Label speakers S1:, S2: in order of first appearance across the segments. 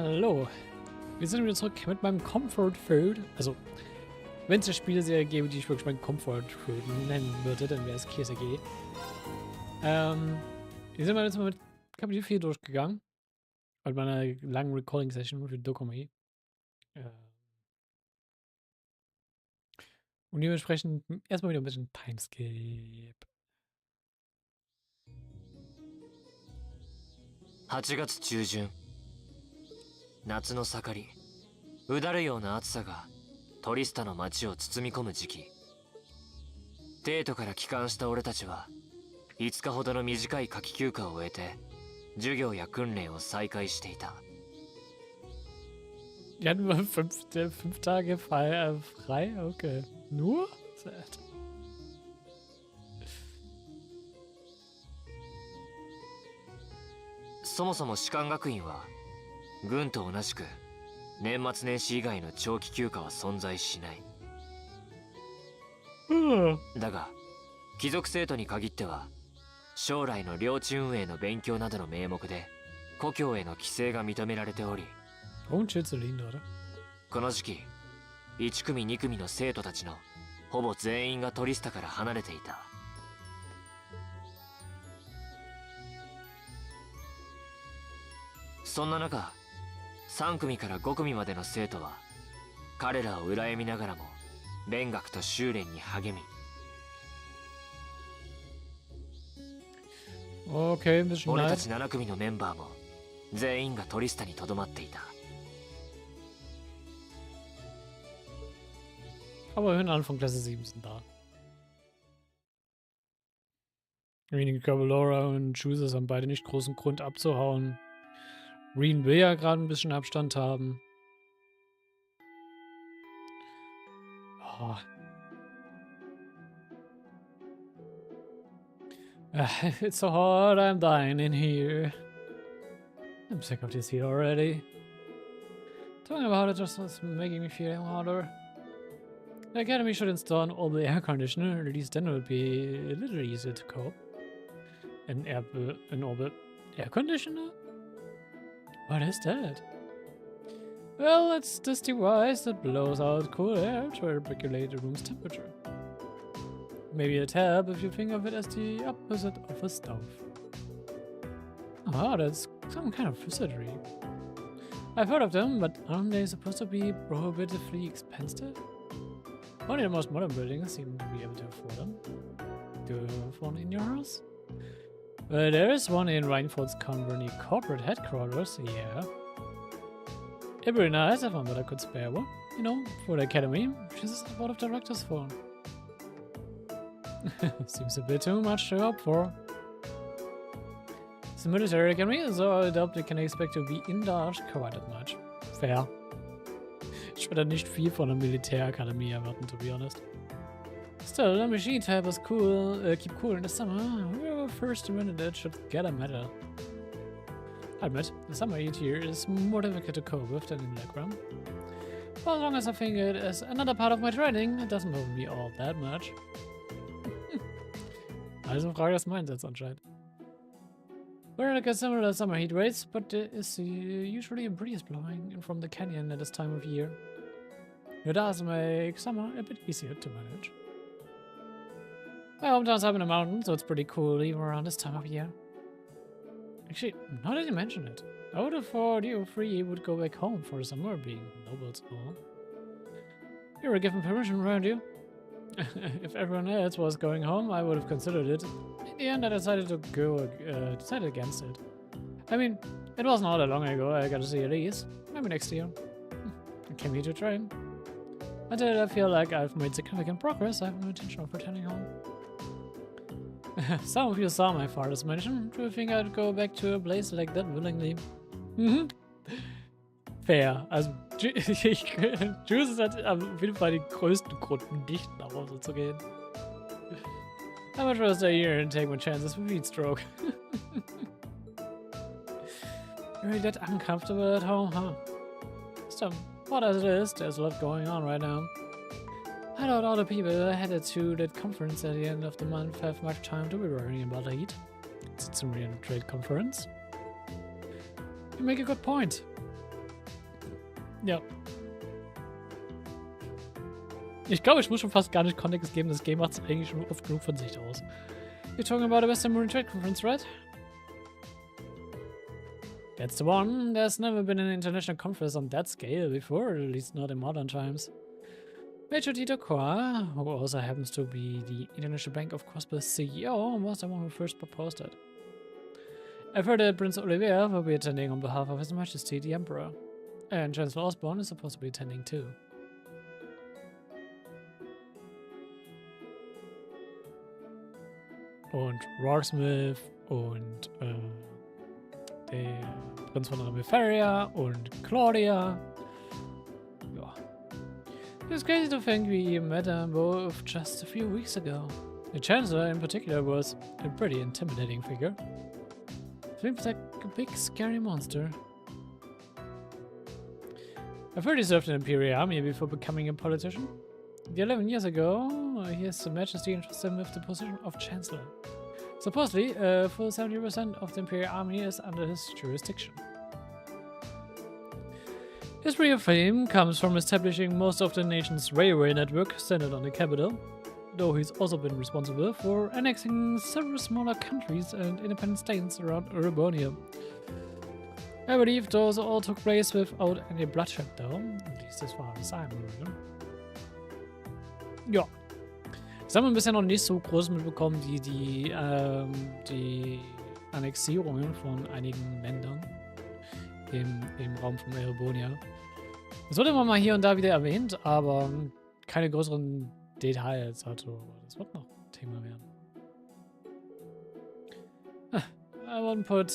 S1: Hallo. Wir sind wieder zurück mit meinem Comfort Food. Also, wenn es eine Spieleserie gäbe, die ich wirklich mein Comfort Food nennen würde, dann wäre es Käse G. Wir sind jetzt mal mit Kapitel 4 durchgegangen. Bei meiner langen Recording-Session für Dokumi. Und dementsprechend erstmal wieder ein bisschen Timeskip.
S2: 8月中旬、夏の盛り、うだるような暑さがトリスタの街を包み込む時期。デートから帰還した俺たちは5日ほどの短い夏季休暇を終えて授業や訓練を再開していた。
S1: Die hatten wir 5 Tage frei, okay. Nur? Sad.
S2: そもそも士官学院は軍と同じく年末年始以外の長期休暇は存在しない。だが貴族生徒に限っては将来の領地運営の勉強などの名目で故郷への帰省が認められており、この時期1組2組の生徒たちのほぼ全員がトリスタから離れていた。そんな中、3組から5組までの生徒は彼らを羨みながらも勉学と修練に励み、俺たち7組のメンバーも全員がトリスタにとどまっていた。
S1: Aber immerhin von Klasse 7 sind da. Wenige Kabelora und Choosers haben beide nicht großen Grund abzuhauen. Reen will ja gerade ein bisschen Abstand haben. Oh. It's so hot, I'm dying in here. I'm sick of this heat already. Talking about it just was making me feel hotter. The Academy should install an orbital air conditioner, at least then it would be a little easier to cope. An orbit air conditioner? What is that? Well, it's this device that blows out cool air to regulate the room's temperature. Maybe a tab if you think of it as the opposite of a stove. Oh, that's some kind of wizardry. I've heard of them, but aren't they supposed to be prohibitively expensive? Only the most modern buildings seem to be able to afford them. Do you have one in your house? Well, there is one in Reinford's company corporate headquarters, yeah. It'd be nice if my mother could spare one, you know, for the academy. She's the board of directors for. Seems a bit too much to hope for. It's a military academy, so I doubt they can expect to be indulged quite that much. Fair. Ich würde nicht viel von der Militärakademie erwarten, to be honest. Still, the machine tab is cool. Keep cool in the summer. Whoever first invented it should get a medal. I admit, the summer heat here is more difficult to cope with than in the background. For as long as I think it is another part of my training, it doesn't bother me all that much. Also Frage des Mindsets anscheinend. We're like a similar summer heat rates, but there is usually a breeze blowing in from the canyon at this time of year. It does make summer a bit easier to manage. My hometown's up in the mountains, so it's pretty cool even around this time of year. Actually, now that you mention it, I would have thought you three would go back home for summer, being nobles and all. You were given permission, weren't you? If everyone else was going home, I would have considered it. In the end, I decided to decided against it. I mean, it wasn't all that long ago I got to see Elise. Maybe next year. I came here to train. Until I feel like I've made significant progress, I have no intention of returning home. Some of you saw my father's mansion. Do you think I'd go back to a place like that willingly? Fair. Also, Juice hat auf jeden Fall den größten Grund, nicht nach Hause zu gehen. I much rather stay here and take my chances with heat stroke. You're really that uncomfortable at home, huh? So, what as it is, there's a lot going on right now. I doubt all the people headed to that conference at the end of the month have much time to be worrying about the heat. It's a real trade conference. You make a good point. Ja. Ich glaube, ich muss schon fast gar nicht Kontext geben. Das Game macht es eigentlich schon oft genug von sich aus. You're talking about the Western Marine Trade Conference, right? That's the one. There's never been an international conference on that scale before, at least not in modern times. Major Dieter Koa, who also happens to be the International Bank of Crossbell CEO, was the one who first proposed it. I've heard that Prince Olivier will be attending on behalf of His Majesty the Emperor. And Chancellor Osborne is supposed to be attending too. Und Rocksmith und der Prinz von Remeferia und Claudia. Ja. It's crazy to think we met them both just a few weeks ago. The Chancellor in particular was a pretty intimidating figure. Seems like a big scary monster. I've heard he served in the Imperial Army before becoming a politician. 11 years ago, His Majesty entrusted him with the position of Chancellor. Supposedly, full 70% of the Imperial Army is under his jurisdiction. His real fame comes from establishing most of the nation's railway network centered on the capital, though he's also been responsible for annexing several smaller countries and independent states around Erebonia. I believe those all took place without any bloodshed though, at least as far as I'm aware. Ja. Das haben wir bisher noch nicht so groß mitbekommen, die Annexierungen von einigen Ländern im Raum von Erebonia. Das wurde immer mal hier und da wieder erwähnt, aber keine größeren Details. Also, das wird noch Thema werden. I won't put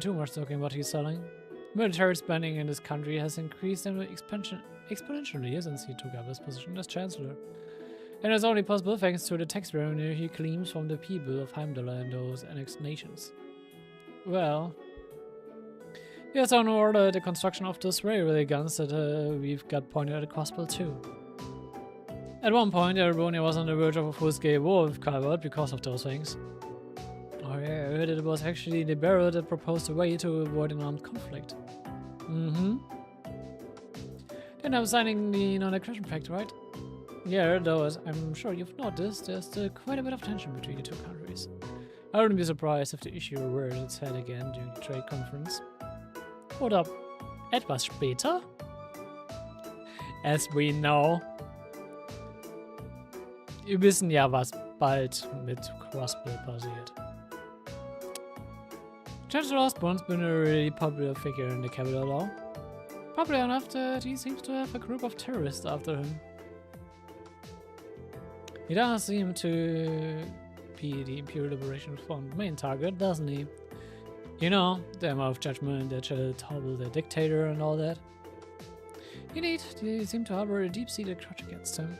S1: too much stock in what he's selling. Military spending in this country has increased exponentially since he took up his position as Chancellor. And it's only possible thanks to the tax revenue he claims from the people of Heimdall and those annexed nations. Well, he has on order the construction of those railway guns that we've got pointed at Crossbell too. At one point, Erebonia was on the verge of a full-scale war with Calvert because of those things. Oh yeah, I heard it was actually the Barrow that proposed a way to avoid an armed conflict. Mm-hmm. Then I'm signing the non-aggression pact, right? Yeah, though, as I'm sure you've noticed, there's still quite a bit of tension between the two countries. I wouldn't be surprised if the issue reared its head again during the trade conference. Oder etwas später? As we know. Wir wissen ja, was bald mit Crossbell passiert. Chancellor Osborne's been a really popular figure in the capital now. Probably enough that he seems to have a group of terrorists after him. He does seem to be the Imperial Liberation Front main target, doesn't he? You know, the amount of judgment that shall topple the dictator and all that. Indeed, they seem to harbor a deep-seated grudge against him.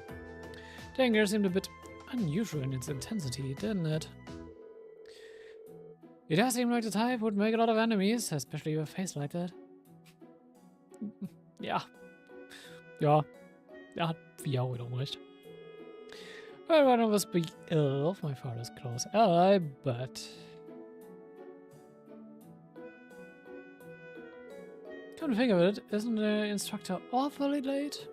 S1: The anger seemed a bit unusual in its intensity, didn't it? It does seem like the type would make a lot of enemies, especially with a face like that. Ja. Ja. Er hat wie auch wieder recht. Well, one of us be of my father's close ally, but... Come to think of it, isn't the instructor awfully late?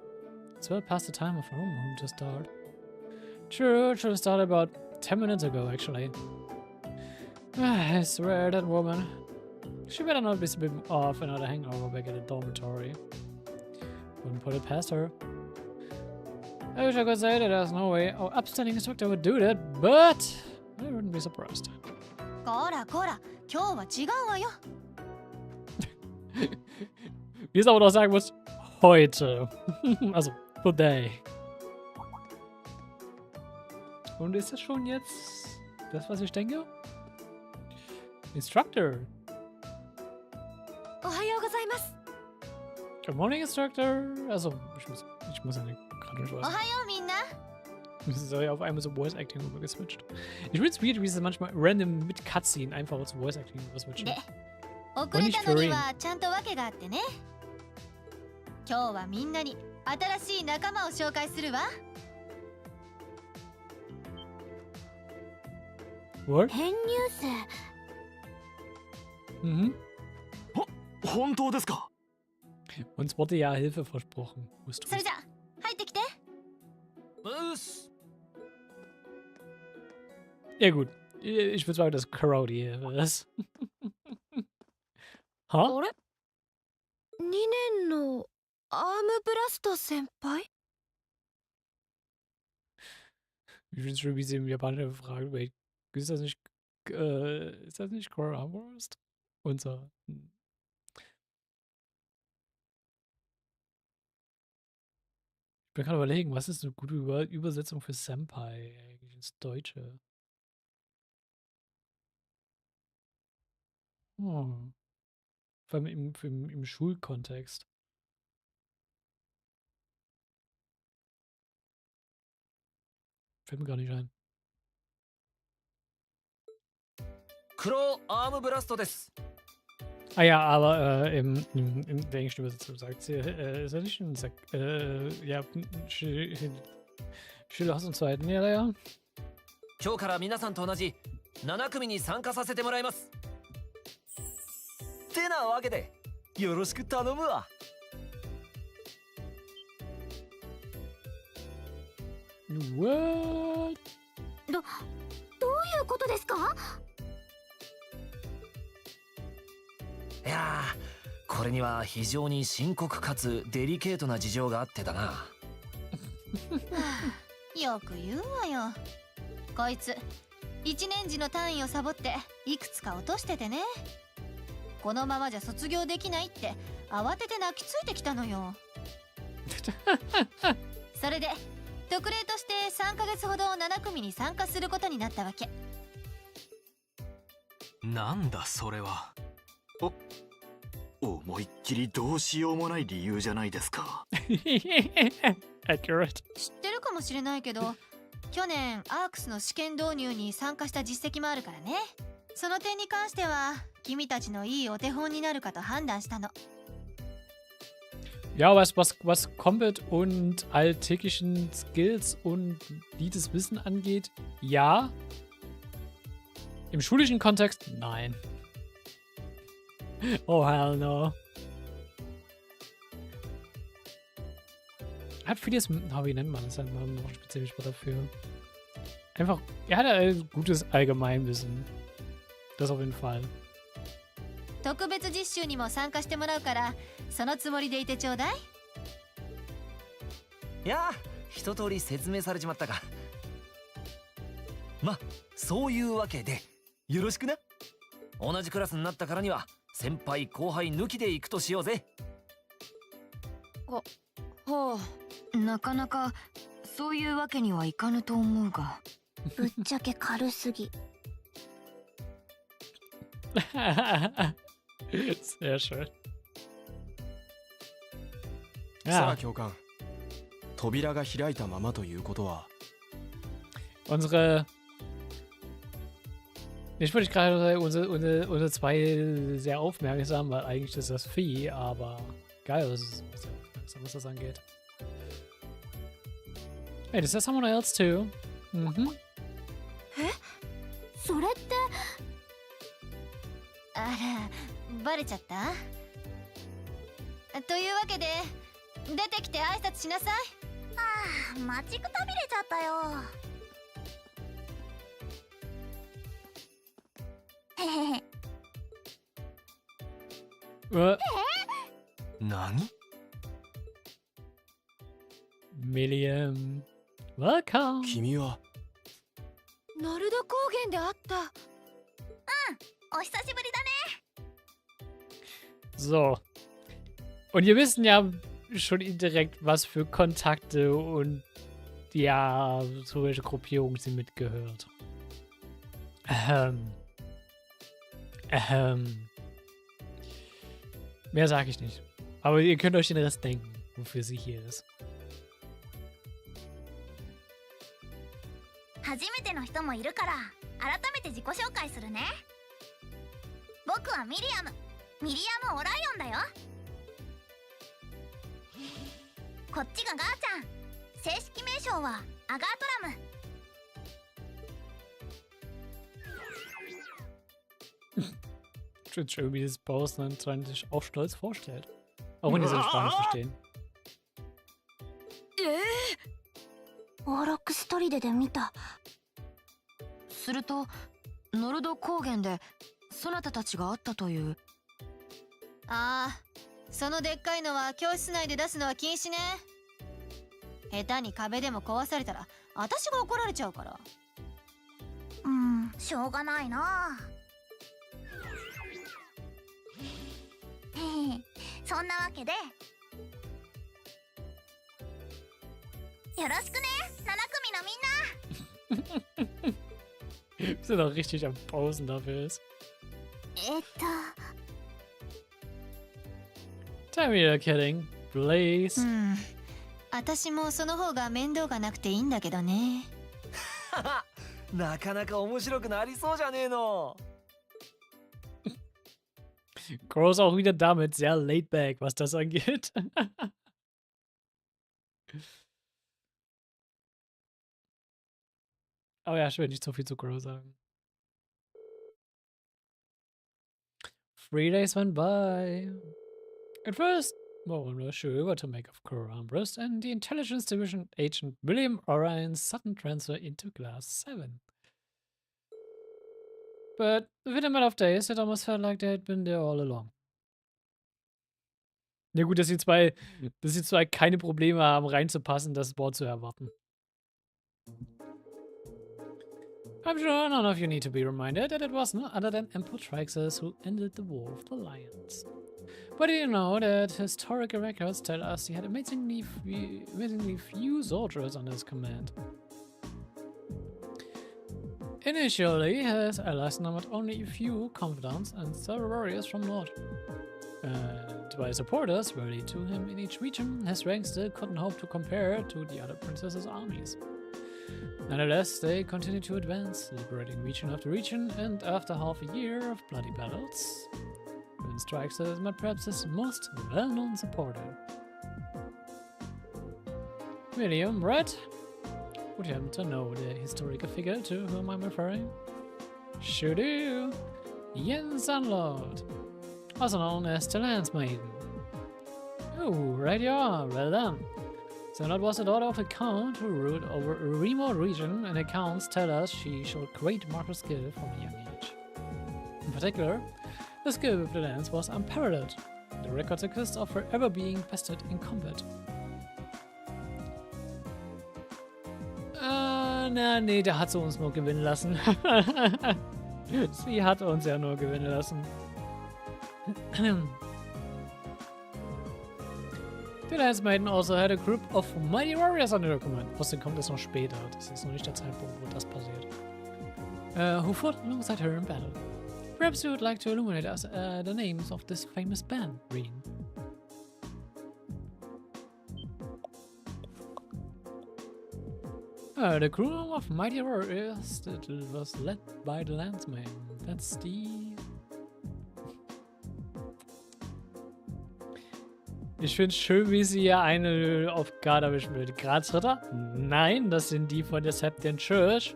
S1: It's well past the time of homeroom to start. True, it should have started about 10 minutes ago, actually. I swear, that woman. She better not be slipping off another hangover back at the dormitory. Wouldn't put it past her. I wish I could say that there's no way our upstanding instructor would do that, but I wouldn't be surprised. Wie es aber doch sagen muss, heute. Also, today. Und ist das schon jetzt das, was ich denke? Instructor. Good morning, Instructor. Also, ich muss eine gerade schon was. Das ist ja auf einmal so Voice Acting rübergeswitcht. Ich finde es weird, wie es manchmal random mit Cutscene einfach zu Voice Acting rüberswitchen. Und nicht Korean. What?
S3: 本当ですか？
S1: Uns wurde ja Hilfe versprochen. Musst du
S3: それじゃ入ってきて。
S2: うっす。
S1: Ja gut. Ich würde sagen, dass Crow die Hilfe ist. は
S3: あれ ?2 年のアームブラスト先輩
S1: Ich finde es schön, wie sie im Japanischen fragen, wait, ist das nicht Crow Armbrust? Unser. Ich bin gerade überlegen, was ist eine gute Übersetzung für Senpai eigentlich ins Deutsche? Hm. Vor allem im Schulkontext. Fällt mir gar nicht ein.
S2: クローアームブラストです。
S1: Ah ja, aber in der englischen Übersetzung sagt sie, ist er nicht ein ja, Schüler aus dem zweiten Jahr, ja?
S2: 今日から皆さんと同じ7組に参加させてもらいます。てなわけでよろしく頼むわ。
S1: What?
S3: どういうことですか？
S2: いやー、これには非常に深刻かつデリケートな事情があってだな。
S3: よく言うわよ。こいつ1年時の単位をサボっていくつか落としててね。このままじゃ卒業できないって慌てて泣きついてきたのよ。それで特例として3ヶ月ほど7組に参加することになったわけ。
S4: なんだそれは。思いっきりどうしようもない理由じゃないですか。
S1: Accurate.
S3: 知ってるかもしれないけど、去年アークスの試験導入に参加した実績もあるからね。その点に関しては君たちのいいお手本になるかと判断したの。
S1: Ja, was Combat und alltäglichen Skills und dieses Wissen angeht, ja. Im schulischen Kontext, nein. Oh, hell no. Hat vieles, wie nennt man das? Hat man noch ein spezifisches Wort dafür. Einfach, er hat ein gutes Allgemeinwissen. Das auf jeden Fall.
S3: 特別実習にも参加してもらうからそのつもりでいてちょうだい。
S2: いやー、一通り説明されちまったか。ま、そういうわけでよろしくな。同じクラスになったからには先輩後輩抜きで行くとしようぜ。
S5: はあ、なかなかそういうわけにはいかぬと思うが。
S3: ぶっちゃけ軽すぎ。
S1: Sehr schön.
S6: さあ
S1: Ja,
S6: 教官、扉が開いたままということは
S1: unsere. Ich wollte gerade sagen, unsere zwei sehr aufmerksam, weil eigentlich ist das Vieh, aber geil, das ist sehr aufmerksam, was das angeht. Hey, does that someone else too? Mhm.
S3: それってあらバレちゃった？というわけで出てきて挨拶しなさい。ああ、待ちくたびれちゃったよ。へへへ。
S4: 何？
S1: Milliam. Welcome.
S6: 君は
S3: ナルド高原で会った。お久しぶりだね。
S1: So. Und wir wissen ja schon indirekt, was für Kontakte und ja, zu welcher Gruppierung sie mitgehört. Mehr sage ich nicht. Aber ihr könnt euch den Rest denken, wofür sie hier ist.
S3: 初めての人もいるから改めて自己紹介するね。僕はミリアムオライオンだよ。こっちがガーちゃん。正式名称はアガートラム。
S1: Ich finde schön, wie das Bowser sich auch stolz vorstellt. Auch wenn die seine Sprache nicht verstehen.
S5: オーロックス砦で見た。するとノルド高原でそなたたちが会ったという。
S3: ああ、そのでっかいのは教室内で出すのは禁止ね。下手に壁でも壊されたら私が怒られちゃうから。
S5: しょうがないな。そんなわけでよろしくね、7組のみんな。
S1: Wir sind auch richtig am Pausen dafür ist. Tell me you're kidding, please.
S3: 私もその方が面倒がなくていいんだけどね。
S7: なかなか面白くなりそうじゃねえの。
S1: Gross auch wieder damit, sehr laid back, was das angeht. Aber ja, ich will nicht so viel zu Gross sagen. 3 days went by. At first, more or less sure to make of Core Armbrust and the Intelligence Division agent William Orion's sudden transfer into Class 7. But within a matter of days, it almost felt like they had been there all along. Ja gut, dass sie zwei keine Probleme haben, reinzupassen, das Wort zu erwarten. I'm sure none of you need to be reminded that it was no other than Emperor Trixus who ended the War of the Lions. But do you know that historical records tell us he had amazingly few soldiers under his command? Initially, his allies numbered only a few confidants and several warriors from North. And by supporters rallied to him in each region, his ranks still couldn't hope to compare to the other princesses' armies. Nonetheless, they continued to advance, liberating region after region, and after half a year of bloody battles, Prince Trixus met perhaps his most well-known supporter. William, right? Would you happen to know the historical figure to whom I'm referring? Sure do! Jens Unlord, also known as the Landsmaiden. Oh, right you are, well done. Zernot was the daughter of a count who ruled over a remote region, and accounts tell us she showed great martial skill from a young age. In particular, the skill with the lance was unparalleled. The records exist of her ever being bested in combat. Nee, der hat sie uns nur gewinnen lassen. Sie hat uns ja nur gewinnen lassen. The Landsmaiden also had a group of mighty warriors under their command. Außerdem kommt es noch später. Das ist noch nicht der Zeitpunkt, wo das passiert. Who fought alongside her in battle. Perhaps you would like to illuminate us the names of this famous band, Reen. The crew of mighty warriors that was led by the Landsmaiden. That's the... Ich finde es schön, wie sie hier eine auf Guard erwischen will. Grazritter? Nein, das sind die von der Septian Church.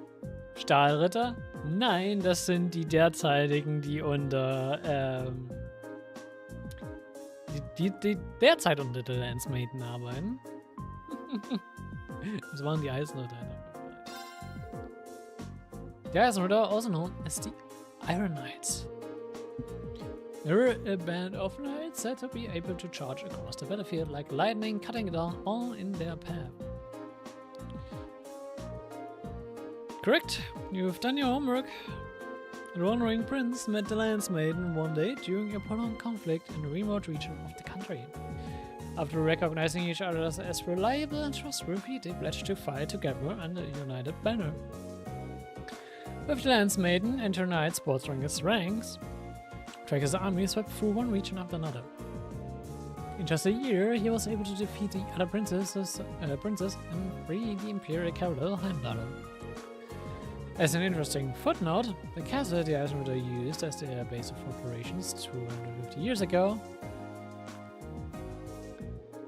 S1: Stahlritter? Nein, das sind die derzeitigen, die unter, die derzeit unter der Landsmaiden arbeiten. Das waren die Eisenritter. Die Eisenritter, also known as the Iron Knights. They were a band of knights said to be able to charge across the battlefield like lightning, cutting down all in their path. Correct, you've done your homework. The wandering prince met the Landsmaiden one day during a prolonged conflict in a remote region of the country. After recognizing each other as reliable and trustworthy, they pledged to fight together under a united banner. With the Landsmaiden and her knights bolstering his ranks, Trixus' army swept through one region after another. In just a year, he was able to defeat the other princess and free the imperial capital Heimdall. As an interesting footnote, the castle the Eisenritter used as their base of operations 250 years ago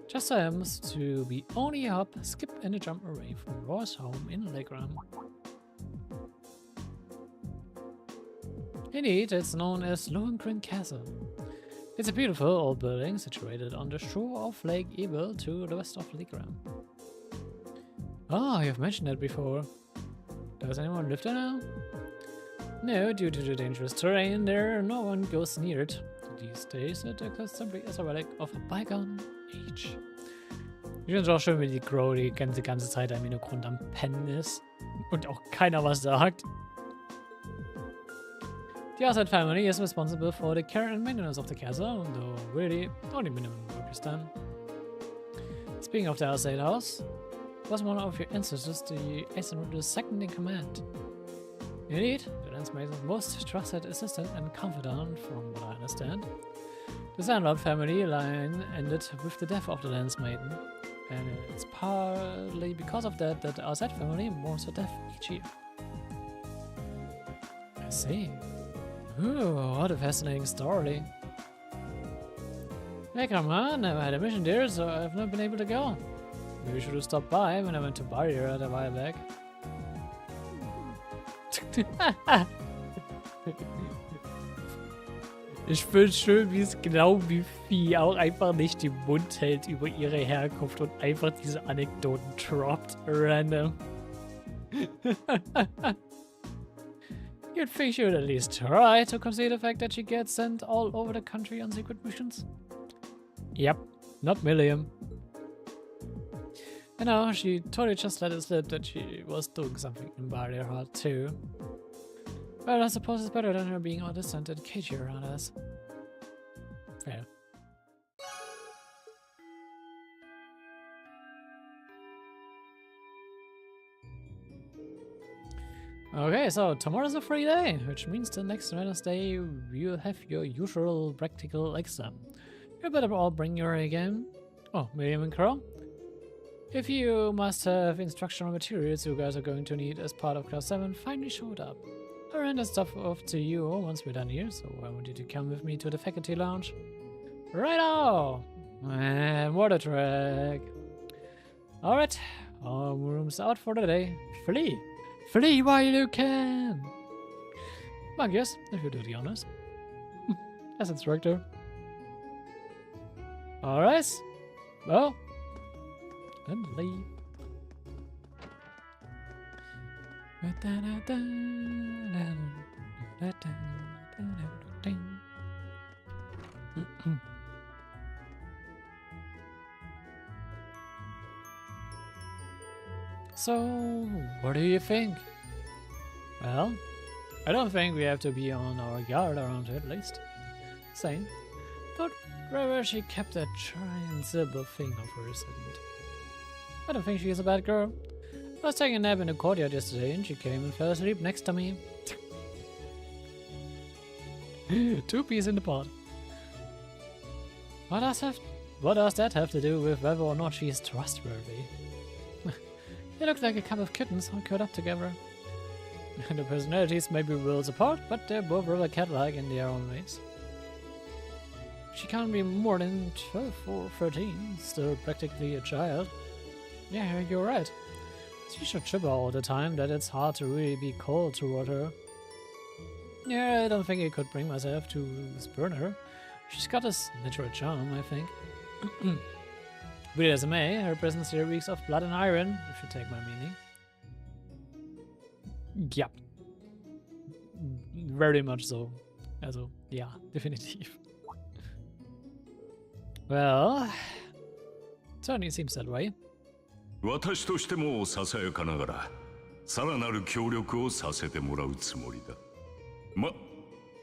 S1: just so happens to be only a hop, skip and a jump away from Roar's home in Legram. Indeed, it's known as Lohengrin Castle. It's a beautiful old building situated on the shore of Lake Ebel to the west of Legram. Oh, you've mentioned that before. Does anyone live there now? No, due to the dangerous terrain there, no one goes near it. These days it exists simply as a relic of a bygone age. Ich finde es auch schön, wie die Crow die ganze Zeit im Hintergrund am Pennen ist und auch keiner was sagt. The outside family is responsible for the care and maintenance of the castle, though really only minimum work is done. Speaking of the outside house, was one of your ancestors the second in command? Indeed, the Landsmaiden's most trusted assistant and confidant, from what I understand. The Sandlord family line ended with the death of the Landsmaiden, and it's partly because of that that the outside family mourns her death each year. I see. Ooh, what a fascinating story. Hey, come on, never had a mission there, so I've not been able to go. Maybe I should have stopped by when I went to Barrier a while back. Ich finde schön, wie es genau wie Vieh auch einfach nicht den Mund hält über ihre Herkunft und einfach diese Anekdoten droppt. Random. You'd think she would at least try to conceal the fact that she gets sent all over the country on secret missions. Yep, not Milliam. You know, she totally just let it slip that she was doing something in Barrier Heart too. Well, I suppose it's better than her being all distant and cagey around us. Fair. Okay, so tomorrow's a free day, which means the next Wednesday you'll have your usual practical exam. You better all bring your A game. Oh, Miriam and Carl? If you must have instructional materials you guys are going to need as part of Class 7 finally showed up. I'll hand that stuff off to you once we're done here, so I want you to come with me to the faculty lounge. Righto! And water track. Alright, all rooms out for the day. Flee! Flee while you can! Well, yes, if you do the honors. As instructor. Alright. Well, and leave. So, what do you think? Well, I don't think we have to be on our guard around her at least. Same. Thought wherever she kept that giant silver thing of hers, and I don't think she is a bad girl. I was taking a nap in the courtyard yesterday and she came and fell asleep next to me. 2 peas in the pot. What does that have to do with whether or not she is trustworthy? They look like a couple of kittens all curled up together. Their personalities may be worlds apart, but they're both rather cat-like in their own ways. She can't be more than 12 or 13, still practically a child. Yeah, you're right. She should chip her all the time that it's hard to really be cold toward her. Yeah, I don't think I could bring myself to spurn her. She's got this natural charm, I think. Be it as it may, her presence here reeks of blood and iron, if you take my meaning. Yep. Very much so. Also, ja, definitiv. Well, certainly seems that way.
S8: 私としてもささやかながらさらなる協力をさせてもらうつもりだ。ま、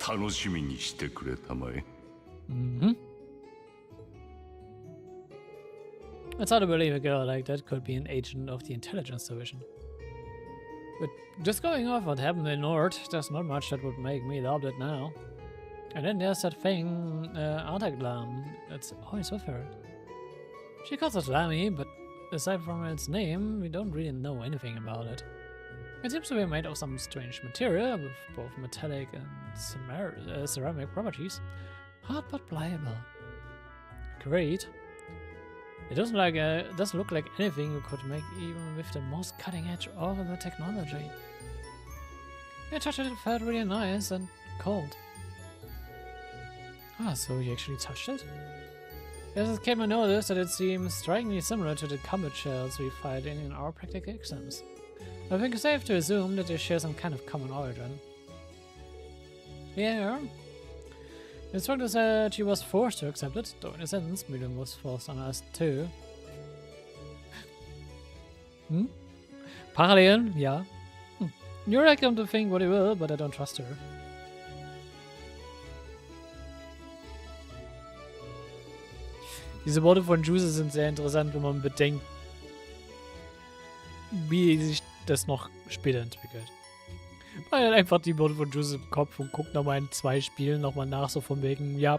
S8: 楽しみにしてくれたまえ。
S1: It's hard to believe a girl like that could be an agent of the intelligence division. But just going off what happened in Nord, there's not much that would make me doubt it now. And then there's that thing, Artaglam, that's always with her. She calls it Lamy, but aside from its name, we don't really know anything about it. It seems to be made of some strange material, with both metallic and ceramic properties. Hard but pliable. Great. It doesn't look like anything you could make even with the most cutting-edge orbital technology. I touched it, it felt really nice and cold. Ah, so he actually touched it? As it came, I noticed that it seems strikingly similar to the combat shells we fight in our practical exams. I think it's safe to assume that they share some kind of common origin. Yeah. The instructor said she was forced to accept it, though in a sense, Medium was forced on us too. Parallelen? Ja. You're welcome to think what you will, but I don't trust her. Diese Worte von Juice sind sehr interessant, wenn man bedenkt, wie sich das noch später entwickelt. Weil er hat einfach die Worte von Juice im Kopf und guckt nochmal in 2 Spielen nochmal nach, so von wegen, ja,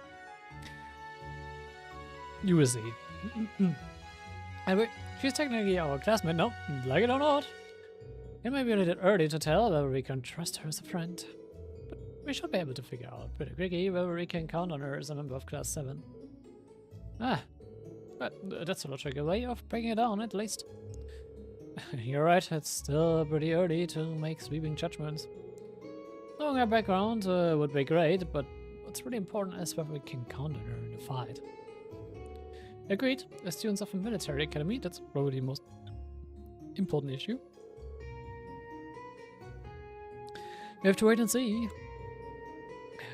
S1: you will see. Anyway, she's technically our classmate now, like it or not. It may be a little early to tell whether we can trust her as a friend, but we should be able to figure out pretty quickly whether we can count on her as a member of Class 7. Ah, but that's a logical way of breaking it down, at least. You're right, it's still pretty early to make sweeping judgments. Knowing her background would be great, but what's really important is whether we can count on her in the fight. Agreed, as students of a military academy, that's probably the most important issue. We have to wait and see.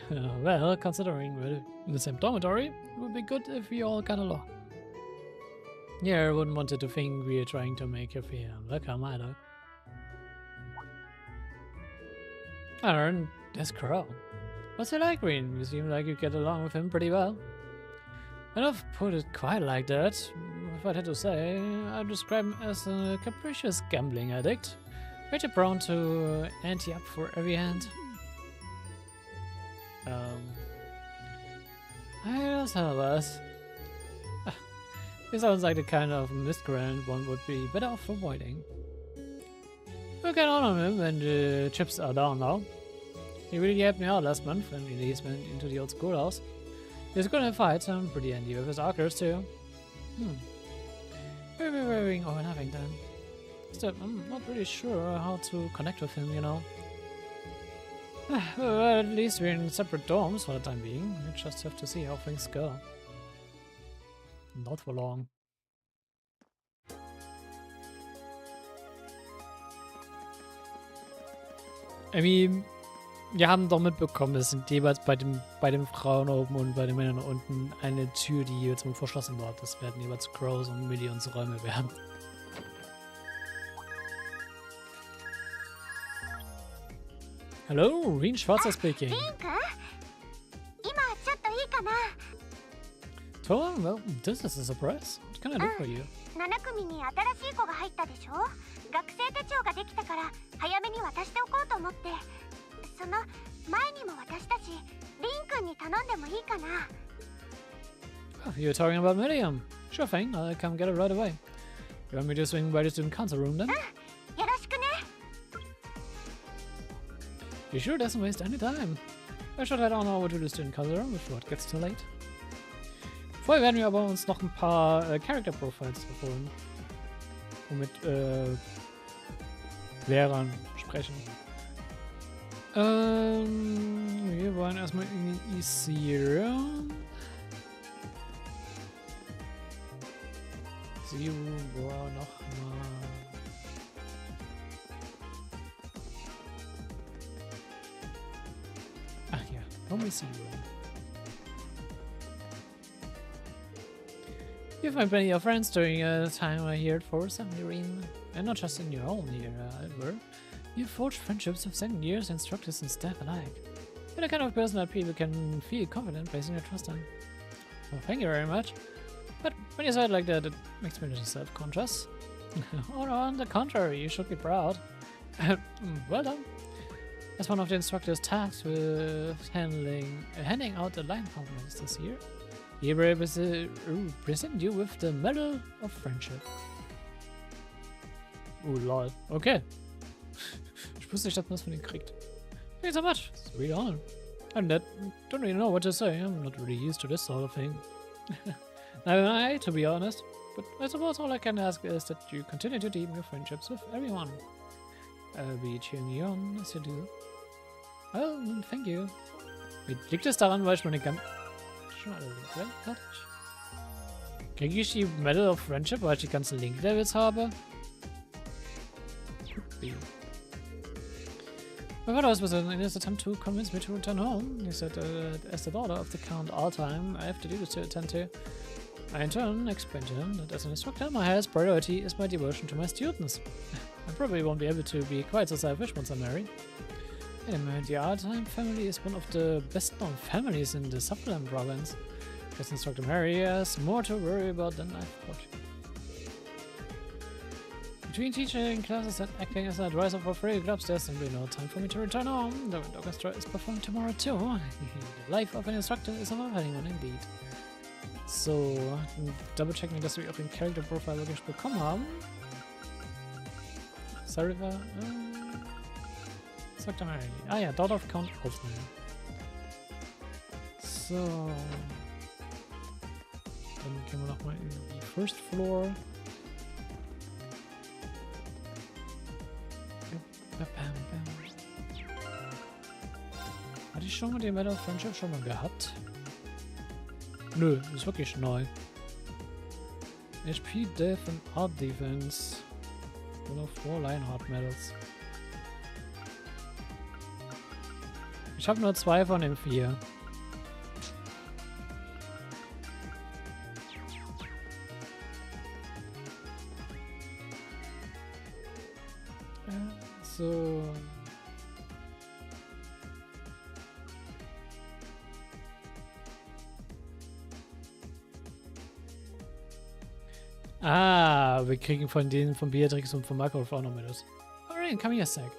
S1: Well, considering we're in the same dormitory, it would be good if we all got along. Yeah, I wouldn't want it to think we're trying to make you feel unwelcome either. And there's Crow. What's he like, Green? You seem like you get along with him pretty well. I don't put it quite like that. If I had to say, I'd describe him as a capricious gambling addict. Pretty prone to ante up for every hand. I just have us. He sounds like the kind of miscreant one would be better off avoiding. We can honor him when the chips are down now. He really helped me out last month when we went into the old schoolhouse. He's good in fights, I'm pretty handy with his archers too. Maybe wearing or nothing then. Still, I'm not really sure how to connect with him, you know. Well, at least we're in separate dorms for the time being. We just have to see how things go. Not for long. Irgendwie, wir haben doch mitbekommen, es sind jeweils bei den Frauen oben und bei den Männern unten eine Tür, die jeweils verschlossen war. Das werden jeweils Crows und Millions Räume werden. Hello, Reen Schwarzer speaking. Tom, well, this is a surprise. What can I do for you?
S9: 7組に新しい子が入ったでしょ。学生手帳ができたから早めに渡しておこうと思って。その前にも渡したし、リン君に頼んでもいいかな。
S1: Oh, you're talking about Miriam. Sure thing, I'll come get it right away. You want me to swing by the student council room then?
S9: よろしくね。
S1: You sure doesn't waste any time. I should head on over to the student council room before it gets too late. Vorher werden wir aber uns noch ein paar Character Profiles holen. Und mit Lehrern sprechen. Wir wollen erstmal initiieren. Zero, boah, nochmal. Ach ja, warum ist Zero? You find plenty of friends during a time here at Forest Irene, and not just in your own era, either. You forged friendships with seniors, instructors, and staff alike. You're the kind of person that people can feel confident placing their trust in. Well, thank you very much. But when you say it like that, it makes me a little self-conscious. Oh no, on the contrary, you should be proud. Well done. As one of the instructors tasked with handing out the line compliments this year, he will present you with the Medal of Friendship. Oh lol, okay. Ich wusste nicht, dass man das von ihm kriegt. Thank you so much. It's a real honor. And that, don't really know what to say. I'm not really used to this sort of thing. Neither am I, to be honest. But I suppose all I can ask is that you continue to deepen your friendships with everyone. I'll be cheering you on as you do. Well, thank you. Liegt es daran, weil ich meine schon alle Link-Level fertig? Kriege ich die Medal of Friendship, weil ich die ganzen Link-Levels habe? My father was in his attempt to convince me to return home. He said as the daughter of the Count all-time, I have to duties to attend to. I in turn explained to him that as an instructor, my highest priority is my devotion to my students. I probably won't be able to be quite so selfish once I'm married. Anyway, the all-time family is one of the best-known families in the Sutherland province. As Instructor Mary has more to worry about than I thought. Between teaching classes and acting as an advisor for free clubs, there's simply no time for me to return home. The orchestra is performed tomorrow too. The life of an instructor is a fulfilling one indeed. So, double checking, dass wir auch den Character Profile wirklich bekommen haben. Sorry, Instructor Mary. Ah ja, Daughter of Count aufnehmen. So. Dann gehen wir nochmal in die First Floor. Hatte ich schon mal den Medal of Friendship schon mal gehabt? Nö, ist wirklich neu. HP, Death und Art Defense. Nur noch 4 Lionheart Medals. Ich habe nur 2 von den 4. So. Ah, wir kriegen von denen, von Beatrix und von Marco auch noch Medals. Alright, come here a sec.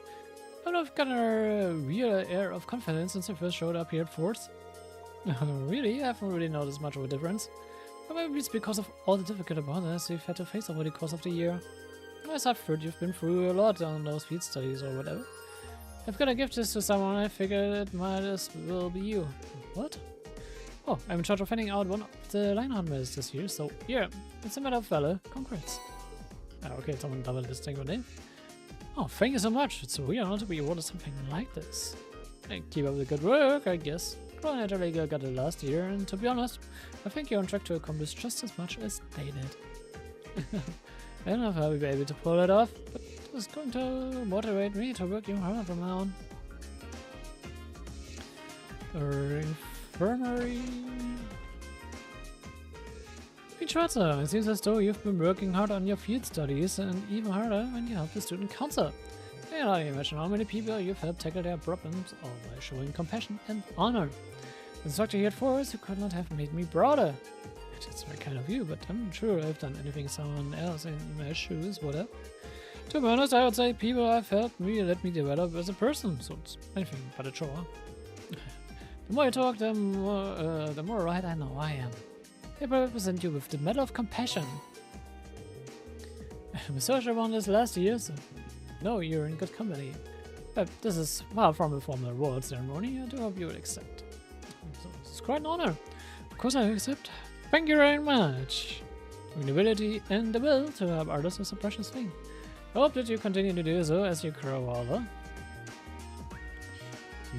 S1: I've got a real air of confidence since I first showed up here at Force. Really? I haven't really noticed much of a difference. But maybe it's because of all the difficult opponents you've had to face over the course of the year. As I've heard, you've been through a lot on those field studies or whatever. I've got to give this to someone. I figured it might as well be you. What? Oh, I'm in charge of handing out one of the Lionheart medals this year, so yeah, it's a matter of valor. Congrats. Ah, okay, someone double this thing with name. Oh, thank you so much. It's a real honor to be awarded something like this. And keep up the good work, I guess. Crown naturally got it last year, and to be honest, I think you're on track to accomplish just as much as they did. I don't know if I'll be able to pull it off, but it's going to motivate me to work even harder from now on. Infirmary. Schwarzer, it seems as though you've been working hard on your field studies and even harder when you help the student council. I can only imagine how many people you've helped tackle their problems, all by showing compassion and honor. The instructor here at Force, you could not have made me prouder. It's very kind of you, but I'm sure I've done anything someone else in my shoes would have. To be honest, I would say people have helped me let me develop as a person, so it's anything but a chore. The more you talk, the more right I know I am. I represent you with the Medal of Compassion. We searched around this last year, so no, you're in good company. But this is far from a formal award ceremony. I do hope you will accept. So this is quite an honor. Of course I accept. Thank you very much. The ability and the will to help others is a precious thing. I hope that you continue to do so as you grow older.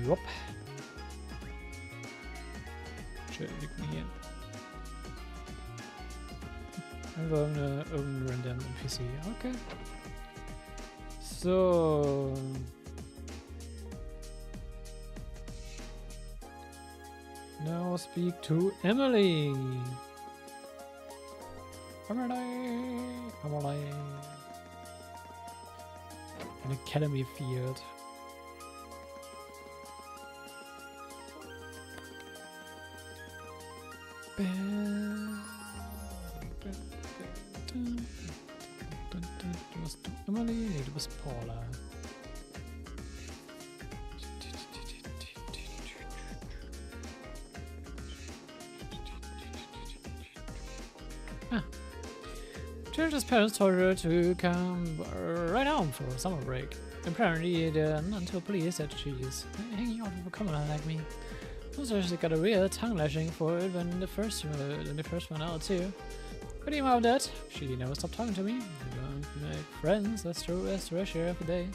S1: Yup. Schön, liegt mir hier. Einfach irgendein random NPC. Okay. So. Now speak to Emily. Emily. An academy field. Was du Emily? Nee, du bist Paula. Children's parents told her to come right home for a summer break. Apparently, they're not too pleased that she's hanging out with a commoner like me. Also, she got a real tongue lashing for it when the first one out too. But even about that, she never stopped talking to me. We don't make friends. That's true. That's true. Share every day.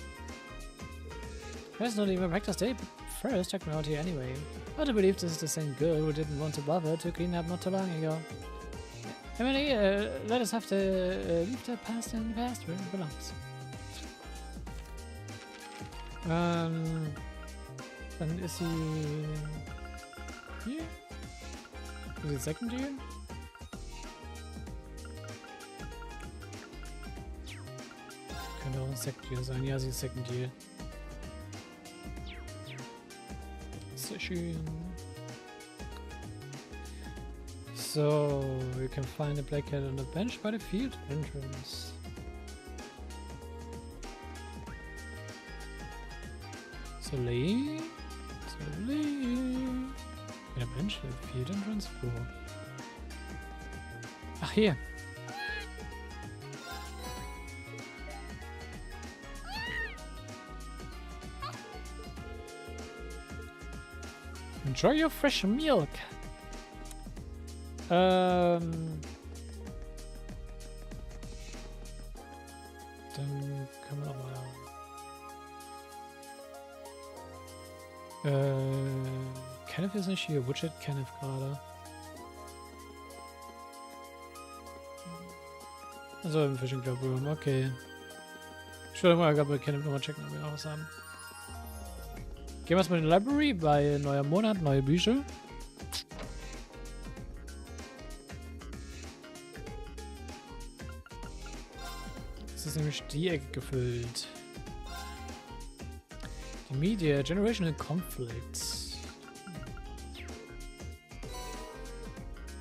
S1: It's not even a practice day, but first check me out here anyway. Hard to believe this is the same girl who didn't want to bother to clean up not too long ago. Emily, let us have to leave the past in the past where it belongs. Then is he here? Is it second year? Könnte auch ein Second Year sein. Ja, sie ist Second Year. Sehr schön. So, we can find a black cat on the bench by the field entrance. Soleil? Soleil? Ja, Bench, field entrance? Wo? Ach, hier. Enjoy your fresh milk. Dann können wir aber Kenneth ist nicht hier. Widget Kenneth gerade. Also im Fishing Club Room, okay. Ich würde mal bei Kenneth nochmal checken, ob wir noch was haben. Gehen wir erstmal in die Library bei neuer Monat, neue Bücher. Das ist nämlich die Ecke gefüllt. Die Media, Generational Conflicts.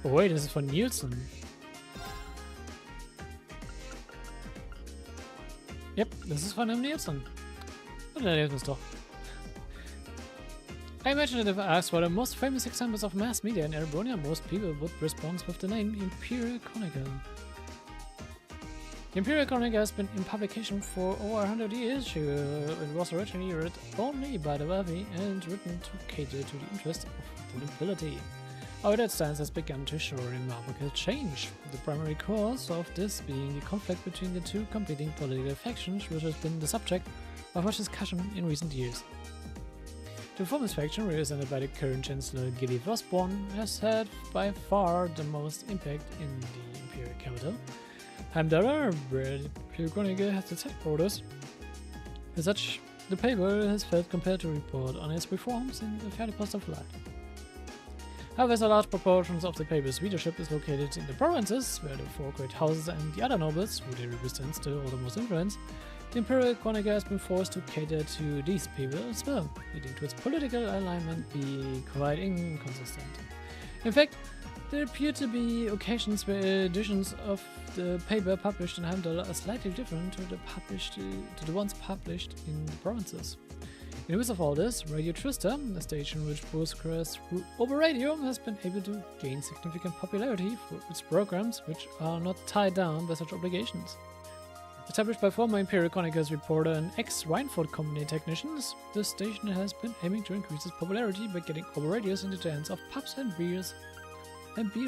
S1: Oh wait, das ist von Nielsen. Yep, das ist von dem Nielsen. Und dann lesen wir es doch. I imagine that if I asked what the most famous examples of mass media in Erebonia, most people would respond with the name Imperial Chronicle. The Imperial Chronicle has been in publication for over 100 years. It was originally read only by the wealthy and written to cater to the interests of the nobility. However, that stance has begun to show remarkable change, the primary cause of this being the conflict between the two competing political factions, which has been the subject of much discussion in recent years. The reformist faction, represented by the current Chancellor Gilly Osborne, has had by far the most impact in the Imperial capital. Heimdallr, where the Imperial Chronicle has its headquarters. As such, the paper has felt compelled to report on its reforms in a fairly positive light. However, as a large proportion of the paper's readership is located in the provinces, where the four great houses and the other nobles, who they represent, still hold the most influence, the Imperial Chronicle has been forced to cater to these people as well, leading to its political alignment being quite inconsistent. In fact, there appear to be occasions where editions of the paper published in Heimdallr are slightly different to the ones published in the provinces. In the midst of all this, Radio Twister, a station which broadcasts through over radio, has been able to gain significant popularity for its programs, which are not tied down by such obligations. Established by former Imperial Chronicles reporter and ex-Reinford Company technicians, the station has been aiming to increase its popularity by getting over radios into the hands of pubs and beer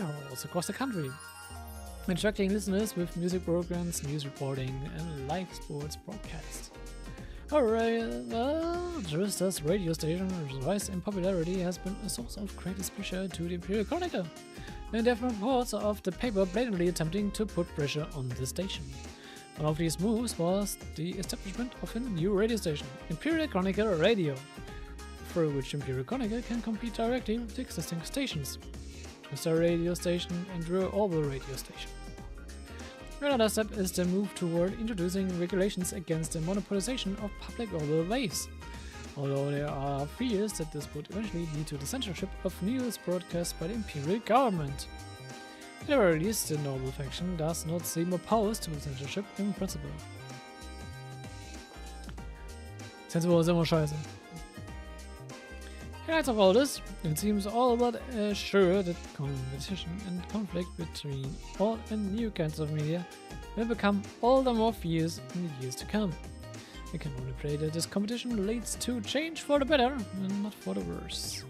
S1: halls across the country, instructing listeners with music programs, news reporting, and live sports broadcasts. Alright, Twister's radio station's rise in popularity has been a source of great displeasure to the Imperial Chronicle, and there have been reports of the paper blatantly attempting to put pressure on the station. One of these moves was the establishment of a new radio station, Imperial Chronicle Radio, through which Imperial Chronicle can compete directly with the existing stations, Twister Radio Station and Erebonia Radio Station. Another step is the move toward introducing regulations against the monopolization of public audio waves, although there are fears that this would eventually lead to the censorship of news broadcast by the Imperial government. At the very least, the noble faction does not seem opposed to censorship in principle. Zensur ist immer scheiße. In light of all this, it seems all but sure that competition and conflict between old and new kinds of media will become all the more fierce in the years to come. I can only pray that this competition leads to change for the better and not for the worse.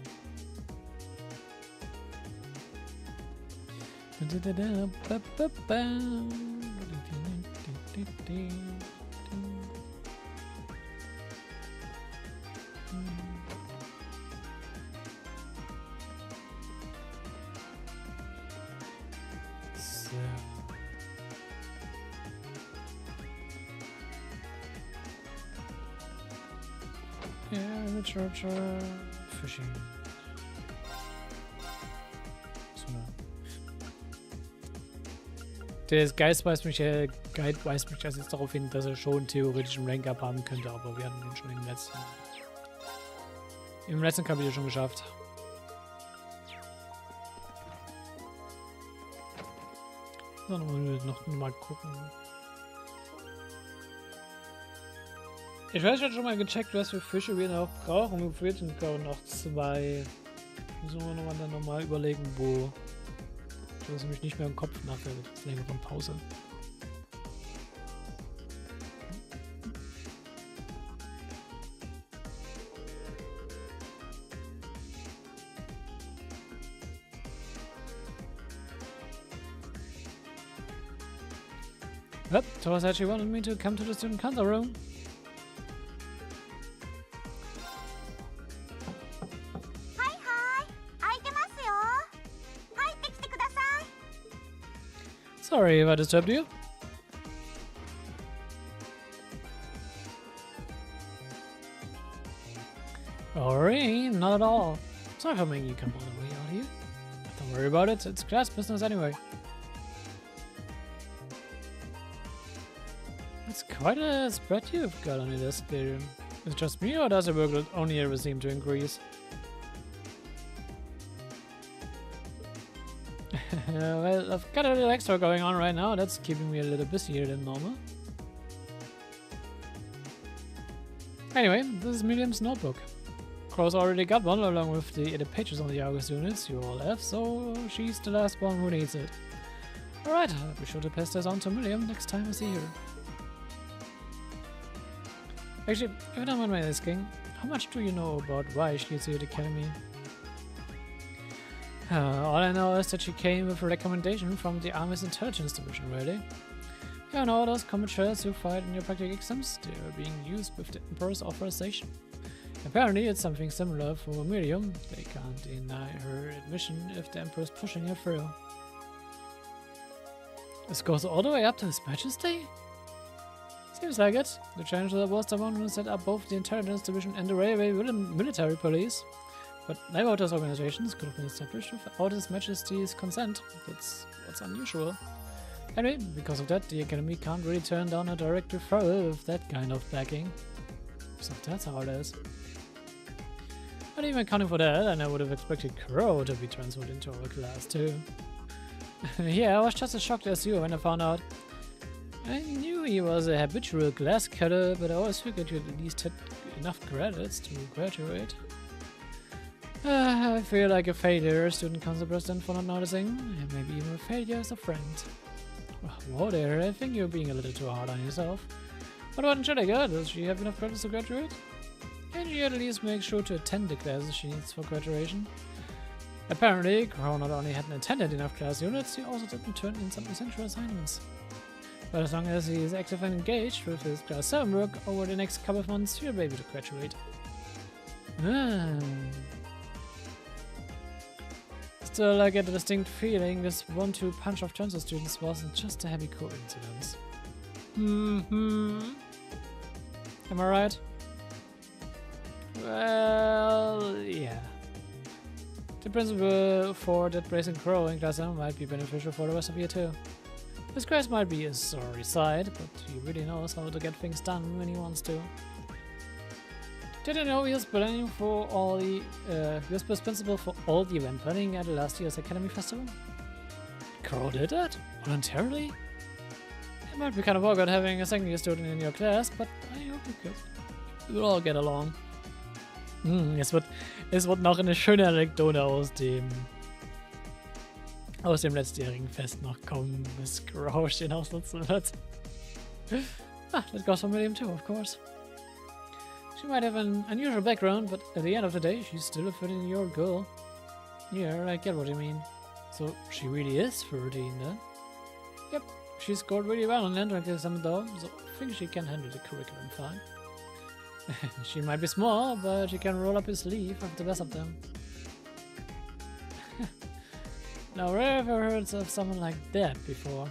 S1: Yeah, literature, fishing. So, der Guide weist mich erst jetzt darauf hin, dass er schon theoretisch einen Rank-Up haben könnte, aber wir hatten ihn schon im letzten Kapitel schon geschafft. So, noch mal gucken. Ich weiß, ich hatte schon mal gecheckt, was für Fische wir noch brauchen. Wir fehlten noch 2. Müssen wir dann nochmal überlegen, wo. Ich weiß nämlich nicht mehr im Kopf nach der längeren Pause. Yep, Thomas actually wanted me to come to the student council room. Sorry if I disturbed you. Sorry, not at all. Sorry for making you come all the way out here. Don't worry about it, it's class business anyway. It's quite a spread you've got on your desk there. Is it just me, or does your workload only ever seem to increase? Well, I've got a little extra going on right now. That's keeping me a little busier than normal. Anyway, this is Miriam's notebook. Cross already got one along with the 8 pages on the August units you all have, so she's the last one who needs it. Alright, I'll be sure to pass this on to Miriam next time I see her. Actually, if you don't mind my asking, how much do you know about why she's here at the academy? All I know is that she came with a recommendation from the Army's intelligence division, really. You know, those combat shells you fight in your practical exams, they are being used with the Emperor's authorization. Apparently it's something similar for Miriam. They can't deny her admission if the Emperor's pushing her through. This goes all the way up to His Majesty? Seems like it. The Chancellor was the one who set up both the intelligence division and the railway military police. But neither of those organizations could have been established without His Majesty's consent. That's what's unusual. Anyway, because of that, the Academy can't really turn down a direct referral with that kind of backing. So that's how it is. But even accounting for that, I never would have expected Crow to be transferred into our class too. Yeah, I was just as shocked as you when I found out. I knew he was a habitual glass cutter, but I always figured you at least had enough credits to graduate. I feel like a failure as student council president for not noticing, and maybe even a failure as a friend. Whoa there, I think you're being a little too hard on yourself. What about Angelica? Does she have enough credits to graduate? Can she at least make sure to attend the classes she needs for graduation? Apparently, Crow not only hadn't attended enough class units, he also didn't turn in some essential assignments. But as long as he is active and engaged with his class 7 work over the next couple of months, he'll be able to graduate. Still, I get a distinct feeling this 1-2 punch of transfer students wasn't just a happy coincidence. Am I right? Well, yeah. The principle for that Brazen Crow in Class M might be beneficial for the rest of you too. His grace might be a sorry side, but he really knows how to get things done when he wants to. Did you know he was planning for all the he was responsible for all the event planning at last year's Academy Festival? Crow did that? Voluntarily? It might be kind of awkward having a second year student in your class, but I hope we'll all get along. Es wird noch eine schöne Anekdote aus dem letztjährigen Fest noch kommen, bis Crow den ausnutzen wird. That goes for Miriam too, of course. She might have an unusual background, but at the end of the day, she's still a 13-year-old girl. Yeah, I get what you mean. So, she really is 13 then? Yep, she scored really well on the entrance exam though, so I think she can handle the curriculum fine. She might be small, but she can roll up his sleeve with the best of them. Now, have I ever heard of someone like that before?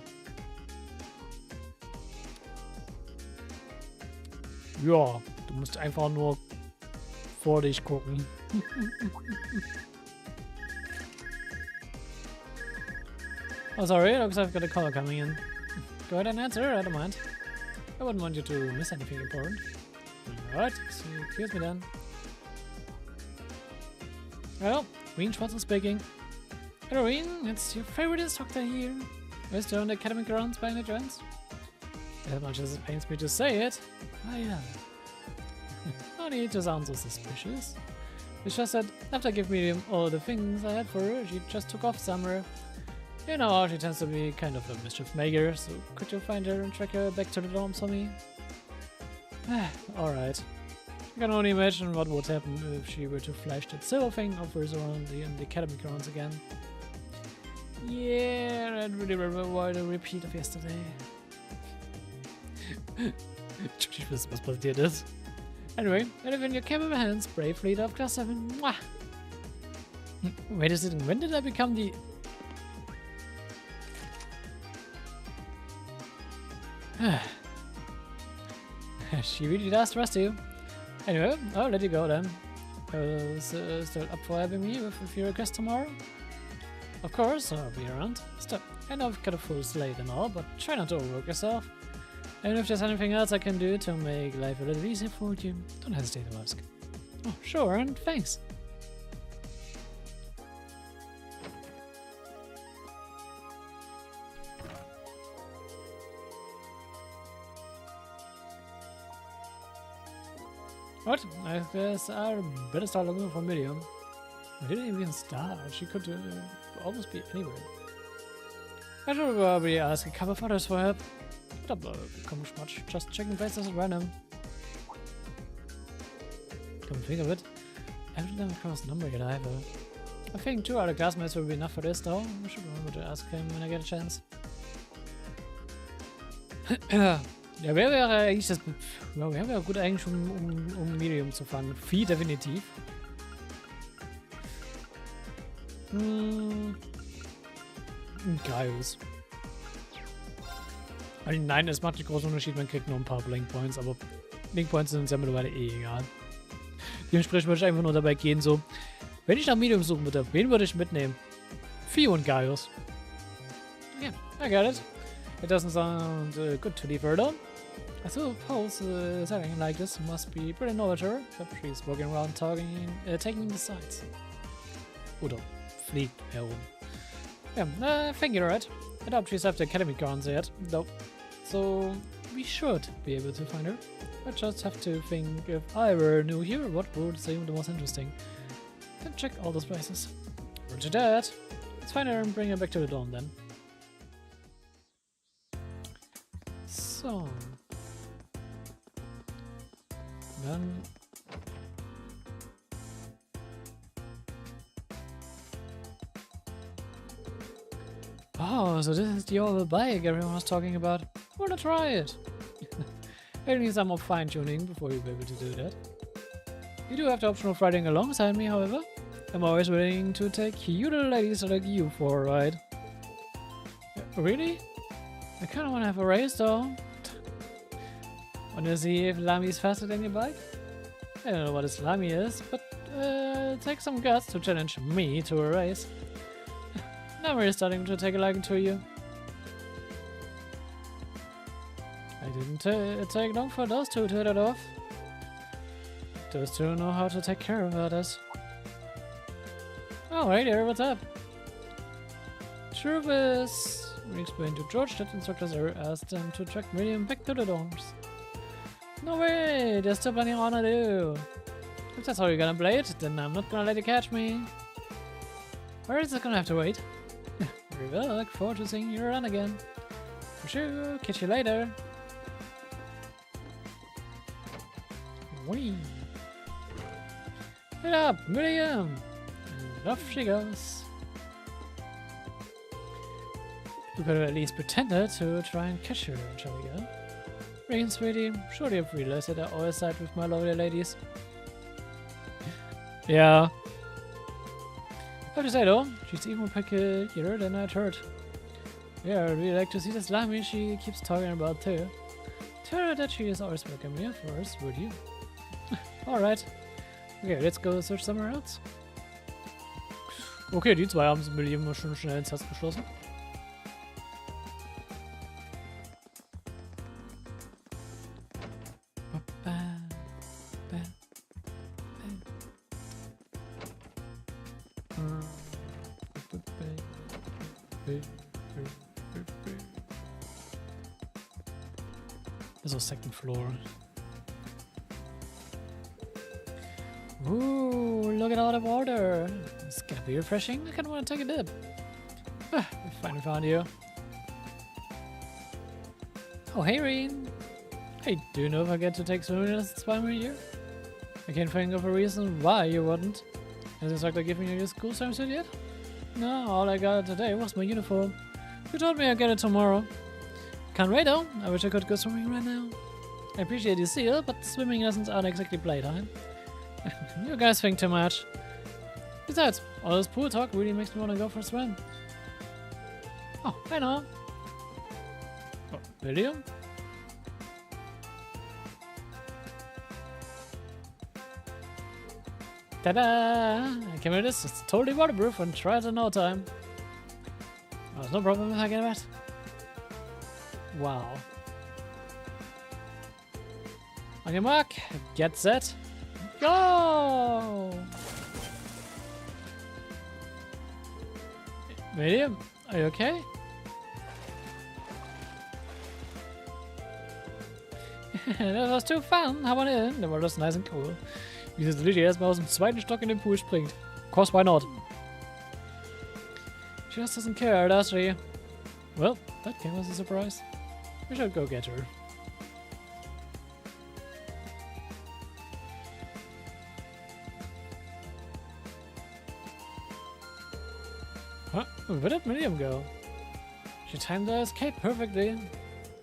S1: Ja, du musst einfach nur vor dich gucken. Oh, sorry, looks like I've got a call coming in. Go ahead and answer, I don't mind. I wouldn't want you to miss anything important. Alright, excuse me then. Well, Wien Schwarzer speaking. Hello, Wien, it's your favorite instructor here. Is there on the academic grounds by any chance? As much as it pains me to say it, I am. No need to sound so suspicious. It's just that after I gave Miriam all the things I had for her, she just took off somewhere. You know how she tends to be kind of a mischief maker, so could you find her and track her back to the dorms for me? Alright. I can only imagine what would happen if she were to flash that silver thing of hers around the academic grounds again. Yeah, I really remember the repeat of yesterday. Ich weiß, was passiert ist. Anyway, I live in your capable hands, brave leader of Class 7. Mwah! Wait a second, when did I become the... She really does trust you. Anyway, I'll let you go then. Still up for having me with your request tomorrow? Of course, I'll be around. Still, I know I've got a full slate and all, but try not to overwork yourself. And if there's anything else I can do to make life a little easier for you, don't hesitate to ask. Oh, sure, and thanks. What? I guess I better start looking for Miriam. I didn't even start. She could almost be anywhere. I should probably ask a couple of others for help. Don't accomplish much. Just checking places at random. Come think of it, I haven't come across a number yet either. I think 2 other classmates will be enough for this though. I should remember to ask him when I get a chance. Ja, wäre eigentlich das... Ja, wäre ja gut eigentlich, um Miriam zu fahren. Mit Vieh definitiv. Gaius. Also nein, es macht einen großen Unterschied, man kriegt nur ein paar Blink Points, aber Blink Points sind uns ja mittlerweile eh egal. Dementsprechend würde ich einfach nur dabei gehen, so, wenn ich nach Medium suchen würde, wen würde ich mitnehmen? Vieh und Gaius. Yeah, I get it. It doesn't sound good to leave her alone. I suppose something like this must be pretty novel to her, but she's walking around taking the sights. Oder fliegt herum. Yeah, I think you're right. I doubt she's left the academic grounds yet, though. So we should be able to find her. I just have to think if I were new here, what would seem the most interesting. Then check all those places. Roger that. Let's find her and bring her back to the dorm then. So. Dann. Oh, so this is the old bike everyone was talking about. Wanna try it? I need some more fine-tuning before you'll be able to do that. You do have the option of riding alongside me, however. I'm always willing to take you little ladies like you for a ride. Really? I kinda wanna have a race though. Wanna see if Lami's faster than your bike? I don't know what a Lami is, but it takes some guts to challenge me to a race. Now we're starting to take a liking to you. I didn't take long for those two to hit it off. Those two know how to take care of others. Oh, hey there, what's up? Truth is, we explained to George that instructors asked them to track Miriam back to the dorms. No way, there's still plenty on to do. If that's how you're gonna play it, then I'm not gonna let you catch me. Or is it gonna have to wait? We will look forward to seeing you run again. For sure, catch you later. Whee! Hit up, Miriam! And off she goes. We could have at least pretended to try and catch her, shall we go? Rain, sweetie, surely you've realized that I always side with my lovely ladies. Yeah. I have to say though, she's even peculiarer than I'd heard. Yeah, I'd really like to see the Lami she keeps talking about too. Tell her that she is always welcome here for us, would you? Alright. Okay, let's go search somewhere else. Okay, die zwei haben es mit ihm schon schnell ins Herz geschlossen. There's a second floor. Ooh, look at all the water. It's gonna be refreshing. I kinda wanna take a dip. We finally found you. Oh, hey, Reen. Hey, do you know if I get to take swimming lessons while we're here? I can't think of a reason why you wouldn't. Has the instructor given you your school swimsuit yet? No, all I got today was my uniform. You told me I'd get it tomorrow. Can't wait though. I wish I could go swimming right now. I appreciate you, Seal, but swimming lessons aren't exactly playtime. You guys think too much. Besides, all this pool talk really makes me want to go for a swim. Oh, I know. Oh, William? Ta-da! I came with this. It's totally waterproof and try it in no time. Oh, there's no problem if I get wet. Wow. On your mark, get set, go! William, are you okay? Das war too fun. How about it? Der war das nice and cool. Wie das Lydia erstmal aus dem zweiten Stock in den Pool springt. Of course, why not? She just doesn't care, does she? Well, that came as a surprise. We should go get her. Huh? Where did Miriam go? She timed the escape perfectly.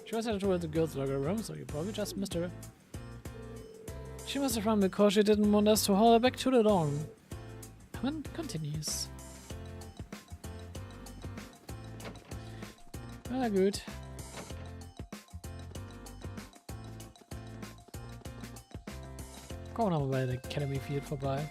S1: She was headed towards the girls' locker room, so you probably just missed her. She must have run because she didn't want us to haul her back to the dorm. One continues. Ah, gut. Kommen wir mal bei der Academy Field vorbei.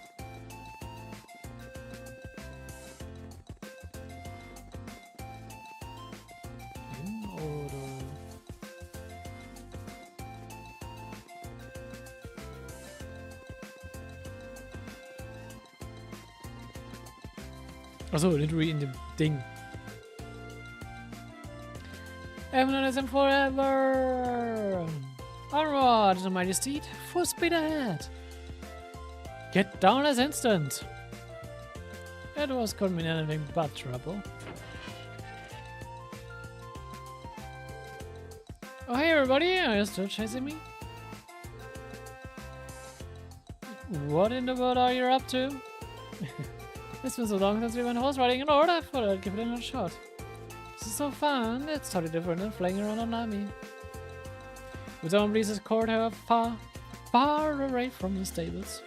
S1: Achso, literally in dem Ding. Evelyn and forever! Onward to the mighty steed, full speed ahead! Get down this instant! It was couldn't mean anything but trouble. Oh hey everybody, are you still chasing me? What in the world are you up to? It's been so long since we went horse riding in order, I thought I'd give it another shot. This is so fun, it's totally different than flying around on Nami. With someone please court her far, far away from the stables.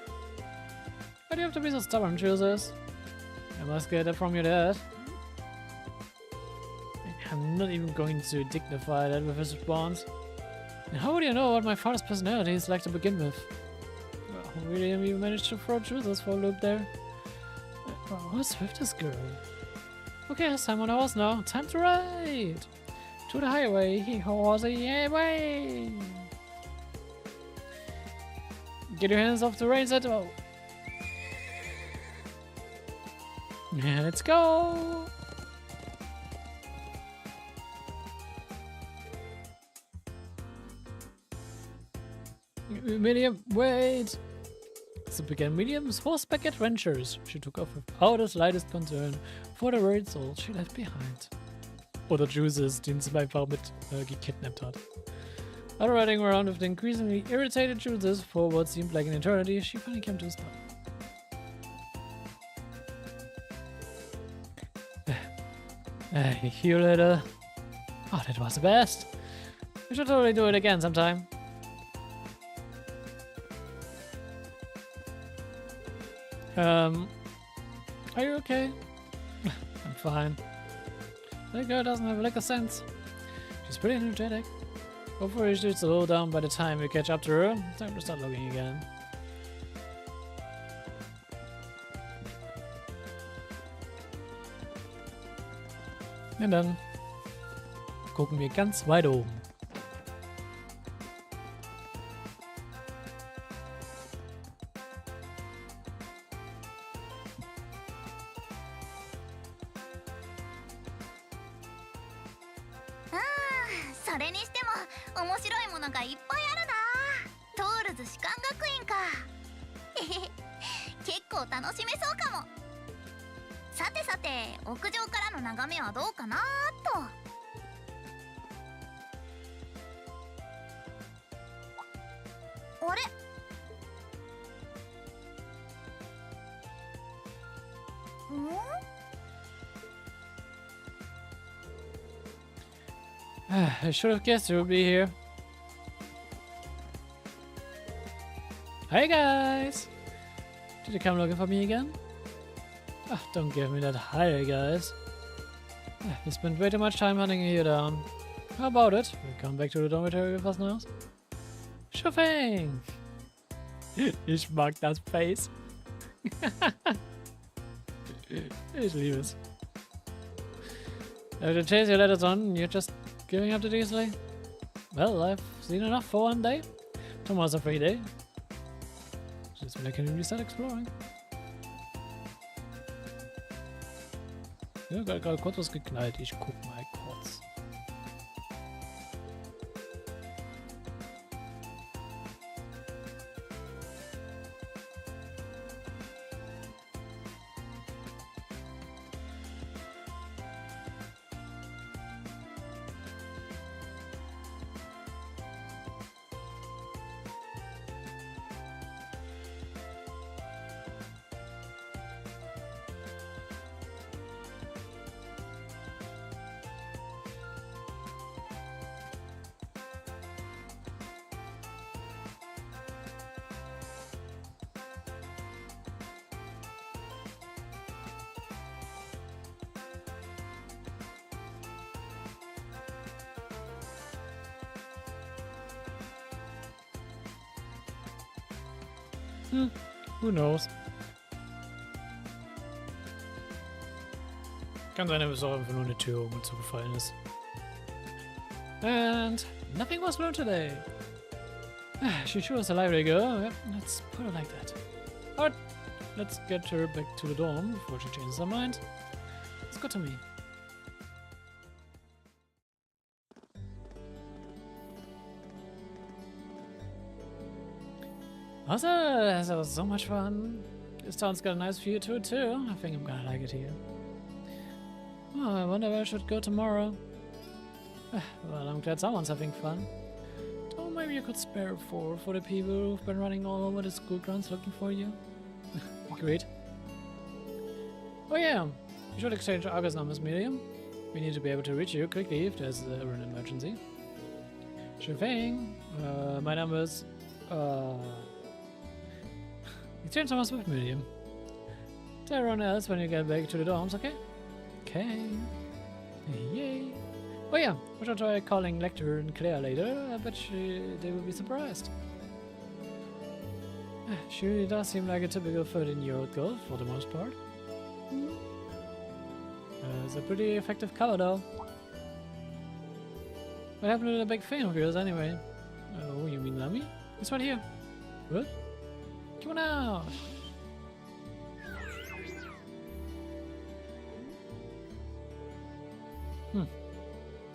S1: Why do you have to be so stubborn, choosers? I must get that from your dad. I'm not even going to dignify that with his response. And how would you know what my father's personality is like to begin with? Well, William even managed to throw choosers for a loop there. What's with this girl? Okay, I'm on a horse now. Time to ride! To the highway, horsey away! Get your hands off the reins at all. Let's go! Miriam, wait! So began Miriam's horseback adventures. She took off without the slightest concern for the weird soul she left behind. Oder Juices, den sie einfach mit gekidnappt hat. After riding around with the increasingly irritated Juices for what seemed like an eternity, she finally came to a stop. You little... Oh, that was the best. We should totally do it again sometime. Are you okay? I'm fine. That girl doesn't have a lick of sense. She's pretty energetic. Hopefully she'll slow down by the time we catch up to her. Time to start looking again. Und dann gucken wir ganz weit oben.
S9: それにしても面白いものがいっぱいあるな。トールズ士官学院か。結構楽しめそうかも。さてさて、屋上からの眺めはどうかなと。あれ、
S1: I should have guessed you would be here. Hi guys! Did you come looking for me again? Ah, don't give me that hi guys. You spent way too much time hunting you down. How about it? We come back to the dormitory with us now? Sure thing! Ich mag das Face. Ich liebe es. After chase your letters on, you're just giving up too easily? Well, I've seen enough for one day. Tomorrow's a free day. Just when I can really start exploring. Ja, gerade kurz was geknallt. Ich guck mal kurz. Who knows? Kann sein, dass es auch einfach nur eine Tür irgendwo zugefallen ist. And nothing was learned today. She sure is a library girl. Yep, let's put it like that. Alright, let's get her back to the dorm before she changes her mind. It's good to me. That was so much fun. This town's got a nice view to it too. I think I'm gonna like it here. Oh, I wonder where I should go tomorrow. Well, I'm glad someone's having fun. Oh, maybe you could spare 4 for the people who've been running all over the school grounds looking for you. Great. Oh yeah, you should exchange Argus numbers, Miriam. We need to be able to reach you quickly if there's ever an emergency. Sure thing. My number's... Exchange numbers with Miriam. Tell everyone else when you get back to the dorms, okay? Okay. Yay. Oh yeah, we should try calling Lecter and Claire later. I bet they will be surprised. She really does seem like a typical 13-year-old girl for the most part. It's a pretty effective cover though. What happened to the big fan of yours anyway? Oh, you mean Lamy? It's right here. What? Come on out!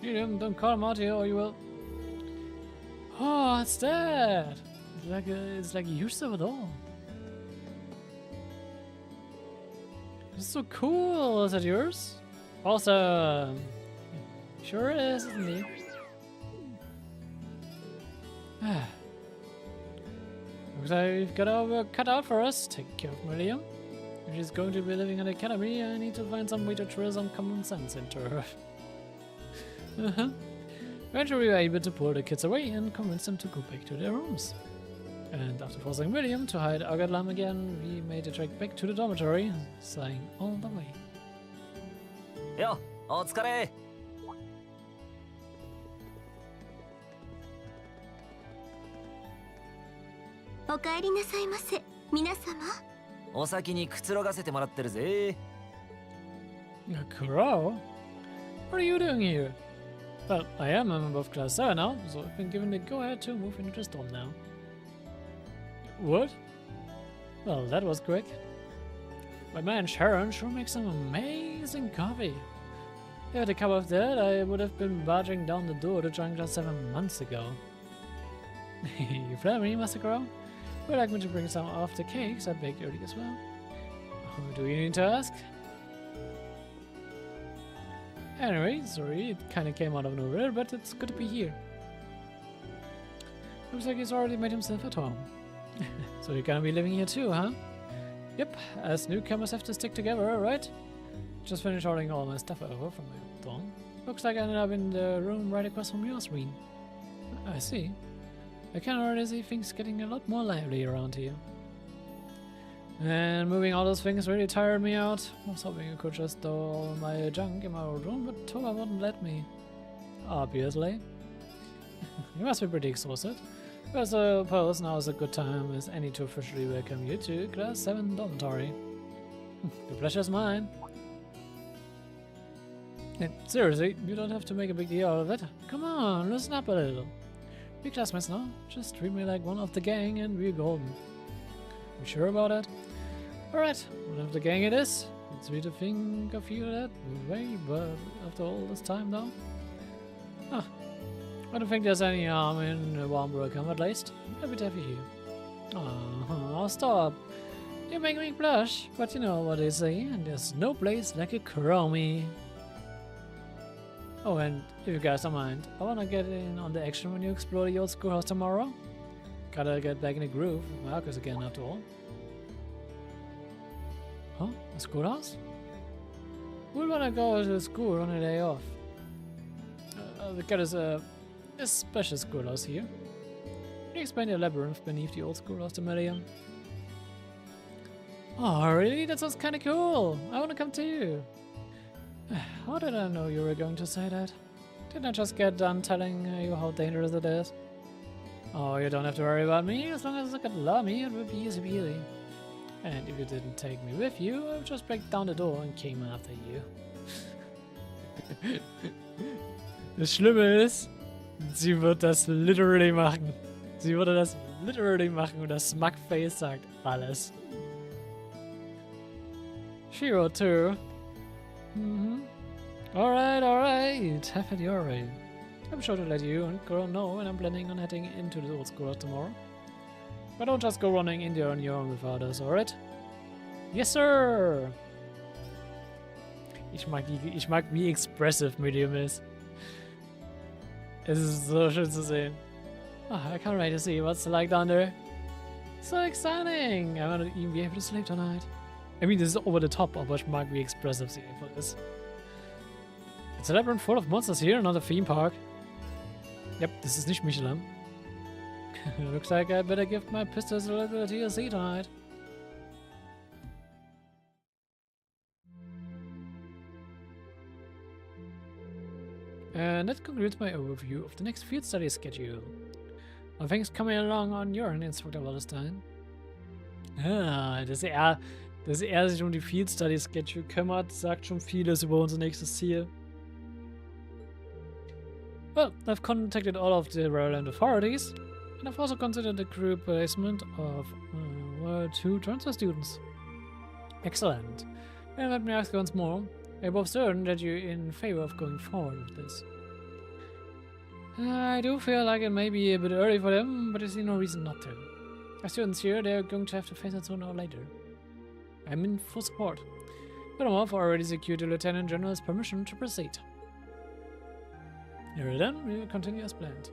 S1: Don't call him out here or you will... Oh, it's that! It's like a huge silver doll. It's so cool! Is that yours? Awesome! Sure is, isn't it? Looks like we've got our work cut out for us. Take care of Miriam. If she's going to be living in the academy, I need to find some way to drill some common sense into her. Eventually we were able to pull the kids away and convince them to go back to their rooms. And after forcing William to hide Agadlam again, we made the trek back to the dormitory, sighing all the way.
S7: Yo, お疲れ。
S9: お帰りなさいませ、皆様。
S7: お先にくつろがせてもらってるぜ。
S1: A crow? What are you doing here? Well, I am a member of Class 7 now, so I've been given the go-ahead to move into the storm now. What? Well, that was quick. My man Sharon sure makes some amazing coffee. If I had a cup of that, I would have been barging down the door to join Class 7 months ago. You flatter me, Master Crow? Would you like me to bring some of the cakes I baked earlier as well? Oh, do you need to ask? Anyway, sorry, it kinda came out of nowhere, but it's good to be here. Looks like he's already made himself at home. So you're gonna be living here too, huh? Yep, as newcomers have to stick together, right? Just finished ordering all my stuff over from my old dorm. Looks like I ended up in the room right across from yours, Reen. I see. I can already see things getting a lot more lively around here. And moving all those things really tired me out. I was hoping you could just store all my junk in my old room, but Toba wouldn't let me. Obviously. You must be pretty exhausted. I suppose now is a good time as any to officially welcome you to Class 7 dormitory. The pleasure's mine. And seriously, you don't have to make a big deal out of it. Come on, loosen up a little. We're classmates now. Just treat me like one of the gang and we're golden. You sure about that? Alright, one of the gang it is. It's sweet to think of you that way, but after all this time now? Ah, I don't think there's any harm in a warm welcome at least. Happy to have you here. Oh, stop. You make me blush, but you know what they say, and there's no place like a chromie. Oh, and if you guys don't mind, I wanna get in on the action when you explore the old schoolhouse tomorrow. Gotta get back in the groove with Marcus again after all. Huh? A schoolhouse? Who'd wanna go to school on a day off? Because a special schoolhouse here. Can you explain the labyrinth beneath the old schoolhouse to Miriam? Oh, really? That sounds kinda cool! I wanna come too! How did I know you were going to say that? Didn't I just get done telling you how dangerous it is? Oh, you don't have to worry about me. As long as you could love me, it would be easy peasy. And if you didn't take me with you, I would just break down the door and came after you. Das Schlimme ist, sie wird das literally machen. Sie würde das literally machen und das Smugface sagt alles. Shiro too. Alright, have it your way. I'm sure to let you and girl know when I'm planning on heading into the old school tomorrow. But don't just go running in there on your own with others, alright? Yes, sir! Ich mag wie expressive Medium ist. Es ist so schön zu sehen. Oh, I can't wait to see what's like down there. So exciting! I want to even be able to sleep tonight. I mean, this is over the top, aber ich mag wie expressive sie einfach ist. It's a labyrinth full of monsters here, not a theme park. Yep, this is nicht Michelin. Looks like I better give my pistols a little TLC tonight. And that concludes my overview of the next field study schedule. Are things coming along on your end, Instructor Wallenstein? Ah, dass er sich um die Field Study Schedule kümmert, sagt schon vieles über unser nächstes Ziel. Well, I've contacted all of the relevant authorities, and I've also considered the crew placement of 2 transfer students. Excellent. And let me ask once more, are you both certain that you're in favor of going forward with this? I do feel like it may be a bit early for them, but I see no reason not to. As students here, they're going to have to face it sooner or later. I'm in full support. Furthermore, I've already secured the Lieutenant General's permission to proceed. Here then, we will continue as planned.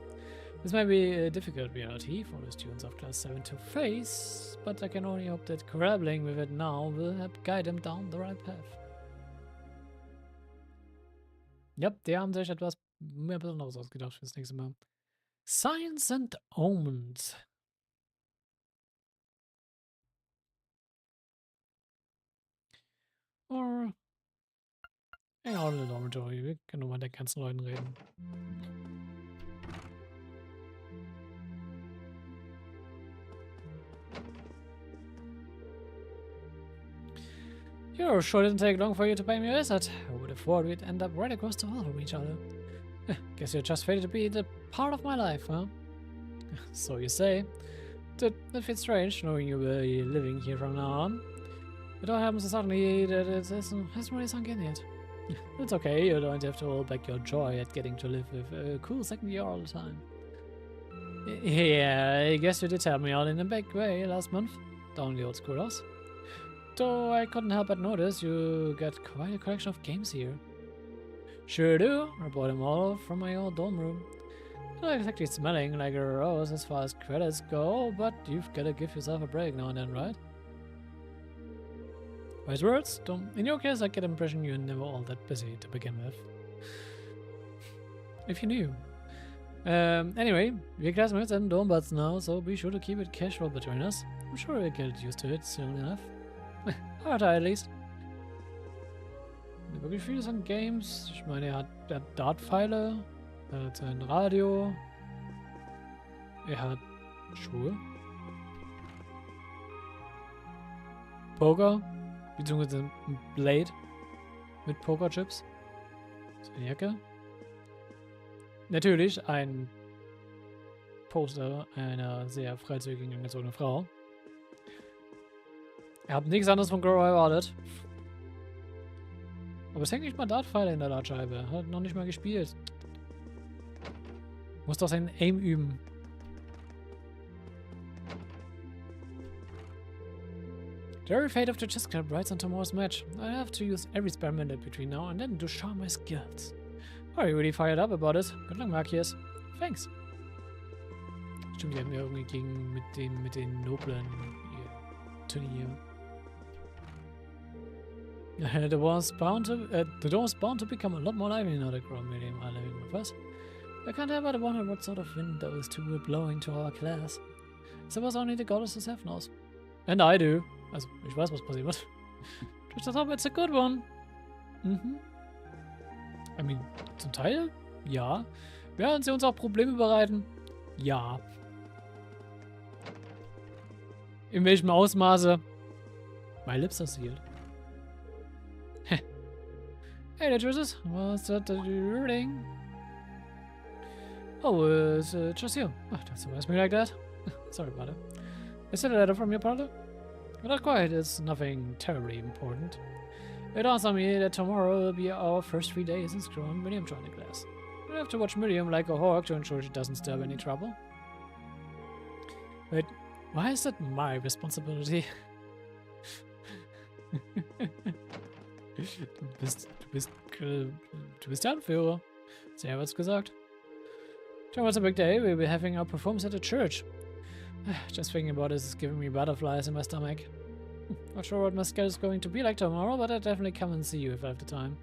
S1: This may be a difficult reality for the students of Class 7 to face, but I can only hope that grappling with it now will help guide them down the right path. Yep, die haben sich etwas mehr Besonderes ausgedacht fürs nächste Mal. Science and Omens. Or hang out in the dormitory. Wir können nur mal mit den ganzen Leuten reden. You sure didn't take long for you to pay me a visit. I would have thought we'd end up right across the hall from each other. Guess you're just fated to be the part of my life, huh? So you say. That feels strange, knowing you will be living here from now on. It all happens so suddenly that it hasn't really sunk in yet. It's okay, you don't have to hold back your joy at getting to live with a cool second year all the time. Yeah, I guess you did help me out in a big way last month, down the old schoolhouse. Though I couldn't help but notice you got quite a collection of games here. Sure do, I bought them all from my old dorm room. Not exactly smelling like a rose as far as credits go, but you've gotta give yourself a break now and then, right? Wise words? In your case, I get the impression you're never all that busy to begin with. If you knew. Anyway, we're classmates and dorm buds now, so be sure to keep it casual between us. I'm sure we'll get used to it soon enough. Aren't I, at least? Wirklich vieles an Games. Ich meine, er hat Dartpfeile, er hat ein Radio, er hat Schuhe, Poker, beziehungsweise ein Blade mit Pokerchips, seine Jacke. Natürlich ein Poster einer sehr freizügigen angezogenen Frau. Ich habe nichts anderes von Grow erwartet. Aber es hängt nicht mal Dartpfeile in der Dartscheibe. Hat noch nicht mal gespielt. Muss doch sein Aim üben. The very fate of the chess club rides on tomorrow's match. I have to use every spare minute between now and then to show my skills. Are you really fired up about it? Good luck, Marquis. Thanks. Stimmt, die haben ja irgendwie gegen mit den noblen Turnier. The door's bound to become a lot more lively now that Crown Medium are living with us. I can't help but wonder what sort of wind those two were blowing to our class. I suppose only the goddess herself knows. And I do. Also, ich weiß, was passiert wird. Just thought it's a good one. I mean, zum Teil, ja. Werden sie uns auch Probleme bereiten? Ja. In welchem Ausmaße? My lips are sealed. Hey there, Trissus. What's that you're reading? Oh, it's just you. Oh, don't surprise me like that. Sorry about it. Is it a letter from your brother? Not quite. It's nothing terribly important. It dawns on me that tomorrow will be our first 3 days in school on Miriam joining class. We have to watch Miriam like a hawk to ensure she doesn't stir any trouble. Wait, why is that my responsibility? Du bist der Anführer. Sehr wird's gesagt. Tomorrow's a big day. We'll be having our performance at the church. Just thinking about this is giving me butterflies in my stomach. Not sure what my schedule is going to be like tomorrow, but I'll definitely come and see you if I have the time.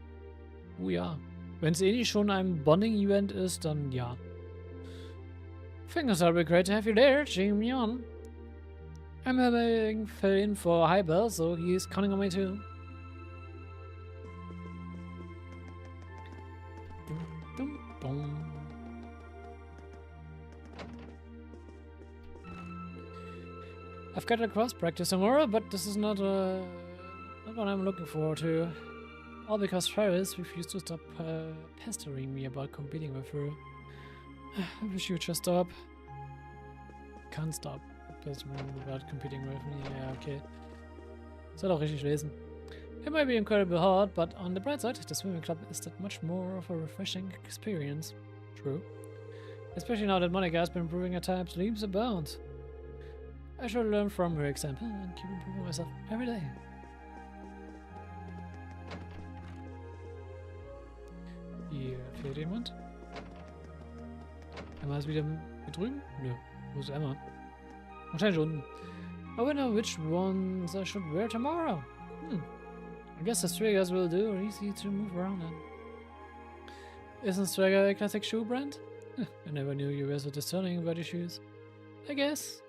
S1: Oh ja. Wenn es eh nicht schon ein Bonding-Event ist, dann ja. Think that'll be great to have you there, cheering me on. I'm having fill in for Highbell, so he's counting on me too. Dum, dum, dum. I've got a cross practice tomorrow, but this is not what I'm looking forward to. All because Ferris refused to stop pestering me about competing with her. I wish you'd just stop. Can't stop pestering me about competing with me. Yeah, okay. Soll auch richtig lesen. It might be incredibly hard, but on the bright side, the swimming club is that much more of a refreshing experience. True. Especially now that Monica has been improving at times leaps abound. I should learn from her example and keep improving myself every day. Hier fehlt jemand. Emma ist wieder hier drüben? Nö. Wo ist Emma? Wahrscheinlich unten. I wonder which ones I should wear tomorrow. I guess the Straggers will do, easy to move around in. Isn't Stragger a classic shoe brand? I never knew you were so discerning about your shoes. I guess.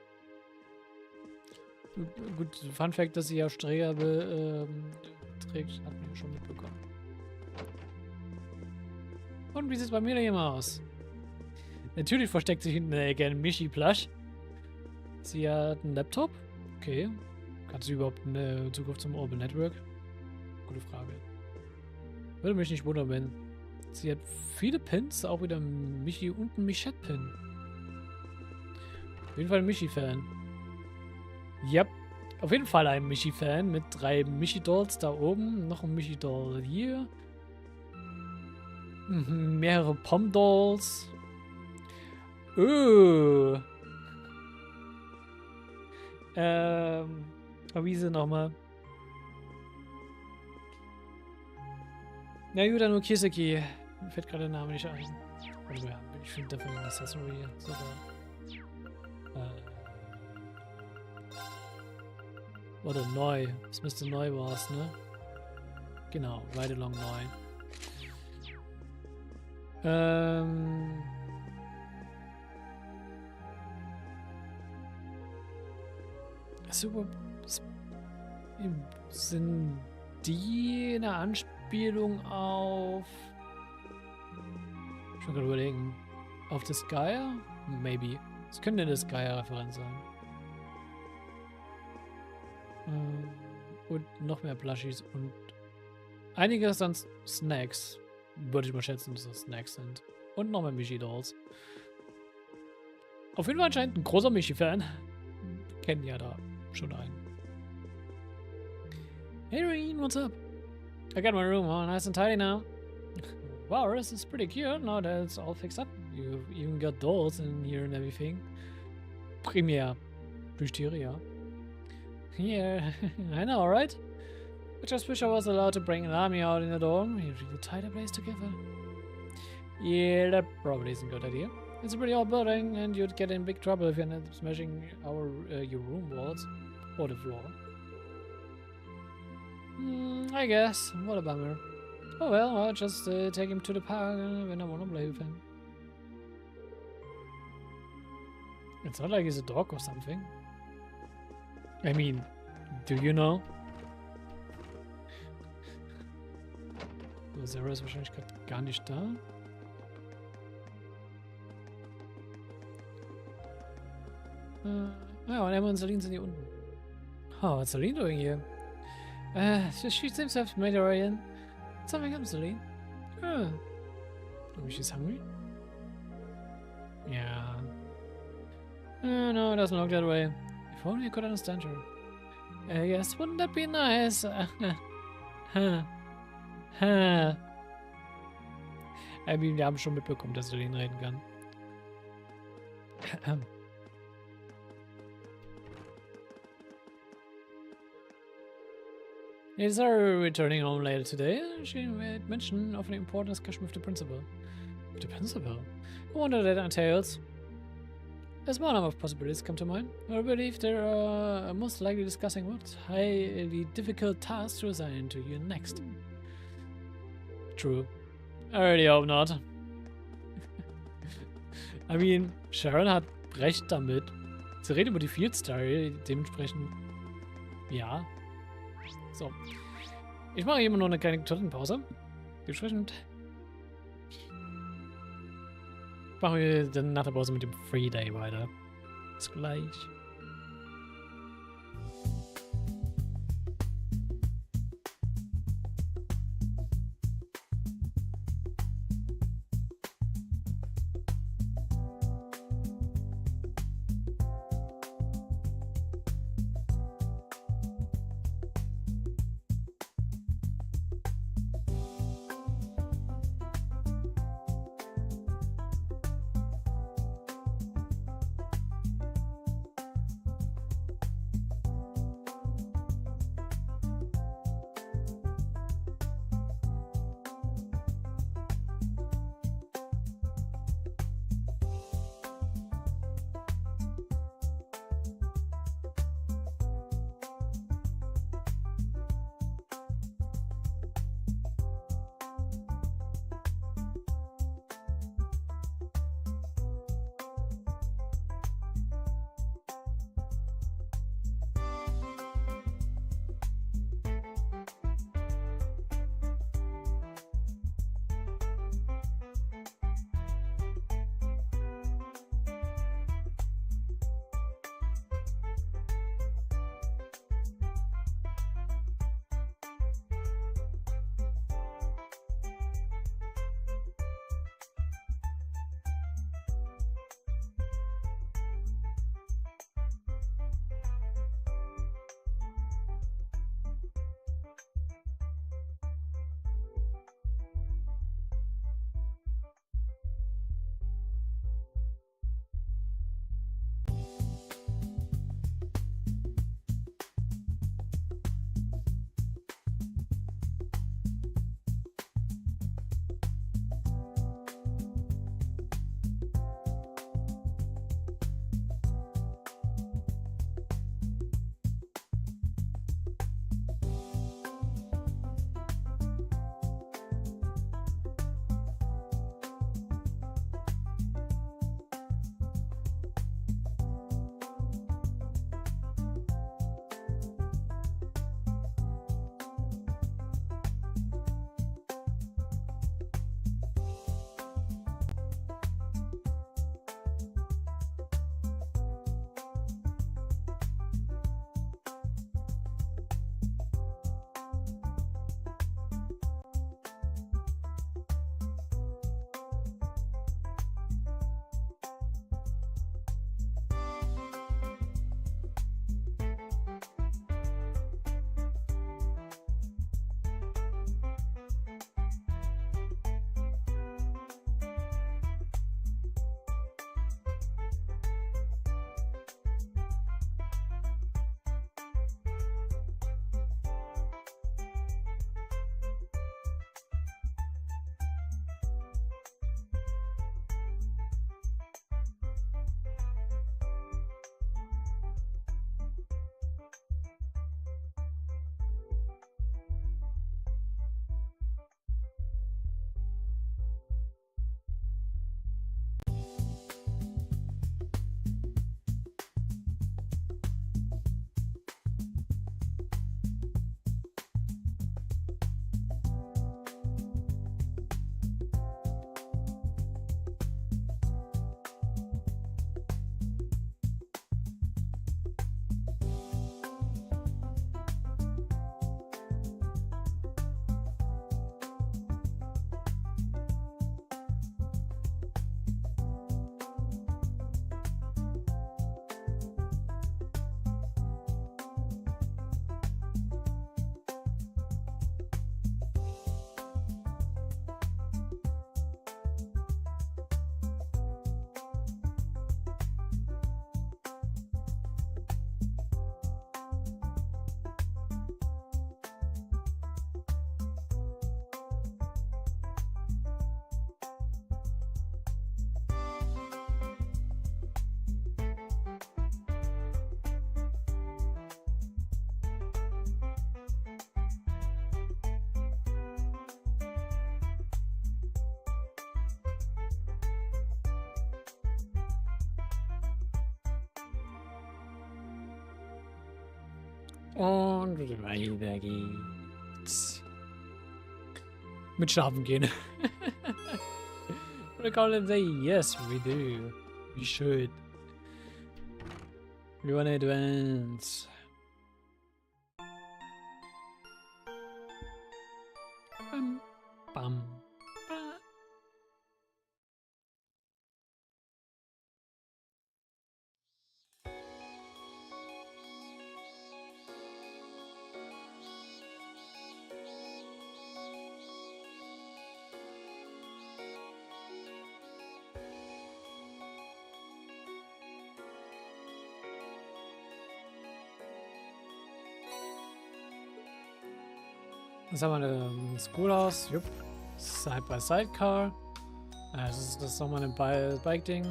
S1: Gut, Fun Fact, dass sie ja Sträger trägt, hat man ja schon mitbekommen. Und wie sieht es bei mir immer aus? Natürlich versteckt sich hinten gerne Michi Plush. Sie hat einen Laptop. Okay. Hat sie überhaupt einen Zugriff zum Open Network? gute Frage. Würde mich nicht wundern, wenn sie hat viele Pins, auch wieder Michi und ein Michette-Pin. Auf jeden Fall ein Michi-Fan. Yep. Auf jeden Fall ein Michi-Fan mit 3 Michi-Dolls da oben. Noch ein Michi-Doll hier. Mehrere Pom-Dolls. Wie ist sie nochmal? Na gut, dann nur Kiseki. Mir fällt gerade der Name nicht ein. Also ja, ich finde davon ein Accessory sogar. Oder neu. Es müsste neu war's, ne? Genau, Ride Along neu. Sind die eine Anspielung auf... Ich muss gerade überlegen. Auf das Gaia? Maybe. Es könnte eine Gaia-Referenz sein. Und noch mehr Plushies und einiges an Snacks. Würde ich mal schätzen, dass das Snacks sind. Und noch mehr Michi-Dolls. Auf jeden Fall anscheinend ein großer Michi-Fan. Kennen ja da schon einen. Hey Reen, what's up? I got my room all nice and tidy now. Wow, this is pretty cute. Now that it's all fixed up. You've even got dolls in here and everything. Primär. Plüschtiere, ja. Yeah, I know, right? I just wish I was allowed to bring an army out in the dorm. You'd really tie the place together. Yeah, that probably isn't a good idea. It's a pretty old building, and you'd get in big trouble if you ended up smashing your room walls or the floor. I guess. What a bummer. Oh well, I'll just take him to the park when I want to play with him. It's not like he's a dog or something. I mean, do you know? So, Sarah ist wahrscheinlich gerade gar nicht da. Ja, und Emma und Celine sind hier unten. Oh, what's Celine doing here? She seems to have made her way in. Something up, Celine. Maybe she's hungry? Yeah. No, it doesn't look that way. If only I could understand her. Yes, wouldn't that be nice? I mean, wir haben schon mitbekommen, dass Celine reden kann. Is Sarah returning home later today? She made mention of an important discussion with the principal. With the principal? I wonder what that entails. A small number of possibilities come to mind. I believe they're most likely discussing what highly difficult tasks to assign to you next. True. I really hope not. I mean, Sharon hat recht damit. Sie redet über die Field Story, dementsprechend ja. So. Ich mache immer noch eine kleine Toilettenpause. Dementsprechend machen wir dann nach der Pause mit dem Free Day weiter. Bis gleich. Und weiter geht's. Mit Schlafen gehen. We call it a day. Yes, we do. We should. We wanna advance. Bam, bam. Was haben wir denn? Schoolhouse, jupp. Side-by-Side-Car. Das ist nochmal ein Bike-Ding.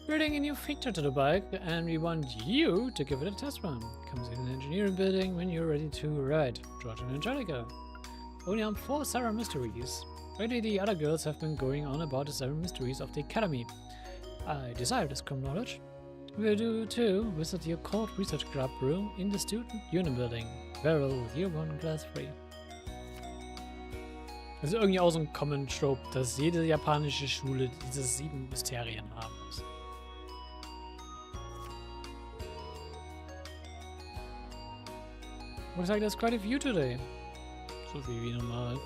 S1: We're adding a new feature to the bike, and we want you to give it a test run. Comes in an engineering building when you're ready to ride. George and Angelica. Only on 4 Sarah mysteries. Lately, the other girls have been going on about the 7 mysteries of the academy. I desire this common knowledge. We'll do too. Visit the occult research club room in the student union building. Barrel, year 1, class 3. Das ist irgendwie auch so ein Common Trope, dass jede japanische Schule diese 7 Mysterien haben muss. Looks like there's quite a few today. So viel wie normal.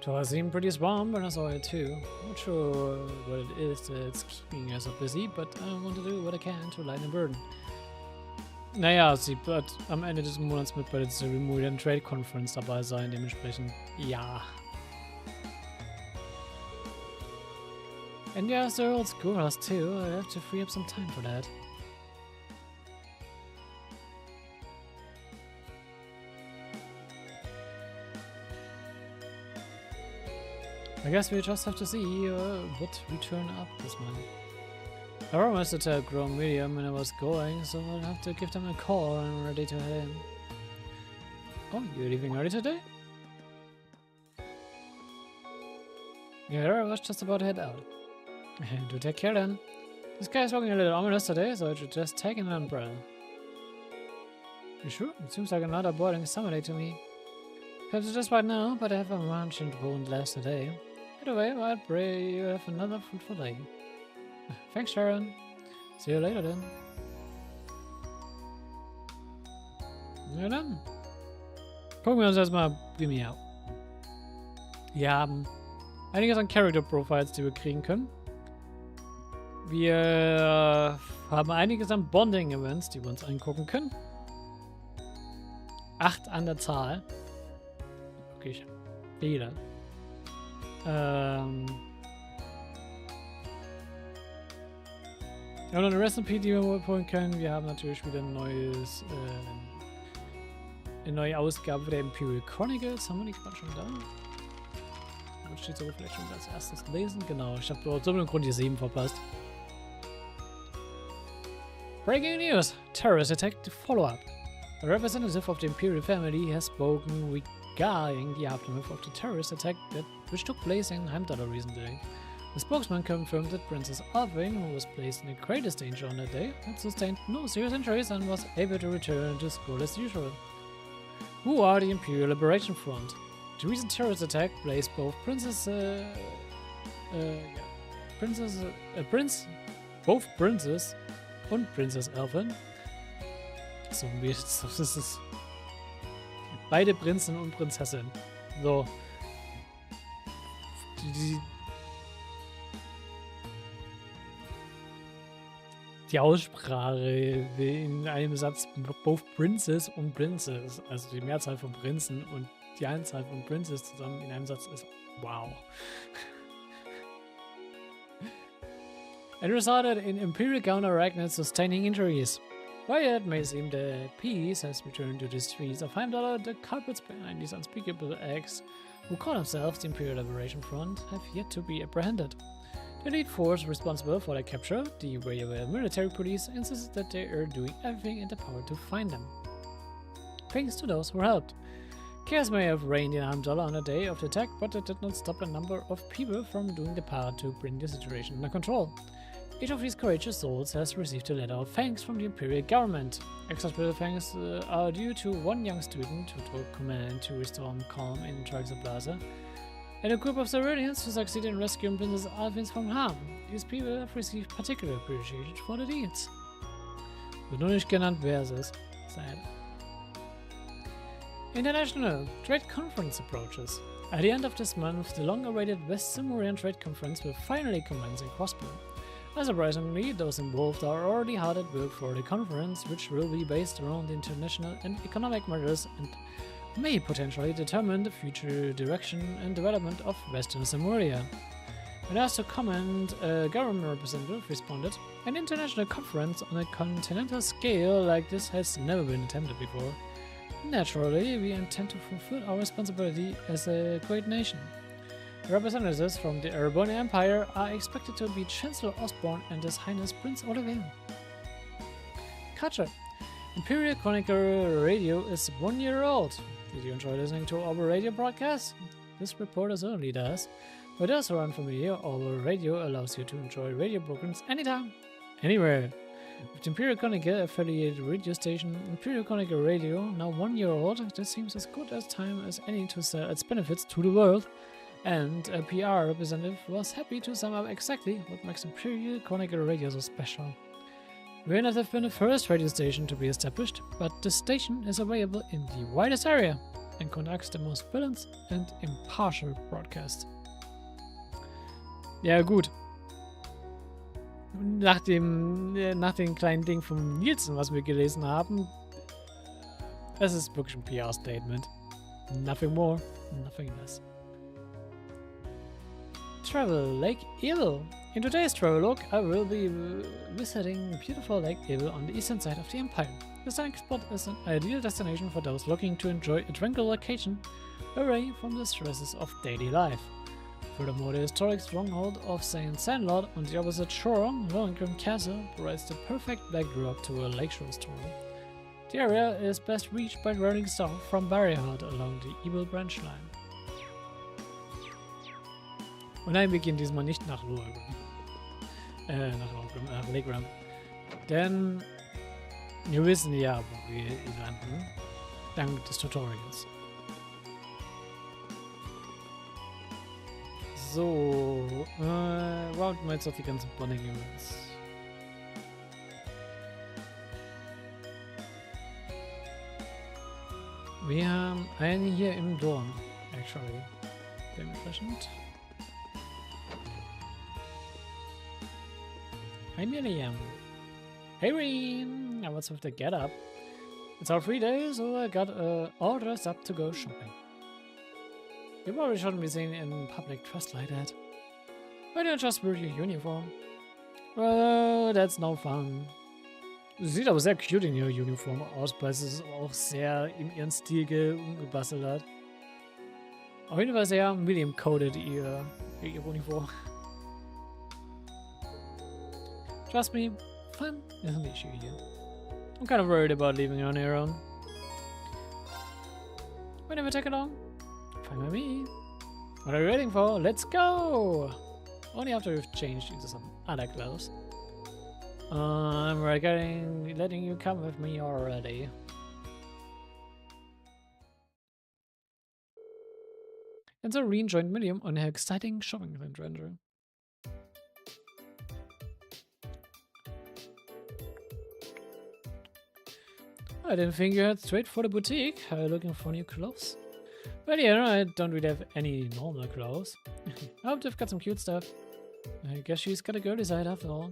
S1: Tor seemed pretty swamped when I saw it too. Not sure what it is that's keeping us so busy, but I want to do what I can to lighten the burden. Naja, sie wird am Ende des Monats mit bei der Ceremonial Trade Conference dabei sein, dementsprechend ja. And yes, there are old schoolhouse too. I have to free up some time for that. I guess we just have to see what we turn up this month. I promised to tell Grown Medium when I was going, so I'll have to give them a call when I'm ready to head in. Oh, you're leaving early today? Yeah, I was just about to head out. Do take care then. This guy's looking a little ominous today, so I should just take an umbrella. You sure? It seems like another boring summer day to me. Perhaps it's just right now, but I have a hunch it won't last today. Either way, I pray you have another fruitful day. Thanks, Sharon. See you later then. Ja dann. Gucken wir uns erstmal Gimme Out. Wir haben einiges an Character Profiles, die wir kriegen können. Wir haben einiges an Bonding Events, die wir uns angucken können. 8 an der Zahl. Wirklich viele. Wir haben noch eine Recipe, die wir holen können. Wir haben natürlich wieder ein neues, eine neue Ausgabe der Imperial Chronicles. Haben wir die gerade schon da? Und steht so vielleicht schon als erstes lesen. Genau, ich habe aus so einem Grund die 7 verpasst. Breaking news! Terrorist attack to follow up. A representative of the Imperial family has spoken regarding the aftermath of the terrorist attack which took place in Heimdall recently. The spokesman confirmed that Princess Alving, who was placed in the greatest danger on that day, had sustained no serious injuries and was able to return to school as usual. Who are the Imperial Liberation Front? The recent terrorist attack placed both both Princess und Princess Alvin. So weird, das ist beide Prinzen und Prinzessin. So. Die Aussprache in einem Satz both Princess und Princess, also die Mehrzahl von Prinzen und die Anzahl von Princess zusammen in einem Satz ist wow. It resulted in Imperial counter-arachnids sustaining injuries. While it may seem that peace has returned to the streets of Heimdall, the culprits behind these unspeakable acts, who call themselves the Imperial Liberation Front, have yet to be apprehended. The elite force responsible for their capture, the Railway military police, insists that they are doing everything in their power to find them. Thanks to those who helped. Chaos may have reigned in Heimdall on the day of the attack, but it did not stop a number of people from doing their part to bring the situation under control. Each of these courageous souls has received a letter of thanks from the Imperial government. Extra special thanks are due to one young student who took command to restore calm in Traxxas Plaza, and a group of Cyrodians who succeeded in rescuing Princess Alphins from harm. These people have received particular appreciation for the deeds. Wird nur nicht genannt, wer es ist. Sad. International Trade Conference approaches. At the end of this month, the long-awaited West Simurian Trade Conference will finally commence in Crossbell. Unsurprisingly, those involved are already hard at work for the conference, which will be based around international and economic matters and may potentially determine the future direction and development of Western Simuria. When asked to comment, a government representative responded, "An international conference on a continental scale like this has never been attempted before. Naturally, we intend to fulfill our responsibility as a great nation." Representatives from the Erebonia Empire are expected to be Chancellor Osborne and His Highness Prince Oliver. Culture. Imperial Chronicle Radio is 1 year old. Did you enjoy listening to our radio broadcast? This reporter certainly does. For those who are unfamiliar, our radio allows you to enjoy radio programs anytime, anywhere. With the Imperial Chronicle affiliated radio station, Imperial Chronicle Radio, now 1 year old, this seems as good a time as any to sell its benefits to the world. And a PR representative was happy to sum up exactly what makes Imperial Chronicle Radio so special. We may not have been the first radio station to be established, but the station is available in the widest area and conducts the most balanced and impartial broadcast. Ja gut. Nach dem kleinen Ding von Nielsen, was wir gelesen haben, es ist wirklich ein PR-Statement. Nothing more, nothing less. Travel Lake Evil. In today's travelogue, I will be visiting beautiful Lake Evil on the eastern side of the Empire. This stunning spot is an ideal destination for those looking to enjoy a tranquil vacation away from the stresses of daily life. Furthermore, the historic stronghold of Saint Sandlot on the opposite shore, Lohengrin Castle, provides the perfect backdrop to a lakeshore story. The area is best reached by riding south from Barrierhead along the Evil branch line. Und nein, wir gehen diesmal nicht nach Lohengrin. Nach Lake Ramp. Denn wir wissen ja, wo wir landen. Dank des Tutorials. So, warten wir jetzt auf die ganzen Bonding Events. Wir haben einen hier im Dorm, actually. Dementsprechend. Hi Miriam. Hey Reen! Now what's with the get up? It's our free day, so I got all dressed up to go shopping. You probably shouldn't be seen in public dressed like that. Why don't you just wear your uniform? Well, that's no fun. Sieht aber sehr cute in ihrer Uniform aus, weil sie es auch sehr in ihren Stil umgebastelt hat. Auf jeden Fall sehr medium-coded ihre Uniform. Trust me, fun is an issue here. I'm kind of worried about leaving her on her own. We never take along. Fine by me. What are you waiting for? Let's go! Only after we've changed into some other clothes. I'm letting you come with me already. And so Reen joined William on her exciting shopping adventure. I didn't think you head straight for the boutique. Are you looking for new clothes? Well, yeah, I don't really have any normal clothes. I hope they've got some cute stuff. I guess she's got a girly side after all.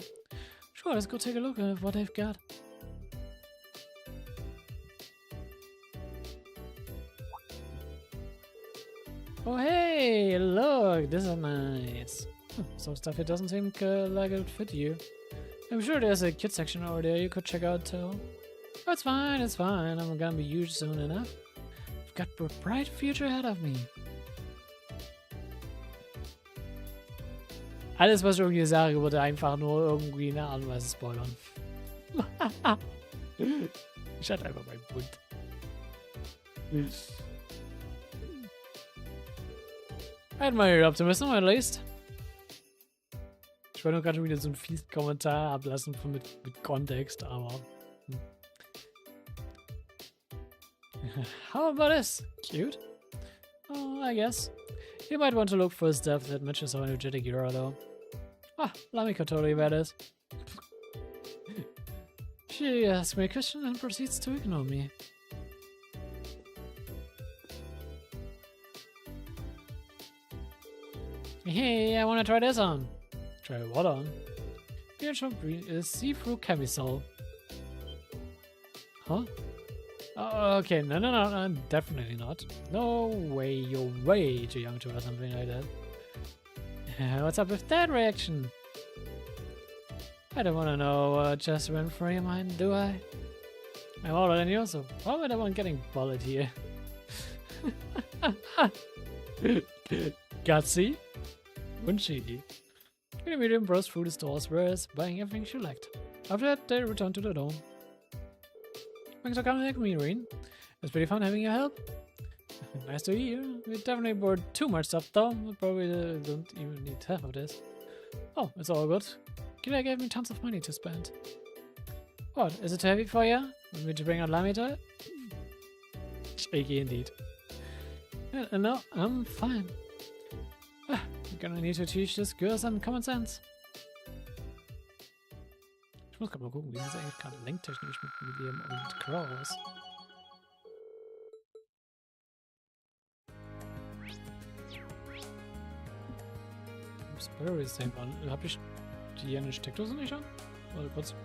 S1: Sure, let's go take a look at what they've got. Oh hey, look, this is nice. Some stuff here doesn't seem like it would fit you. I'm sure there's a kid section over there you could check out too. Oh, it's fine, I'm gonna be huge soon enough. I've got a bright future ahead of me. Alles, was ich irgendwie sage, würde einfach nur irgendwie eine Art und Weise spoilern. Ich hatte einfach meinen Mund. I admire your optimism, at least. Ich wollte nur gerade wieder so einen fiesen Kommentar ablassen mit Kontext, aber... How about this? Cute? Oh, I guess. You might want to look for stuff that matches our energetic hero, though. Ah, Lamiko totally badass. She asks me a question and proceeds to ignore me. Hey, I wanna try this on. Try what on? Beautiful see-through camisole. Huh? Oh, okay, no, definitely not. No way, you're way too young to wear something like that. What's up with that reaction? I don't wanna know what just went through your mind, do I? I'm older than you, so why would I want getting bullied here? Gutsy? Wouldn't she? The medium browsed through the stores, whereas buying everything she liked. After that, they returned to the dome. Thanks for coming with me, Reen. It was pretty fun having your help. Nice to hear. We definitely bought too much stuff though. We probably don't even need half of this. Oh, it's all good. Killer gave me tons of money to spend. What, is it too heavy for you? Want me to bring out Lamito? Shaky indeed. No, I'm fine. You're gonna need to teach this girl some common sense. Ich muss gerade mal gucken, wie sieht es eigentlich gerade lenktechnisch mit William und Crow aus. Battery Safe an. Hab ich die eine Steckdose nicht an? Warte kurz.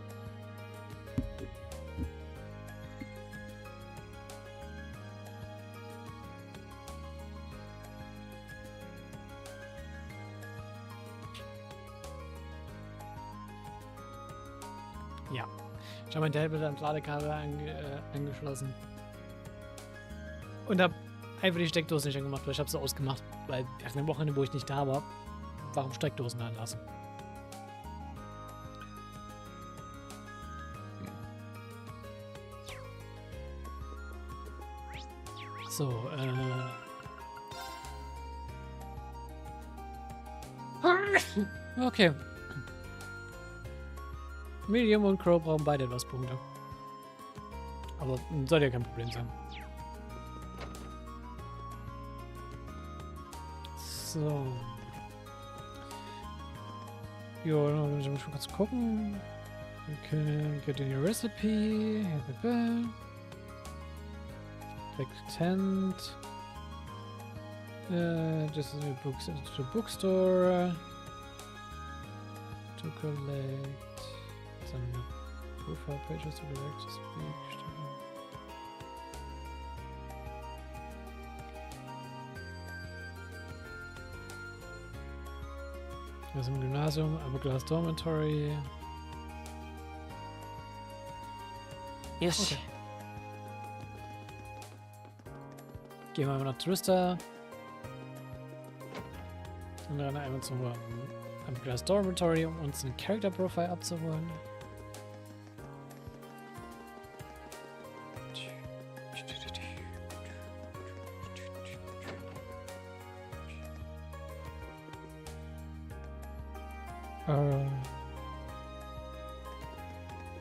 S1: Ja. Ich habe mein Tablet ans Ladekabel angeschlossen. Und habe einfach die Steckdose nicht angemacht, weil ich habe sie ausgemacht. Weil nach dem Wochenende, wo ich nicht da war, warum Steckdosen anlassen? So, okay. Medium und Crow brauchen beide etwas Punkte. Aber soll ja kein Problem sein. So. Jo, dann muss ich mal kurz gucken. Okay, get in your recipe. Tent. Just in the books to the bookstore. To collect some profile pages to collect to speak. Das ist im Gymnasium, aber Glass Dormitory.
S2: Yes.
S1: Okay. Gehen wir mal nach Trista. Und dann einmal zum Glass Dormitory, um uns ein Character Profile abzuholen.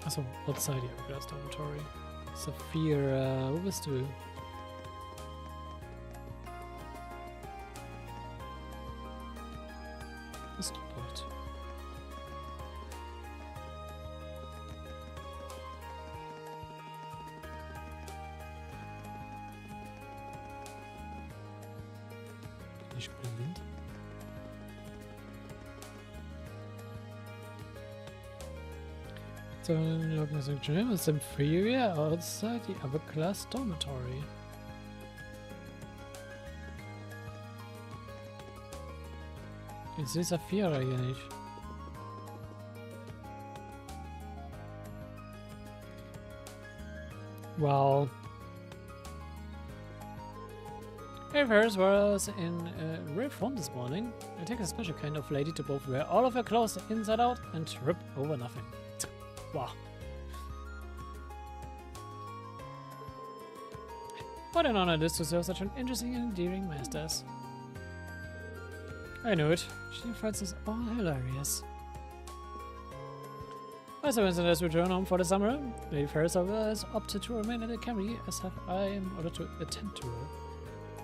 S1: Achso, outside hier, Glass Dormitory. Saphira, wo bist du? Bist du dort? Bin ich blind? So, looking at the gym is Saphira outside the upper class dormitory. Ich sehe Saphira hier nicht. Wow. If hers was in rare form this morning, it takes a special kind of lady to both wear all of her clothes inside out and trip over nothing. Wow. What an honor it is to serve such an interesting and endearing masters. I knew it. She finds us all hilarious. As Vincent has returned home for the summer, Lady Ferris has opted to remain at the academy as have I in order to attend to her.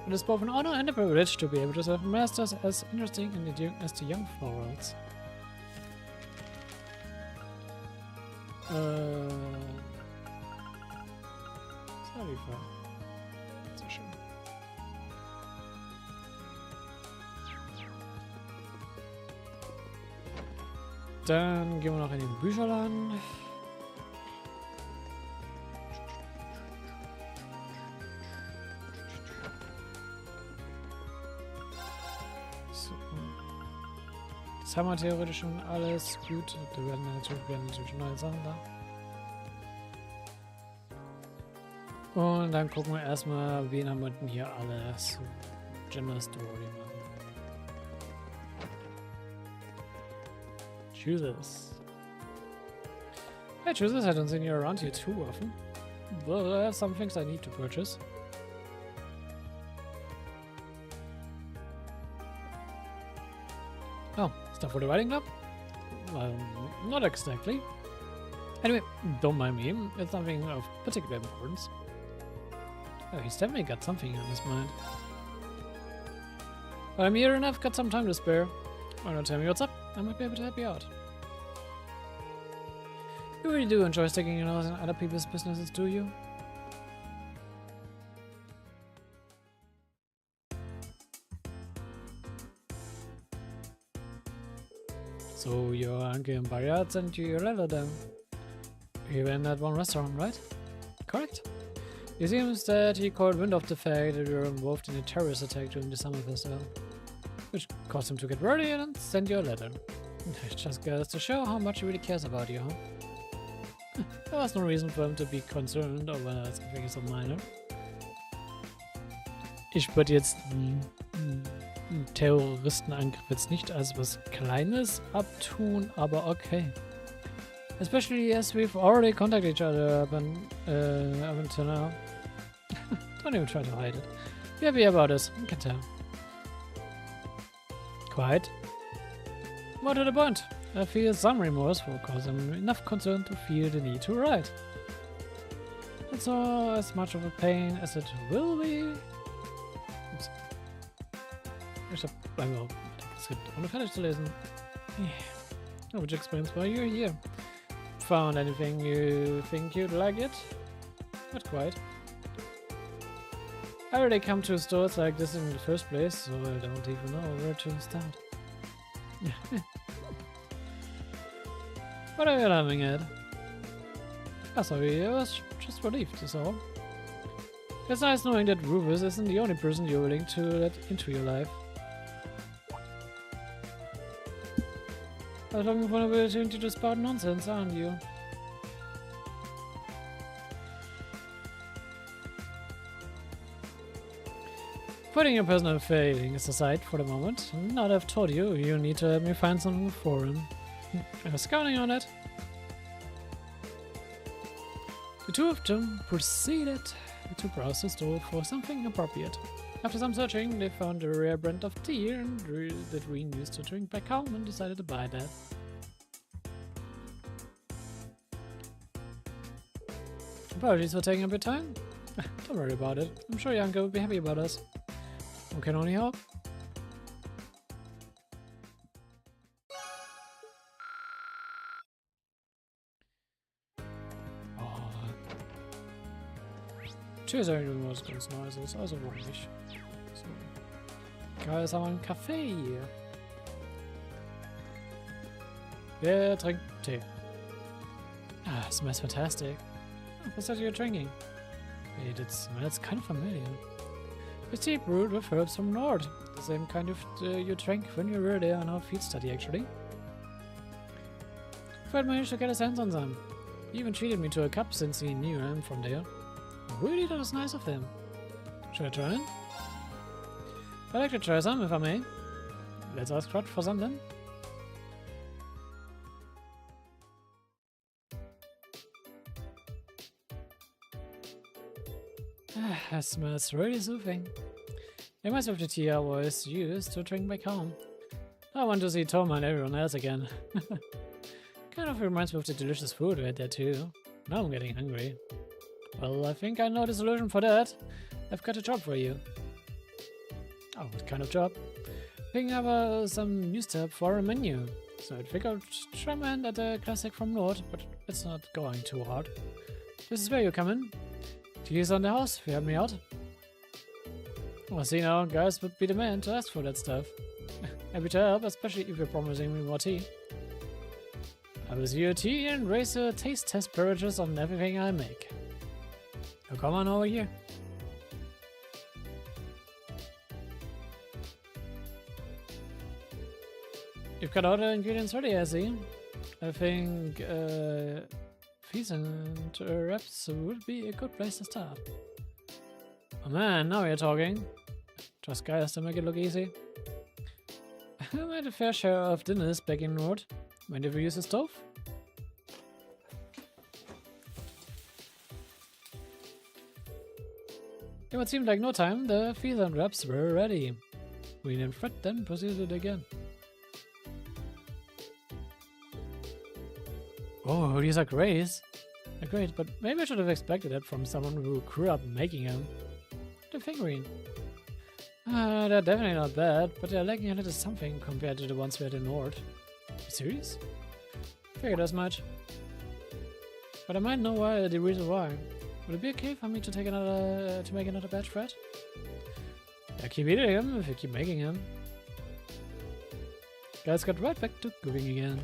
S1: It is both an honor and a privilege to be able to serve masters as interesting and endearing as the young florals. Sorry for. Sehr schön. Dann gehen wir noch in den Bücherladen. So. Das haben wir theoretisch schon alles. Gut, da werden natürlich neue Sachen da. Und dann gucken wir erstmal, wen haben wir denn hier alles. Gender Story machen. Chooses. Hey, Chooses, I don't see you around here too often. Well, I have some things I need to purchase. Oh, stuff for the writing club? Not exactly. Anyway, don't mind me. It's something of particular importance. Oh, he's definitely got something on his mind. But I'm here and I've got some time to spare. Why not tell me what's up? I might be able to help you out. You really do enjoy sticking your nose in other people's businesses, do you? So your uncle and Passiert sent you your letter then. You were in that one restaurant, right? Correct? It seems that he caught wind of the fact that you were involved in a terrorist attack during the summer festival, which caused him to get worried and send you a letter. It just goes to show how much he really cares about you, huh? There was no reason for him to be concerned over something so minor. Ich würde jetzt Terroristenangriff jetzt nicht als was Kleines abtun, aber okay. Especially as we've already contacted each other up until now. Don't even try to hide it. Be happy about this, I can tell. Quite. More to the point, I feel some remorse for causing enough concern to feel the need to write. It's all as much of a pain as it will be. Oops. Ich hab lange das Skript ohne fertig zu lesen. Yeah. Which explains why you're here. Found anything you think you'd like it? Not quite. I already come to stores like this in the first place, so I don't even know where to start. What are you laughing at? Oh, sorry, I was just relieved, that's all. It's nice knowing that Rufus isn't the only person you're willing to let into your life. I'm looking for an opportunity to spout nonsense, aren't you? Putting your personal feelings aside for the moment, now that I've told you, you need to help me find something foreign. I was counting on it. The two of them proceeded to browse the store for something appropriate. After some searching, they found a rare brand of tea that Reen used to drink back home and decided to buy that. Apologies for taking a bit of time. Don't worry about it. I'm sure your uncle will be happy about us. We can only hope. Tschüss, irgendwas ganz Neues ist, also warum nicht? So. Geil, jetzt haben wir einen Kaffee hier. Wer trinkt Tee? Ah, it smells fantastic. What's that you're drinking? Wait, it smells kind of familiar. It's tea brewed with herbs from Nord. The same kind of you drank when you were there on our field study, actually. Fred managed to get his hands on some. He even treated me to a cup since he knew I'm from there. Really, that was nice of him. Should I try it? I'd like to try some, if I may. Let's ask Rod for some then. That smells really soothing. It must be the tea I was used to drink back home. I want to see Tom and everyone else again. Kind of reminds me of the delicious food we had there too. Now I'm getting hungry. Well, I think I know the solution for that. I've got a job for you. Oh, what kind of job? Picking up some new stuff for a menu. So I figured try my hand at the classic from Nord, but it's not going too hard. This is where you come in. Keys on the house, if you help me out. Well, see now, guys would be the man to ask for that stuff. Happy to help, especially if you're promising me more tea. I will see your tea and raise a taste test beverages on everything I make. So come on over here. You've got all the ingredients ready, I see. I think fees and wraps would be a good place to start. Oh man, now you're talking. Just guys to make it look easy. I made a fair share of dinners back in Nord. When did we use the stove? In what seemed like no time, the fees and wraps were ready. We named Fred, then proceeded again. Oh, these are great. They're great, but maybe I should have expected that from someone who grew up making them. The figurine. They're definitely not bad, but they're lacking a little something compared to the ones we had in Nord. You serious? Figured as much. But I might know why, the reason why. Would it be okay for me to take make another batch, Fred? Yeah, keep eating him if you keep making him. Guys got right back to cooking again.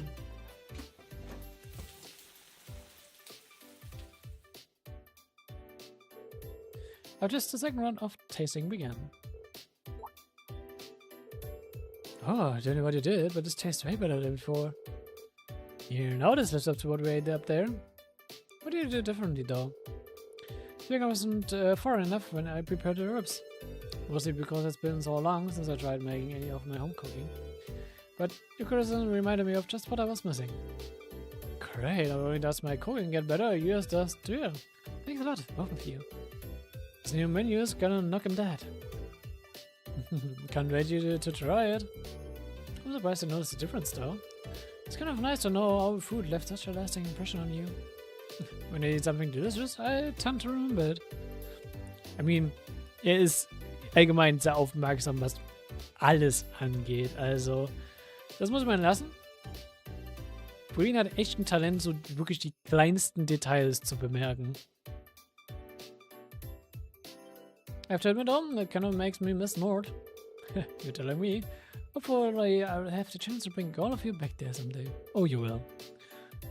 S1: Just the second round of tasting began. Oh, I don't know what you did, but this tastes way better than before. You know this lives up to what we ate up there. What do you do differently though? I think I wasn't far enough when I prepared the herbs. Mostly because it's been so long since I tried making any of my home cooking. But your criticism reminded me of just what I was missing. Great, not only does my cooking get better, yours does too. Thanks a lot, both of you. This new menu is gonna knock him dead. Can't wait you to try it. I'm surprised to notice the difference though. It's kind of nice to know how food left such a lasting impression on you. When you eat something delicious, I tend to remember it. I mean, er ist allgemein sehr aufmerksam, was alles angeht. Also, das muss man lassen. Breen hat echt ein Talent, so wirklich die kleinsten Details zu bemerken. I have to admit, that kind of makes me miss Nord. You're telling me. Hopefully, I'll have the chance to bring all of you back there someday. Oh, you will.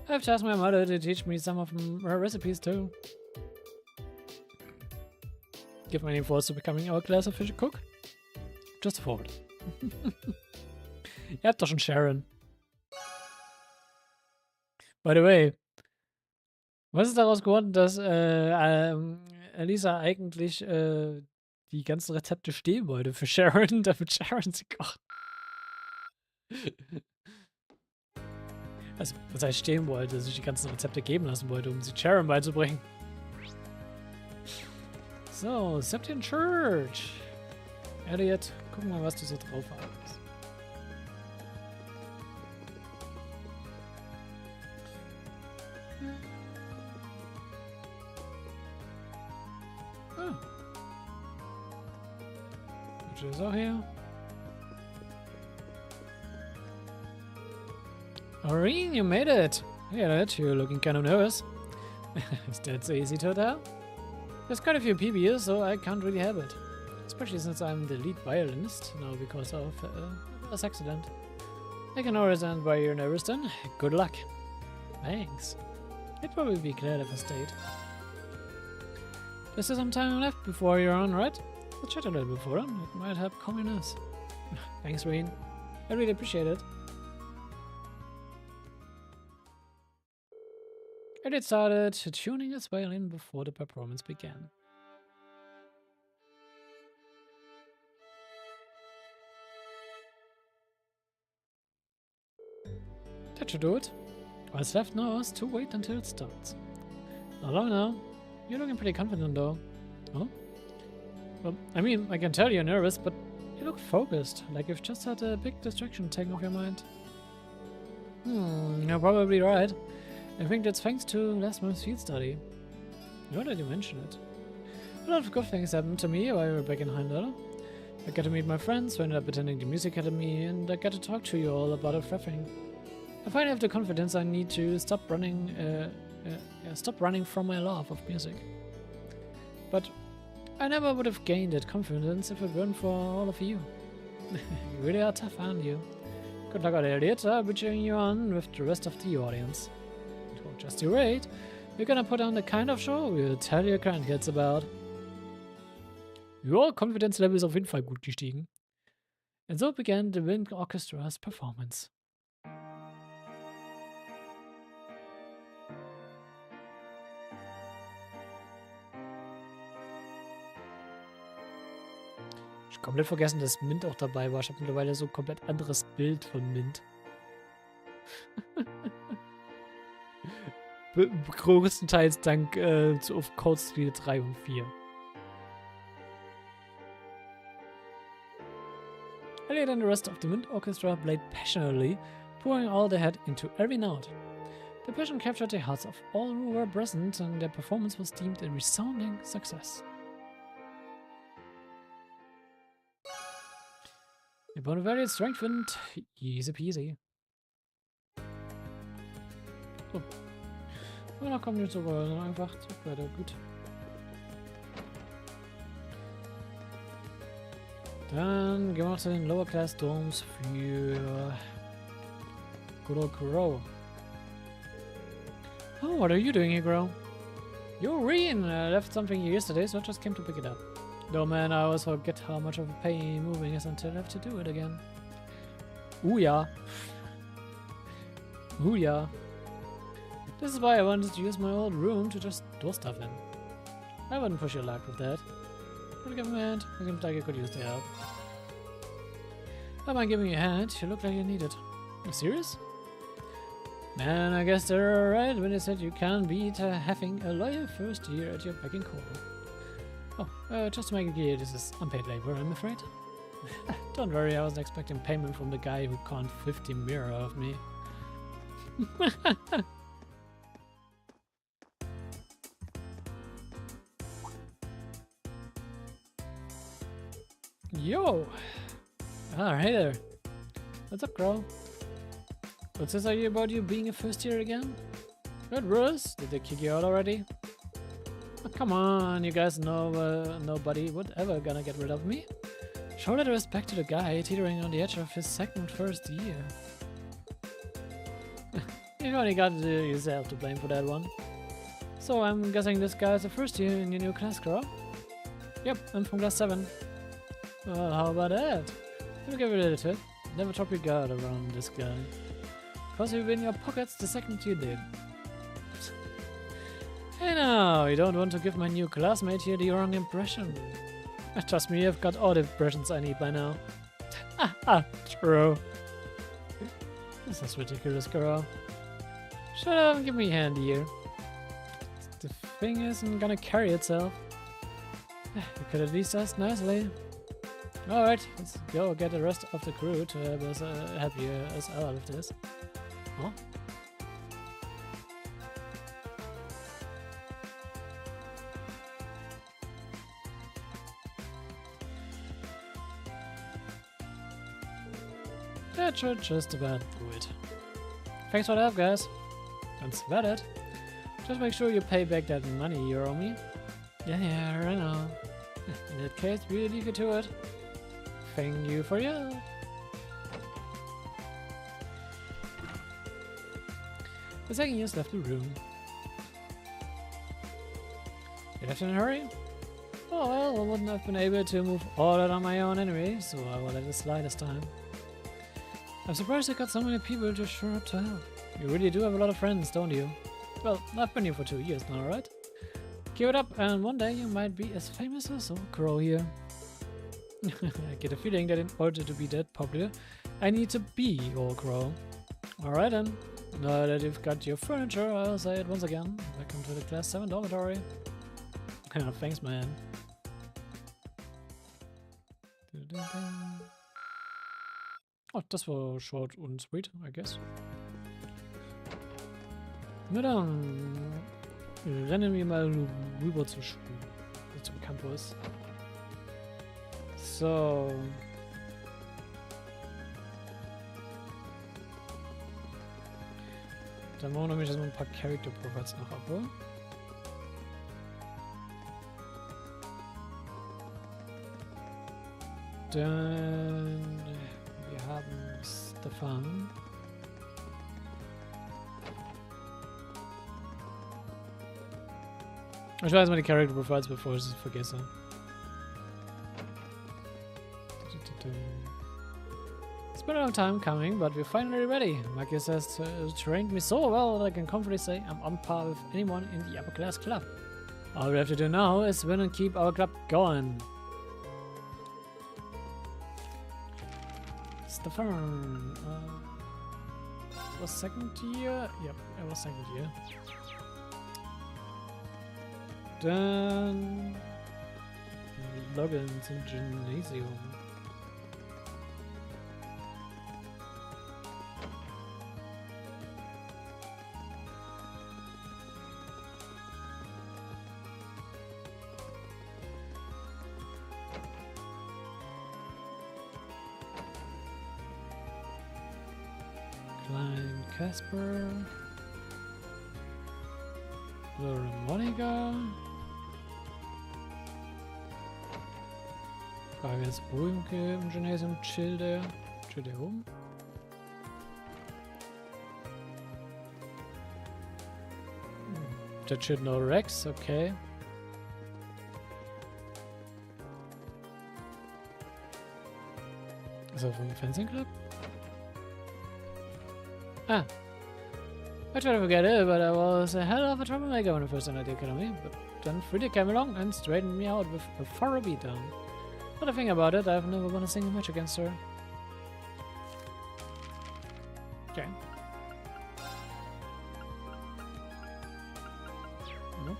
S1: I have to ask my mother to teach me some of her recipes too. Give my name forward to becoming our class official cook. Just forward. Ihr habt doch schon Sharon. By the way, was ist daraus geworden, dass Elisa eigentlich die ganzen Rezepte stehlen wollte für Sharon, damit Sharon sie kocht? Also, was heißt stehen wollte, sich die ganzen Rezepte geben lassen wollte, um sie Sharon beizubringen. So, Septian Church. Elliot, guck mal, was du so drauf hast. Ah. Which is auch hier. Aureen, you made it! Hey, Elliot, you're looking kind of nervous. Is that so easy to tell? There's quite a few people here, so I can't really help it. Especially since I'm the lead violinist now because of this accident. I can understand why you're nervous then. Good luck. Thanks. I'd probably be glad if I stayed. There's still some time left before you're on, right? We'll chat a little before then. It might help calm your nerves. Thanks, Reen. I really appreciate it. Elliot started tuning his violin before the performance began. That should do it. What's left now is to wait until it starts. Not long now. You're looking pretty confident though. Oh? Well, I mean, I can tell you're nervous, but you look focused, like you've just had a big distraction taken off your mind. You're probably right. I think that's thanks to last month's field study. Now that you mention it. A lot of good things happened to me while we were back in Heimdall. I got to meet my friends, who ended up attending the music academy, and I got to talk to you all about everything. I finally have the confidence I need to stop running from my love of music. But I never would have gained that confidence if it weren't for all of you. You really are tough, aren't you? Good luck out, Elliot. I'll be cheering you on with the rest of the audience. Don't just you wait. We're gonna put on the kind of show we'll tell your grandkids about. Your confidence level ist auf jeden Fall gut gestiegen. And so began the Wind Orchestra's performance. Ich habe komplett vergessen, dass Mint auch dabei war. Ich habe mittlerweile so ein komplett anderes Bild von Mint. Größtenteils dank auf Code-Spiele 3 und 4. Elliot and the rest of the Wind Orchestra played passionately, pouring all they had into every note. The passion captured the hearts of all who were present, and their performance was deemed a resounding success. The bone of Elliot strengthened, easy peasy. So. Und da kommt jetzt sogar einfach zurück weiter, gut. Dann gehen wir noch zu den Lower Class Dorms für Good old Crow. Oh, what are you doing here, Crow? You're reading. I left something here yesterday, so I just came to pick it up. No man, I always forget how much of a pain moving is until I have to do it again. Ooh yeah. Ooh yeah. This is why I wanted to use my old room to just store stuff in. I wouldn't push your luck with that. But government, it seems like I could use the help. Don't mind giving you a hand, you look like you need it. Are you serious? Man, I guess they're right when they said you can't beat having a loyal first year at your beck and call. Oh, just to make it clear, this is unpaid labor, I'm afraid. Don't worry, I wasn't expecting payment from the guy who conned 50 mirror of me. Yo! Ah, hey there. What's up, Crow? What's this idea about you being a first year again? Good, Bruce. Did they kick you out already? Oh, come on, you guys know nobody would ever gonna get rid of me. Show that respect to the guy teetering on the edge of his first year. You only got yourself to blame for that one. So I'm guessing this guy is the first year in your new class, Crow? Yep, I'm from class 7. Well, how about that? Let me give it a tip. Never drop your guard around this guy. Cause he'll be in your pockets the second you did. Hey now, you don't want to give my new classmate here the wrong impression. Trust me, I've got all the impressions I need by now. True. This is ridiculous, girl. Shut up and give me a hand here. The thing isn't gonna carry itself. You could at least ask nicely. Alright, let's go get the rest of the crew to help you as well with this. Huh? That should just about do it. Thanks for the help, guys. Don't sweat it. Just make sure you pay back that money you owe me. Yeah, I know. In that case, we'll leave you to it. Thank you for your help. The second years left the room. You left in a hurry? Oh well, I wouldn't have been able to move all that on my own anyway, so I will let it slide this time. I'm surprised I got so many people to show up to help. You really do have a lot of friends, don't you? Well, I've been here for 2 years now, right? Keep it up, and one day you might be as famous as old Crow here. I get a feeling that in order to be that popular, I need to be old Crow. Alright then. Now that you've got your furniture, I'll say it once again. Welcome to the Class 7 dormitory. Thanks, man. Oh, das war short und sweet, I guess. Na dann rennen wir mal rüber zum Campus. So. Dann machen wir nämlich erstmal ein paar Character Profiles noch abholen. Dann wir haben Stefan. Ich weiß mal die Character Profiles, bevor ich sie vergesse. It's been a long time coming, but we're finally ready. Marcus has trained me so well that I can confidently say I'm on par with anyone in the upper class club. All we have to do now is win and keep our club going. Stefan was second year? Yep, I was second year. Dann loggen zum Gymnasium. Klein Casper. Erebonia. Frage ist, wo im Gymnasium chillt er? Chillt er oben? Der chillt no Rex, okay. Ist er vom Fencing Club? Ah. I tried to forget it, but I was a hell of a troublemaker when I first entered the academy. But then Frida came along and straightened me out with a thorough beatdown. But I think about it, I've never won a single match against her. Okay. Nope.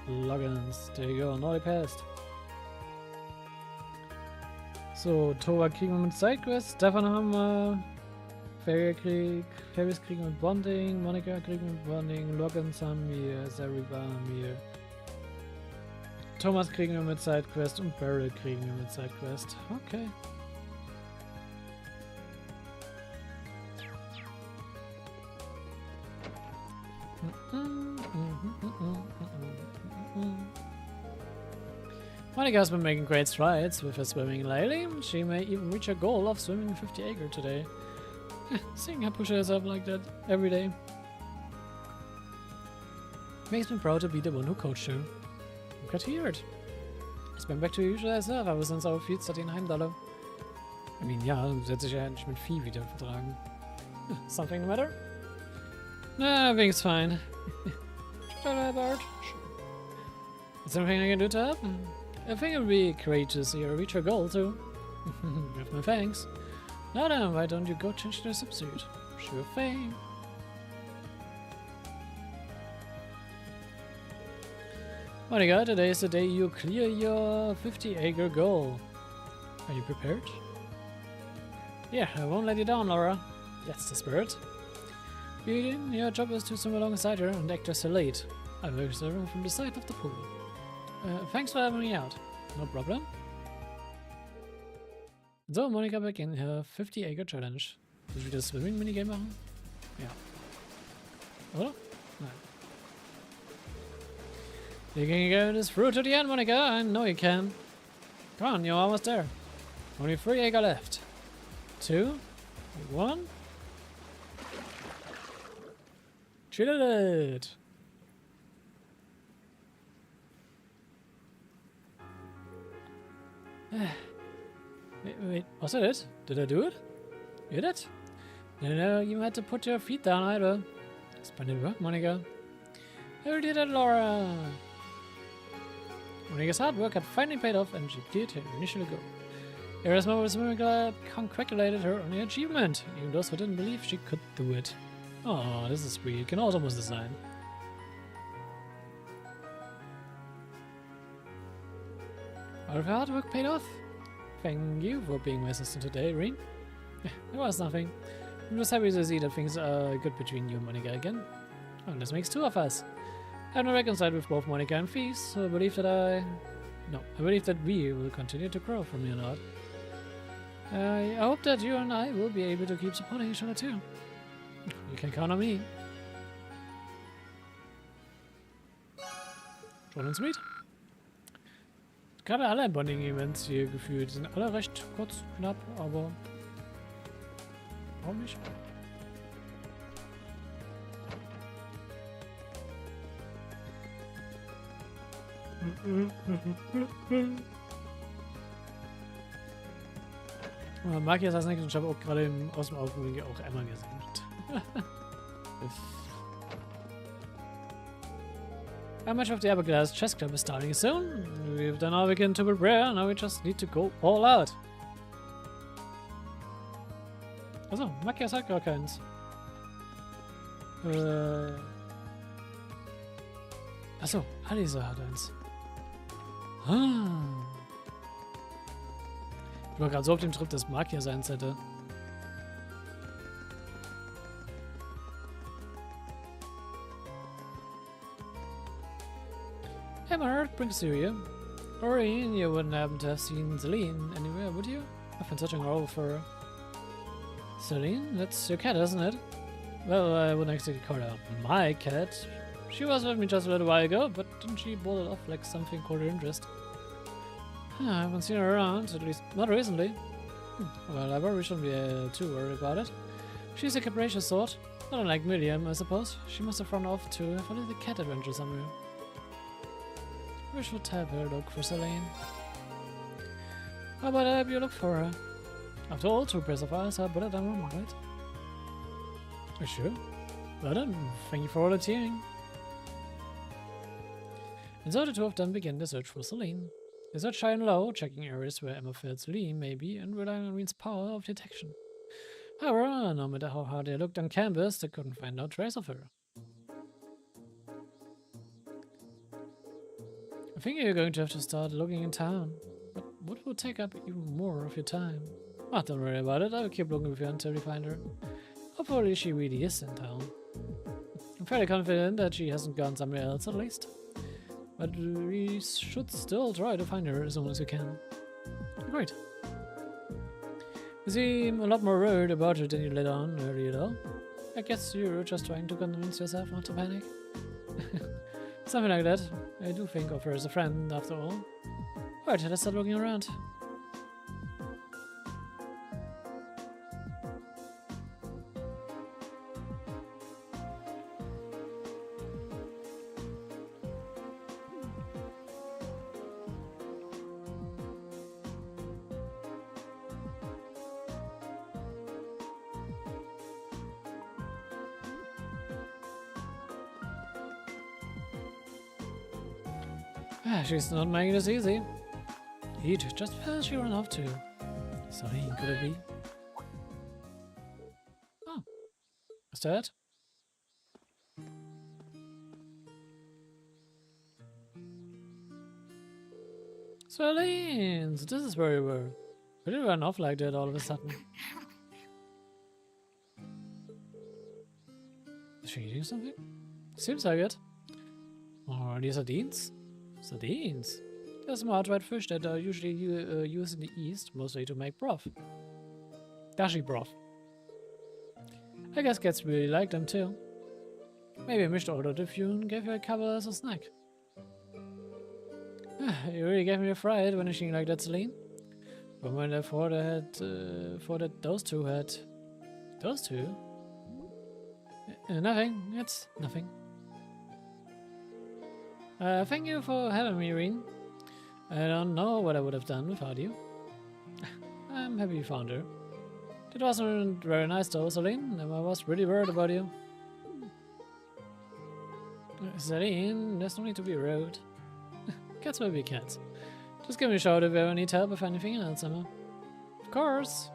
S1: Logins, there you go, naughty past. So, Toba kriegen wir mit Sidequests, Stefan haben wir, Ferris kriegen wir mit Bonding, Monika kriegen wir mit Bonding, Logins haben wir, Zeriba haben wir. Thomas kriegen wir mit Sidequest und Beryl kriegen wir mit Sidequest. Okay. Monica has been making great strides with her swimming lately. She may even reach her goal of swimming 50 acre today. Seeing her push herself like that every day makes me proud to be the one who coached her. I'm glad to hear it. It's been back to usual self ever since our feud started in Heimdalle. I mean, ja, sie hat sich ja endlich mit Vieh wieder vertragen. Something the matter? Nah, everything's fine. Bird. Is there anything I can do to help? I think it would be great to see her reach her goal too. With my thanks. Now then, why don't you go change the substitute? Sure thing. Monica, today is the day you clear your 50 acre goal. Are you prepared? Yeah, I won't let you down, Laura. That's the spirit. Your job is to swim alongside her and act as her lead. I will serve her from the side of the pool. Thanks for having me out. No problem. So, Monica begin her 50 acre challenge. Will ich wieder das Swimming-Minigame machen? Ja. Oder? Nein. You can get this through to the end, Monica. I know you can. Come on, you're almost there. Only 3 acre left. 2, 1. Chill it. Wait, was that it? Did I do it? You did it? No, you had to put your feet down either. Splendid work, Monica. You did it, Laura. Monica's hard work had finally paid off and she cleared her initial goal. Erasmus was swimming club congratulated her on the achievement, even those who didn't believe she could do it. Oh, this is sweet. Can almost design. All of her hard work paid off. Thank you for being my assistant today, Reen. It was nothing. I'm just happy to see that things are good between you and Monica again. Oh, and this makes two of us. I'm not reconciled with both Monica and Feast, so I believe that I believe that we will continue to grow from here on out. I hope that you and I will be able to keep supporting each other too. You can count on me. Short and sweet. Gerade alle Bonding-Events hier gefühlt sind alle recht kurz, knapp, aber warum nicht? Mag jetzt das nicht und ich habe auch gerade aus dem Augenwinkel auch Emma gesehen. How much of the Abgeschlossen chess club is starting soon? We've done all we can to prepare, now we just need to go all out. Achso, Matthias hat gar keins. Achso, Alisa hat eins. Ich war gerade so auf dem Trip, dass Matthias eins hätte. Hey, my heart brings you here. Doreen, you wouldn't happen to have seen Celine anywhere, would you? I've been searching all over for her. Celine? That's your cat, isn't it? Well, I wouldn't exactly call her my cat. She was with me just a little while ago, but didn't she bolt it off like something caught her interest? I haven't seen her around, at least not recently. Well, I probably shouldn't be too worried about it. She's a capricious sort. Not unlike Miriam, I suppose. She must have run off to have a little cat adventure somewhere. We should have her look for Celine. How about I help you look for her? After all, two pairs of eyes are better than one, right? You sure? Well then, thank you for volunteering. And so the two of them begin the search for Celine. They search high and low, checking areas where Emma felt Celine may be, and relying on Reen's power of detection. However, no matter how hard they looked on canvas, they couldn't find no trace of her. I think you're going to have to start looking in town, but what will take up even more of your time? Oh, don't worry about it, I'll keep looking with you until we find her. Hopefully she really is in town. I'm fairly confident that she hasn't gone somewhere else at least. But we should still try to find her as soon as we can. Great. You seem a lot more worried about her than you let on earlier though. I guess you're just trying to convince yourself not to panic. Something like that. I do think of her as a friend, after all. Alright, let's start looking around. She's not making this easy. He'd just where she ran off to. Celine, could it be? Oh. Is that? Celine! So this is where you were. Why did you run off like that all of a sudden? Is she eating something? Seems like it. Oh, are these sardines? Sardines? They're small dried fish that are usually used in the East, mostly to make broth. Dashi broth. I guess cats really like them too. Maybe I missed ordered a few and gave you a couple as a snack. You really gave me a fright when finishing like that, Celine. But when I thought that those two had... Those two? Nothing. It's nothing. Thank you for having me, Reen. I don't know what I would have done without you. I'm happy you found her. It wasn't very nice though, Celine. I was really worried about you. Celine, there's no need to be rude. Cats will be cats. Just give me a shout if you ever need help with anything else, Emma. Of course.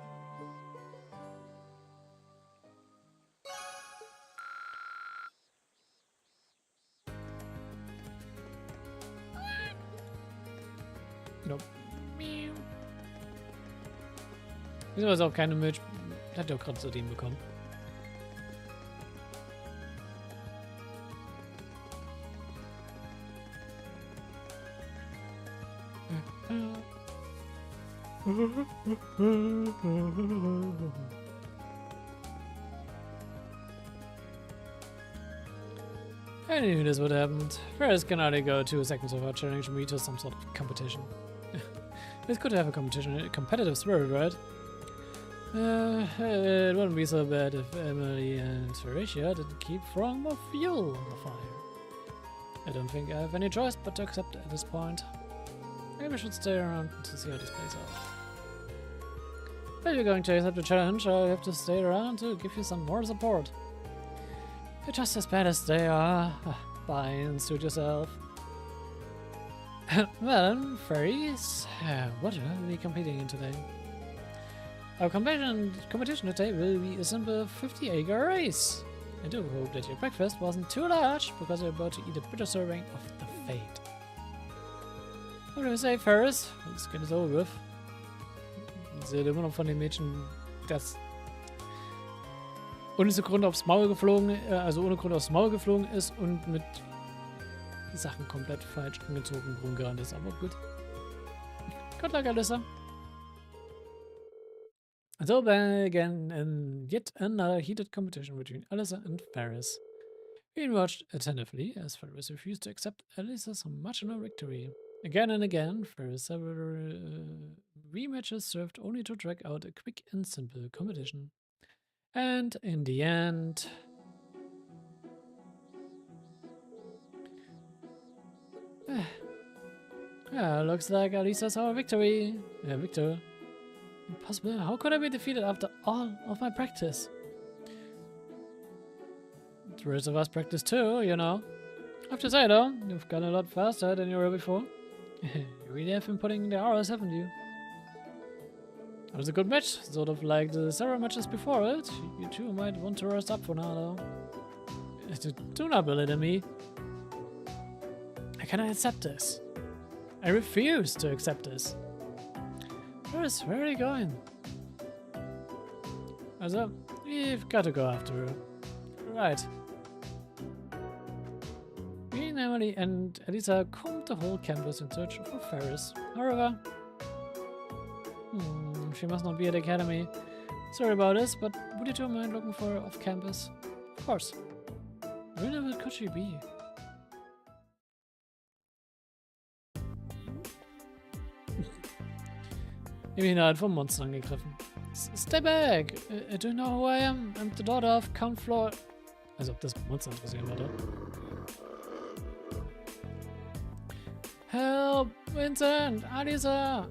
S1: Nope. Wieso ist auch keine Milch? Hat ja auch gerade Sardinen bekommen. I knew this would happen. First, can only go 2 seconds without challenging me to some sort of competition. It's good to have a competitive spirit, right? It wouldn't be so bad if Emily and Horatia didn't keep throwing more fuel on the fire. I don't think I have any choice but to accept it at this point. Maybe I should stay around to see how this plays out. If you're going to accept the challenge, I have to stay around to give you some more support. You're just as bad as they are. Fine, suit yourself. Well, fairies, what are we competing in today? Our competition today will be a simple 50-acre race. I do hope that your breakfast wasn't too large, because you're about to eat a bitter serving of the fate. What do you say, Ferris? Let's get it over with. Sie hat immer noch von den Mädchen das ohne Grund aufs Maul geflogen, also ohne Grund aufs Maul geflogen ist und mit Sachen komplett falsch angezogen rumgerannt ist, aber gut. Good luck, Alyssa. So began yet another heated competition between Alyssa and Ferris. We watched attentively as Ferris refused to accept Alyssa's marginal victory. Again and again, Ferris' several rematches served only to drag out a quick and simple competition. And in the end... looks like Alyssa's our victory. Victor. Impossible. How could I be defeated after all of my practice? The rest of us practice too, you know. I have to say though, you've gone a lot faster than you were before. You really have been putting in the hours, haven't you? It was a good match, sort of like the several matches before it. You two might want to rest up for now though. Do not belittle me. I cannot accept this. I refuse to accept this. Where are you going? Also, we've got to go after her. Right. Me and Emily and Elisa combed the whole campus in search for Ferris. However, she must not be at the academy. Sorry about this, but would you two mind looking for her off campus? Of course. Where could she be? Immerhin vom Monster angegriffen. Stay back! Do you know who I am? I'm the daughter of Count Floor. Also ob das Monster interessieren würde. Help! Vincent! Alisa!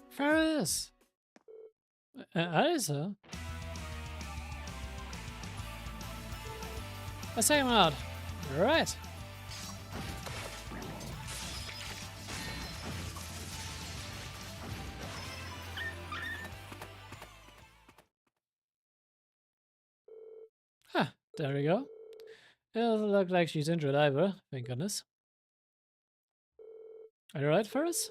S1: Ferris! Alisa? Let's take him out. Alright. There we go. It doesn't look like she's injured either, thank goodness. Are you right, Ferris?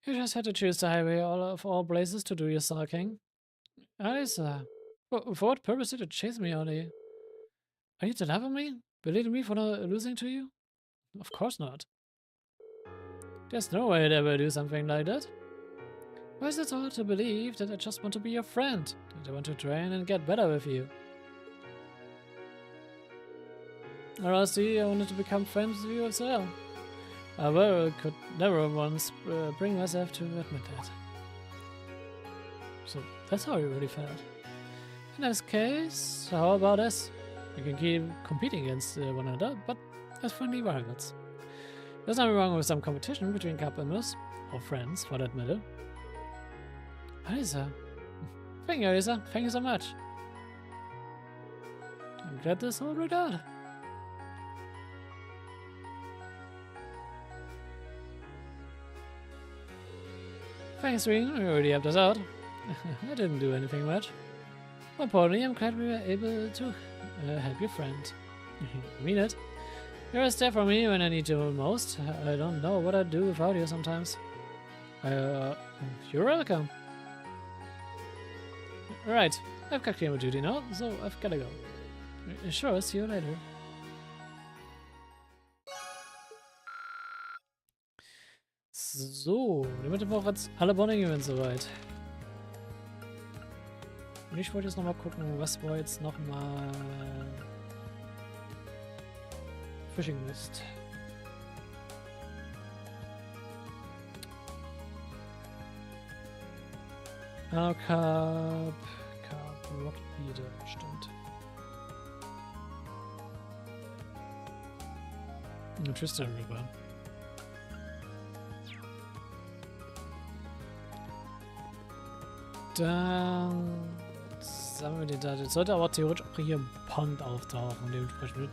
S1: You just had to choose the highway of all places to do your stalking. Alisa, for what purpose did you chase me, Ollie? Are you to love me? Believe me for not losing to you? Of course not. There's no way I'd ever do something like that. Why is it so hard to believe that I just want to be your friend? That I want to train and get better with you? Or else I wanted to become friends with you as well. However, I could never once bring myself to admit that. So that's how you really felt. In this case, how about us? We can keep competing against one another, but as friendly rivals. There's nothing wrong with some competition between couples, or friends for that matter. Alisa. Thank you, Alisa. Thank you so much. I'm glad this all worked out. Thanks, Ring. You already helped us out. I didn't do anything much. More importantly, I'm glad we were able to help your friend. I mean it. You're always there for me when I need you most. I don't know what I'd do without you sometimes. You're welcome. Right, I've got camera duty now, so I've gotta go. Sure, see you later. So, damit haben wir auch jetzt alle Bonding-Events soweit. Und ich wollte jetzt nochmal gucken, was war jetzt nochmal Fishing Mist. Carp, Rocket Beater, stimmt. Und Tristan River. Dann sammeln wir den da. Jetzt sollte aber theoretisch auch hier ein Pond auftauchen. Dementsprechend wird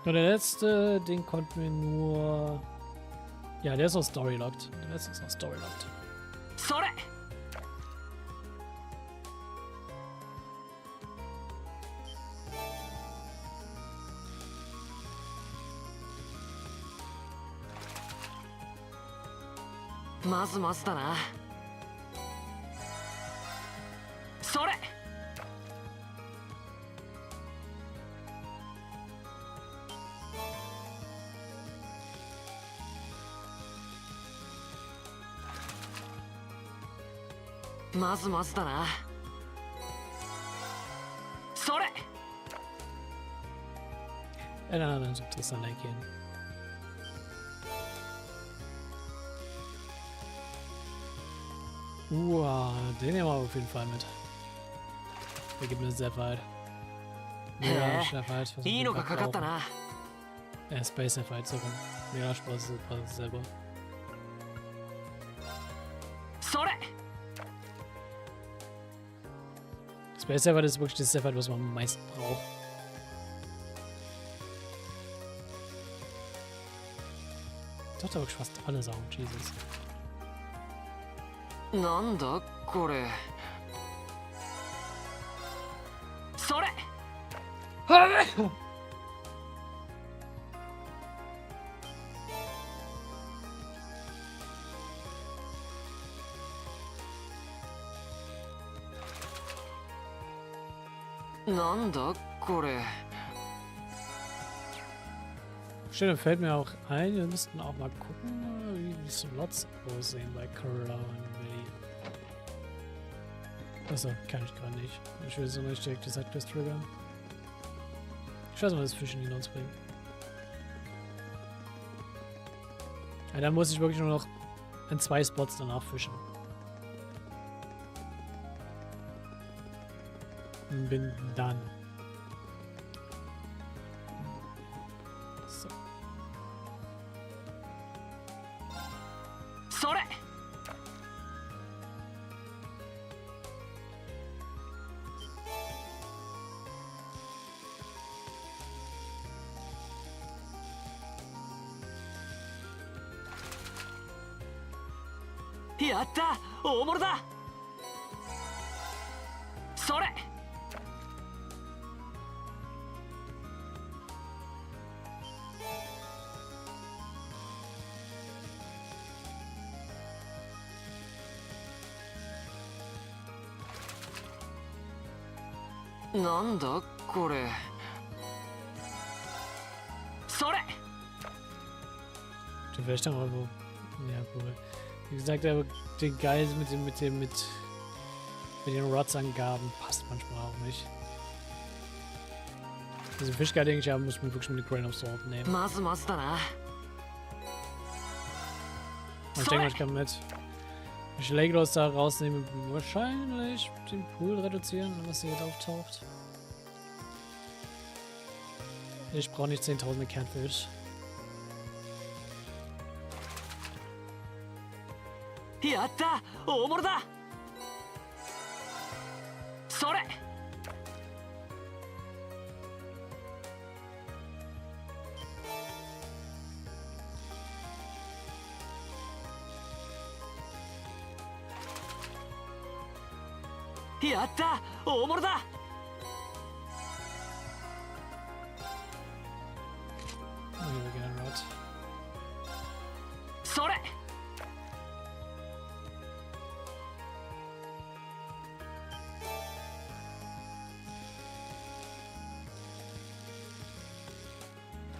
S1: und der letzte, den konnten wir nur. Ja, der ist auch storylocked. Der letzte ist auch storylocked.
S2: Sore! Da na. Sore! Da na. Sore!
S1: Dann interessant gehen. Den nehmen wir auf jeden Fall mit. Der gibt mir sehr weit. Ja, Chefheit. Space Fight sogar. Ja, Spaß super selber. Space Fight ist wirklich das Fight, was man am meisten braucht. Doch, da wirklich fast alle Sachen, Jesus.
S2: なんだこれそれなんだこれ
S1: Stimmt, fällt mir auch ein, wir müssten auch mal gucken, wie die Slots aussehen bei Corella und Willy. Achso, kann ich gerade nicht. Ich will so nicht direkt die Sidequest triggern. Ich weiß mal, was Fischen hinaus bringt. Ja, dann muss ich wirklich nur noch an 2 Spots danach fischen. Und bin dann. So.
S2: それやった大物だそれなんだこれそれ
S1: Vielleicht dann irgendwo. Ja, cool. Wie gesagt, aber den Geist mit den Rods-Angaben passt manchmal auch nicht. Diese Fischguide, denke ich, muss man wirklich mit den Grain of Salt nehmen. Und ich denke mal, ich kann mit Schlägelos da rausnehmen, wahrscheinlich den Pool reduzieren, was hier auftaucht. Ich brauche nicht 10.000 Catfish.
S2: やった大物だそれやった大物だ それ
S1: Ja,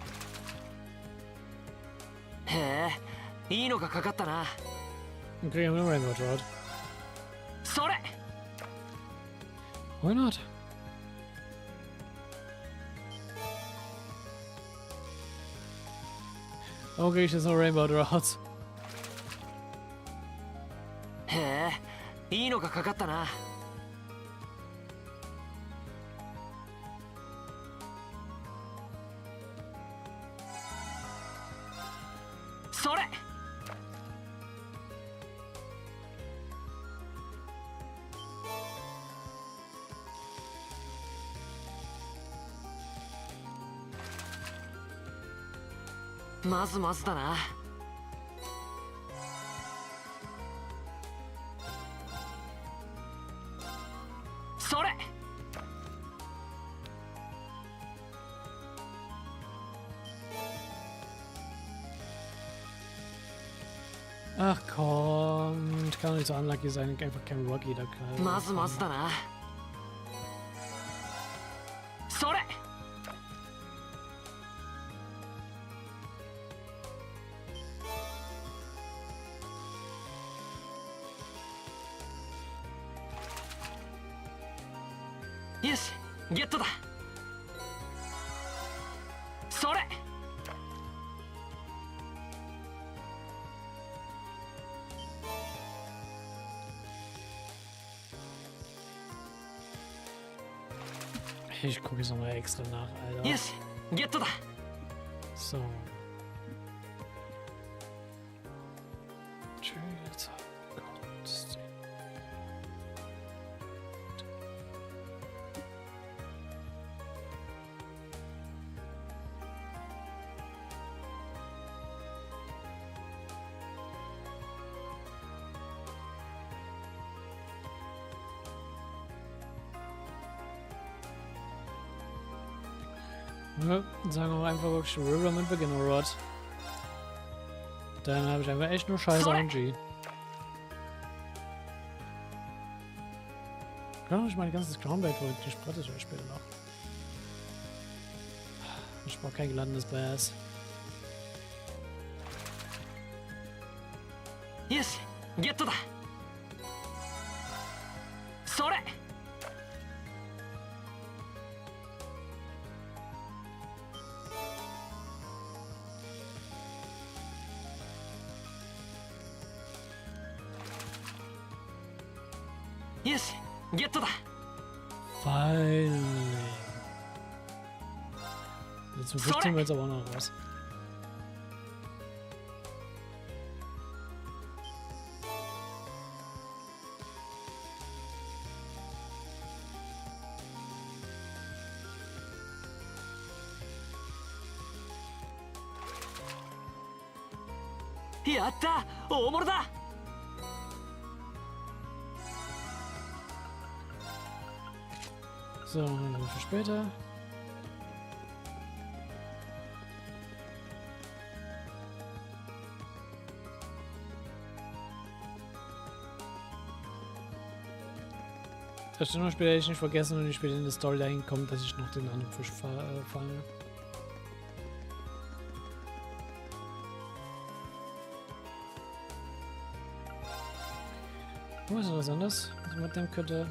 S2: いいのがかかったな。
S1: Dann kriegen wir einen Rainbow Trout.
S2: それ
S1: Why not? Okay, ich jetzt noch Rainbow Droughts.
S2: へえ、いいのがかかったな。それまずまずだな。それ
S1: Ach komm, kann doch nicht so unlucky sein, einfach kein Rocky da knallen.
S2: まずまずだな。それよし、ゲットだ。それ
S1: Ich gucke jetzt nochmal extra nach, Alter.
S2: よし、ゲットだ。
S1: So. Trailer, Gott. Ja, sagen wir einfach wirklich River mit Beginner Rod. Dann habe ich einfach echt nur scheiß RNG. Kann ich mein ganzes Crownbait holen, die spreche ich euch später noch. Ich brauche kein geladenes Bass.
S2: よし、ゲットだ。それよし、ゲットだ。
S1: Finally. Jetzt richten wir jetzt aber auch noch raus.
S2: やった、大物だ。
S1: So, dann für später. Das stimmt, noch später hätte ich nicht vergessen, wenn ich später in der Storyline kommt, dass ich noch den anderen Fisch fange. Oh, ist noch was anderes, was man mitnehmen könnte.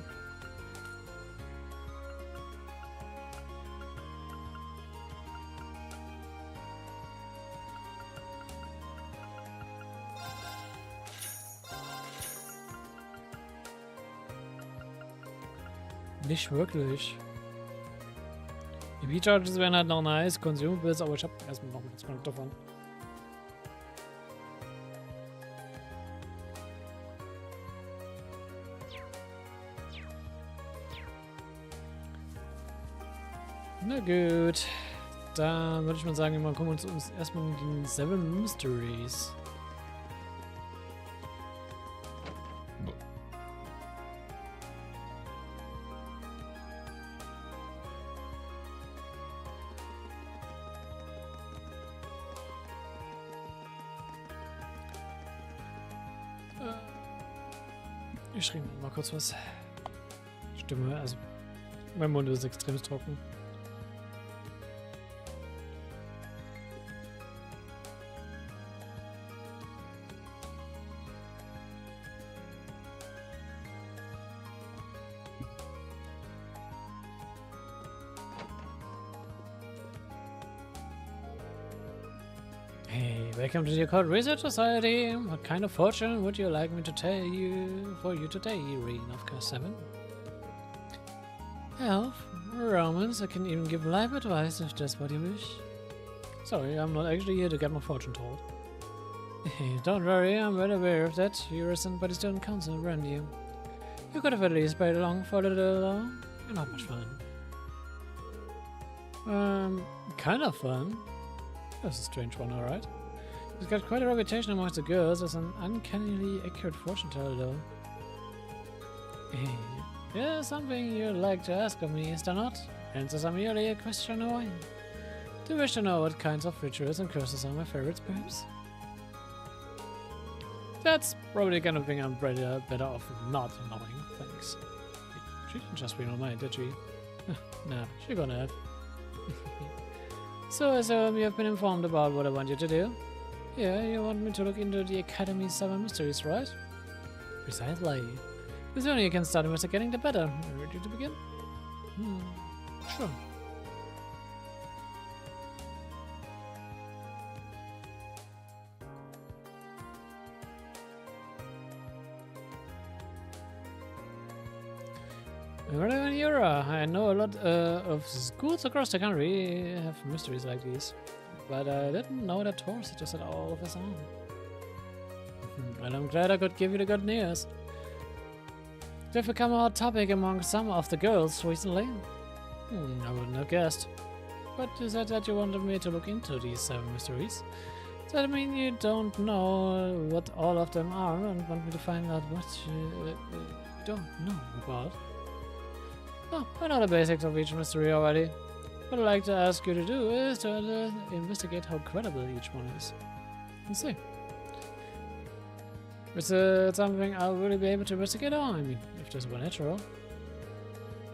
S1: Nicht wirklich. Die Beach-Charges wären halt noch nice, Consumables, aber ich habe erstmal noch nichts mehr davon. Na gut. Dann würde ich mal sagen, wir gucken uns erstmal die 7 Mysteries. Ich schreibe mal kurz was. Stimme, also mein Mund ist extrem trocken. Welcome to the Occult Research Society. What kind of fortune would you like me to tell you for you today, Reign of Class 7? Health, romance, I can even give life advice if that's what you wish. Sorry, I'm not actually here to get my fortune told. Don't worry, I'm well aware of that. You're sent by the student council around you. You could have at least played along for a little. You're not much fun. Kind of fun. That's a strange one, alright. He's got quite a reputation amongst the girls as an uncannily accurate fortune teller, though. Yeah, something you'd like to ask of me, is there not? Answers are merely a question of mine. Do you wish to know what kinds of rituals and curses are my favorites, perhaps? That's probably the kind of thing I'm better off not knowing, thanks. She didn't just read my mind, did she? Nah, she gonna have. So you have been informed about what I want you to do? Yeah, you want me to look into the Academy's 7 mysteries, right? Precisely. The sooner you can start investigating, the better. Are you ready to begin? Sure. I know a lot of schools across the country have mysteries like these, but I didn't know that Torsi just had all of his own. And I'm glad I could give you the good news. They've become a hot topic among some of the girls recently. I wouldn't have guessed. But you said that you wanted me to look into these 7 mysteries. Does that mean you don't know what all of them are and want me to find out what you don't know about? Oh, I know the basics of each mystery already. What I'd like to ask you to do is to investigate how credible each one is. Let's see. Is it something I'll really be able to investigate on? I mean, if this were natural.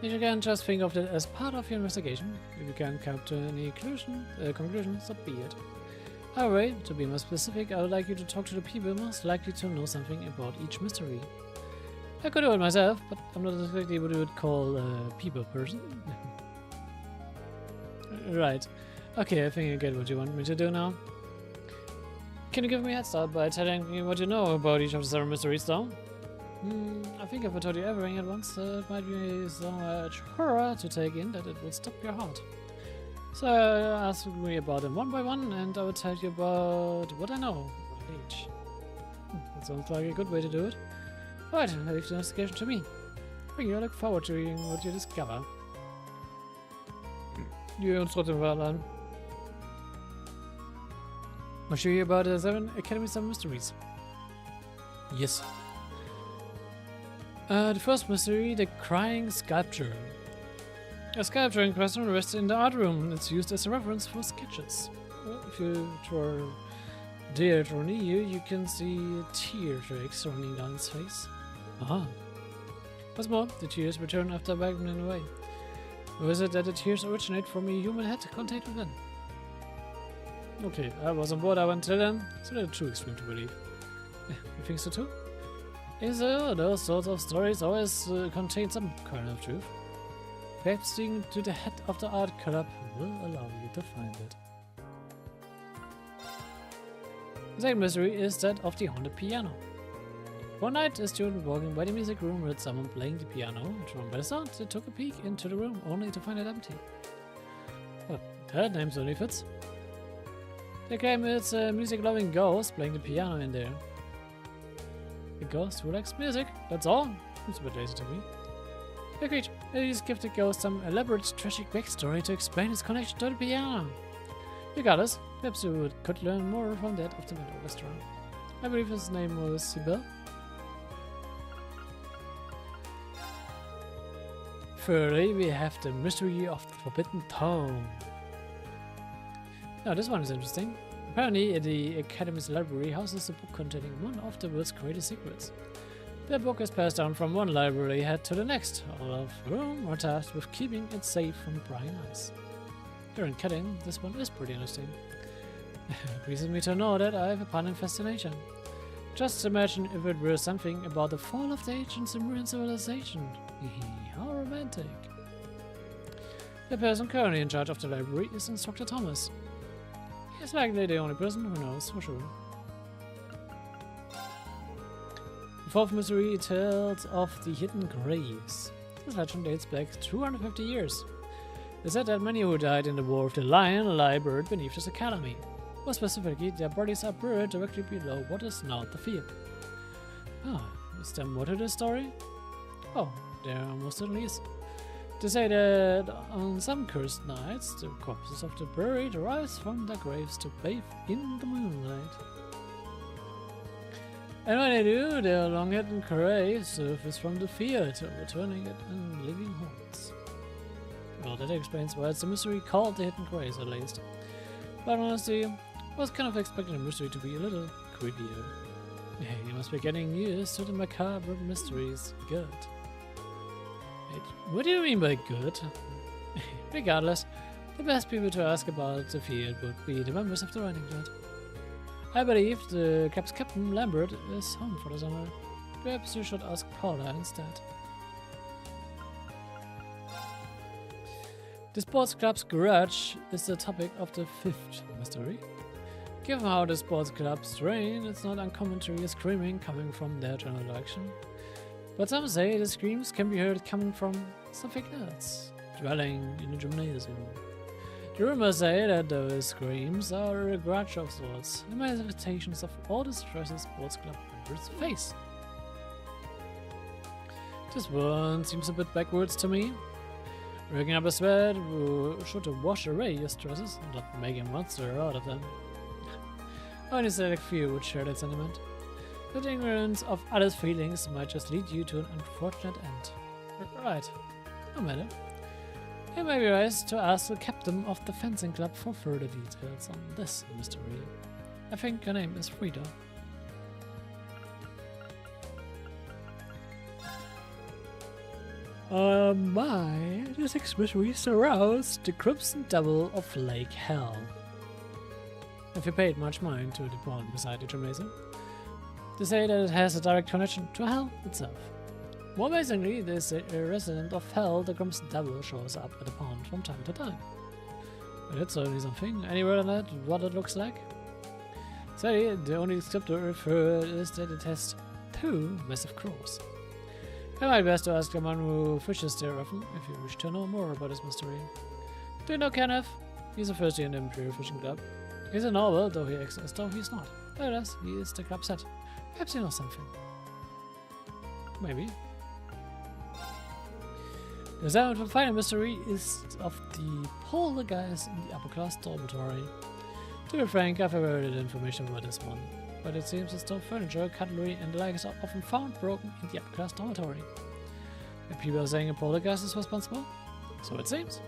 S1: If you can just think of it as part of your investigation, if you can't come to any conclusions, so be it. However, to be more specific, I would like you to talk to the people most likely to know something about each mystery. I could do it myself, but I'm not exactly what you would call a people person. Right. Okay, I think I get what you want me to do now. Can you give me a head start by telling me what you know about each of the 7 mysteries, though? I think if I told you everything at once, it might be so much horror to take in that it would stop your heart. So ask me about them one by one, and I will tell you about what I know about each. That sounds like a good way to do it. Alright, leave the investigation to me. I look forward to hearing what you discover. You uns trotzdem verladen. I'll show you about the 7 Academy 7 mysteries. Yes. The first mystery, the crying sculpture. A sculpture in question rests in the art room. It's used as a reference for sketches. Well, if you dare draw near, you can see tear tracks running down its face. What's more, the tears return after wiping away. Or is it that the tears originate from a human head contained within? Okay, I was on board up until then. It's a little too extreme to believe. You think so too? Is those sorts of stories always contain some kind of truth? Perhaps digging to the head of the art club will allow you to find it. The second mystery is that of the haunted piano. One night, a student walking by the music room heard someone playing the piano. Drawn by the sound, they took a peek into the room only to find it empty. Well, that name certainly fits. They claim it's a music-loving ghost playing the piano in there. A ghost who likes music, that's all. Seems a bit lazy to me. Agreed. Please give the ghost some elaborate, tragic backstory to explain its connection to the piano. Regardless, perhaps you could learn more from that of the Mid Orchestra. I believe his name was Sibel. Thirdly, we have the mystery of the Forbidden Tome. Now, this one is interesting. Apparently, the Academy's library houses a book containing one of the world's greatest secrets. The book is passed down from one library head to the next, all of whom are tasked with keeping it safe from prying eyes. During cutting, this one is pretty interesting. It pleases me to know that I have a pun fascination. Just imagine if it were something about the fall of the ancient Sumerian civilization. How romantic. The person currently in charge of the library is Instructor Thomas. He's likely the only person who knows for sure. The fourth mystery tells of the hidden graves. This legend dates back 250 years. It said that many who died in the War of the Lion lie buried beneath this academy. More specifically, their bodies are buried directly below what is now the field. Ah, is there more to this story? Oh, there most certainly is. They say that on some cursed nights, the corpses of the buried rise from their graves to bathe in the moonlight. And when they do, their long-hidden graves surface from the field, returning it in living haunts. Well, that explains why it's a mystery called the hidden graves, at least. But honestly, I was kind of expecting the mystery to be a little creepier. Hey, you must be getting used to the macabre mysteries. Good. Wait, what do you mean by good? Regardless, the best people to ask about the field would be the members of the Riding Club. I believe the club's captain, Lambert, is home for the summer. Perhaps you should ask Paula instead. The sports club's garage is the topic of the fifth mystery. Given how the sports clubs train, it's not uncommon to hear screaming coming from their general direction. But some say the screams can be heard coming from something else, dwelling in the gymnasium. The rumors say that those screams are a grudge of sorts, and manifestations of all the stresses sports club members face. This one seems a bit backwards to me. Working up a sweat should wash away your stresses, not make a monster out of them. Only select few would share that sentiment. But ignorance of others' feelings might just lead you to an unfortunate end. Right, no matter. It may be wise to ask the captain of the fencing club for further details on this mystery. I think her name is Frida. Oh my, the sixth mystery surrounds the Crimson Devil of Lake Hell. If you paid much mind to the pond beside the gymnasium, they say that it has a direct connection to Hell itself. More amazingly, there's a resident of Hell, the Crimson Devil, shows up at the pond from time to time. But it's certainly something. Any word on that? What it looks like? Sorry, the only descriptor referred is that it has 2 massive claws. It might be best to ask someone who fishes there often if you wish to know more about this mystery. Do you know Kenneth? He's a first year in the Imperial Fishing Club. He's a noble, though he acts as though he's not. Nevertheless, he is the club's head. Perhaps he knows something. Maybe. The seventh and final mystery is of the poltergeist in the upper class dormitory. To be frank, I've never heard information about this one, but it seems as though furniture, cutlery, and the likes are often found broken in the upper class dormitory. If people are saying a poltergeist is responsible, so it seems.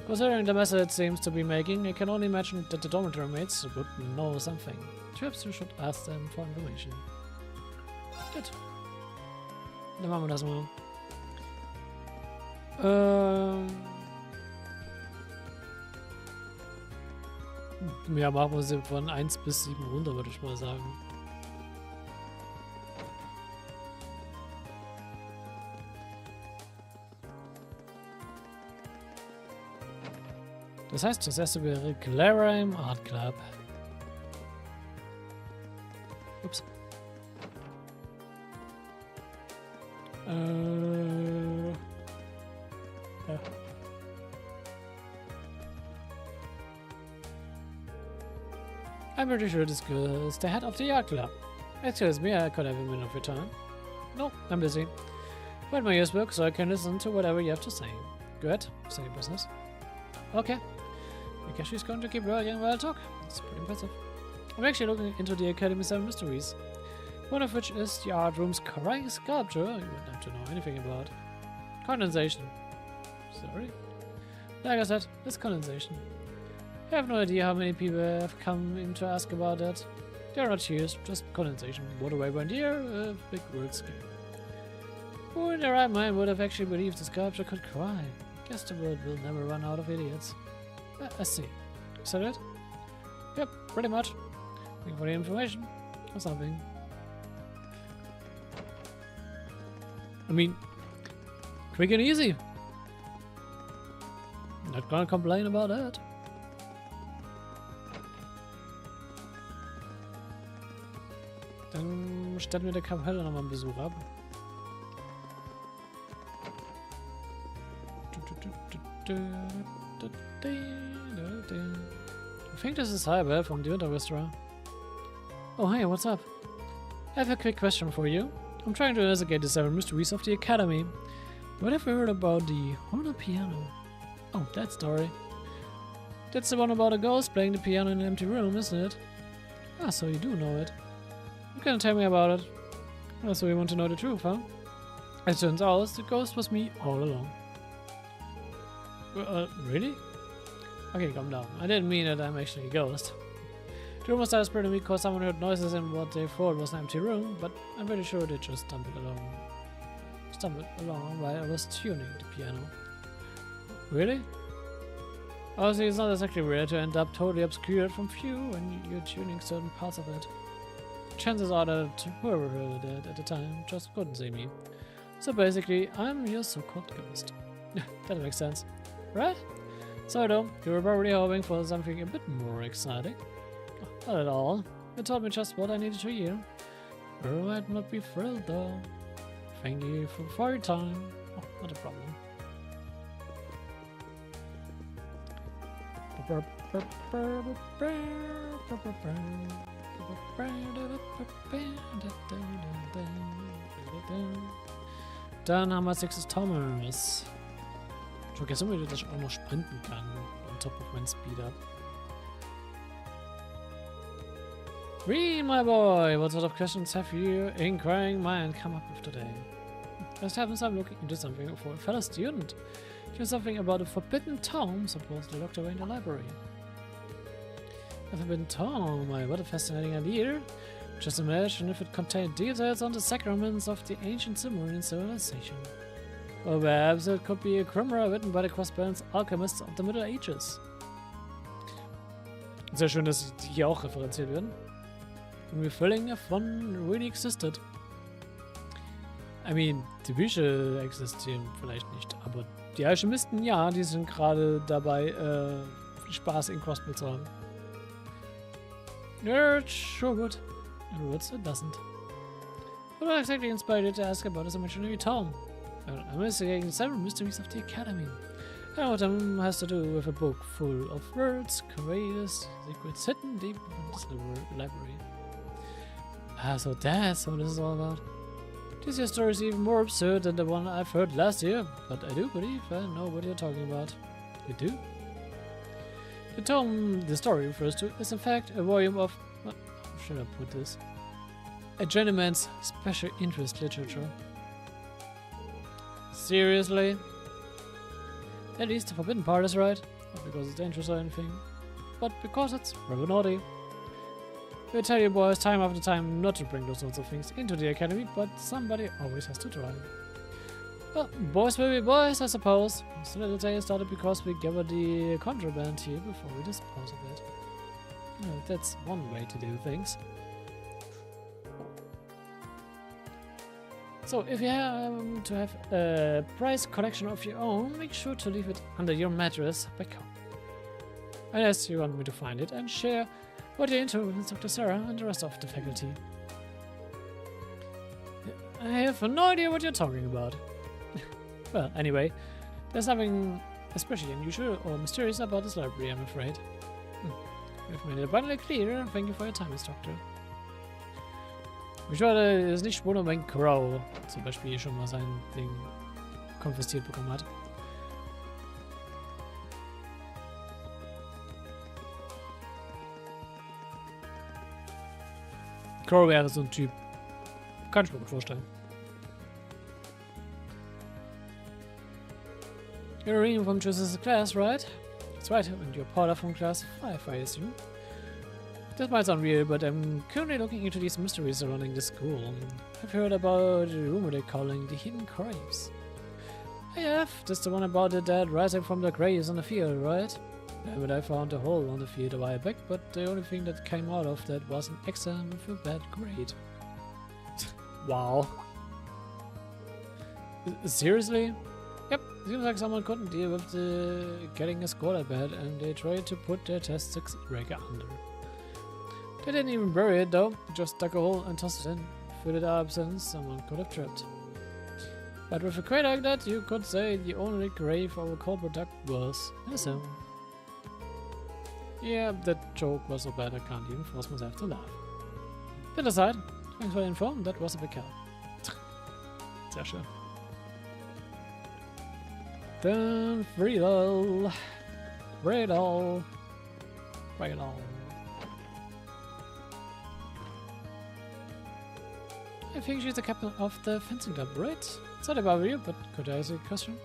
S1: Considering the mess it seems to be making, I can only imagine that the dormitory mates would know something. Perhaps you should ask them for information. Good. Dann machen wir das mal. Ja, machen wir sie von 1 bis 7 runter, würde ich mal sagen. Das heißt, das erste wäre Clara im Art Club. Ups. Ja. I'm pretty sure this girl is the head of the art club. Excuse me, I could have a minute of your time. No, I'm busy. But my ears work, so I can listen to whatever you have to say. Good, say your business. Okay. I guess she's going to keep working while I talk. That's pretty impressive. I'm actually looking into the Academy's 7 mysteries. One of which is the art room's crying sculpture you wouldn't have to know anything about. Condensation. Sorry? Like I said, it's condensation. I have no idea how many people have come in to ask about that. They're not tears, just condensation. Water vapor and here, a big word scale. Who in their right mind would have actually believed the sculpture could cry? Guess the world will never run out of idiots. I see. Is that it? Yep, pretty much. Looking for the information or something. I mean, quick and easy. Not gonna complain about that. statten wir der Kapelle nochmal einen Besuch ab. I think this is Cyber from the Winter Restaurant. Oh, hey, what's up? I have a quick question for you. I'm trying to investigate the 7 mysteries of the Academy. What have you heard about the Horner piano? Oh, that story. That's the one about a ghost playing the piano in an empty room, isn't it? Ah, so you do know it. You're gonna tell me about it. Oh, so you want to know the truth, huh? As it turns out, the ghost was me all along. Really? Okay, calm down. I didn't mean that I'm actually a ghost. The rumor started spreading because someone heard noises in what they thought was an empty room, but I'm pretty sure they just stumbled along while I was tuning the piano. Really? Obviously, it's not exactly rare to end up totally obscured from view when you're tuning certain parts of it. Chances are that whoever heard it at the time just couldn't see me. So basically, I'm your so-called ghost. That makes sense, right? So though, you were probably hoping for something a bit more exciting. Not at all. You told me just what I needed to hear. You might not be thrilled though. Thank you for your time. Oh, not a problem. Dann haben wir als nächstes Thomas. Ich vergesse immer wieder, dass ich auch noch sprinten kann. On top of mein Speed up. Read, my boy! What sort of questions have your inquiring mind come up with today? Just happens I'm looking into something for a fellow student. Here's something about a forbidden tome supposedly locked away in the library. A forbidden tome? What a fascinating idea. Just imagine if it contained details on the sacraments of the ancient Sumerian civilization. Or perhaps it could be a grimoire written by the Crossbell alchemists of the Middle Ages. Sehr schön, dass die hier auch referenziert werden. And revealing if one really existed. I mean, die Bücher existieren vielleicht nicht, aber die Alchemisten, ja, die sind gerade dabei, viel Spaß in Crossbell zu haben. Nerd, sure would. In words, it doesn't. What exactly inspired you to ask about this imaginary tome? I'm investigating several mysteries of the Academy. And what them has to do with a book full of words, creators, secrets hidden deep in this library. Ah, so that's what this is all about. This year's story is even more absurd than the one I've heard last year, but I do believe I know what you're talking about. You do? The tome the story refers to is in fact a volume of... how should I put this? A gentleman's special interest literature. Seriously? At least the forbidden part is right. Not because it's dangerous or anything, but because it's rather naughty. We tell you boys time after time not to bring those sorts of things into the academy, but somebody always has to try. Well, boys will be boys, I suppose. This little day started because we gathered the contraband here before we dispose of it. That's one way to do things. So, if you have to have a prize collection of your own, make sure to leave it under your mattress back home. Unless you want me to find it and share what you're into with Dr. Sarah and the rest of the faculty. I have no idea what you're talking about. Well, anyway, there's nothing especially unusual or mysterious about this library, I'm afraid. You've made it abundantly clear. Thank you for your time, Instructor. Ich würde es nicht wundern, wenn Crow zum Beispiel hier schon mal sein Ding konfisziert bekommen hat. Crow wäre so ein Typ. Kann ich mir gut vorstellen. You're reading from Joseph's class, right? That's right, and you're part of from class 5, I assume. That might sound weird, but I'm currently looking into these mysteries surrounding the school. I've heard about a rumor they're calling the Hidden Graves. I have. That's the one about the dead rising from the graves on the field, right? Yeah, but I found a hole on the field a while back, but the only thing that came out of that was an exam with a bad grade. Wow. Seriously? Yep, seems like someone couldn't deal with getting a score that bad, and they tried to put their test success rate under. They didn't even bury it though, just dug a hole and tossed it in. filled absence someone could have tripped. But with a crate like that, you could say the only grave our corporate duck was his own. Yeah, that joke was so bad I can't even force myself to laugh. That aside, thanks for the info, that was a big help. Sehr schön. Then Friedel. Friedel. Friedel. I think she's the captain of the fencing club, right? Sorry about you, but could I ask a question?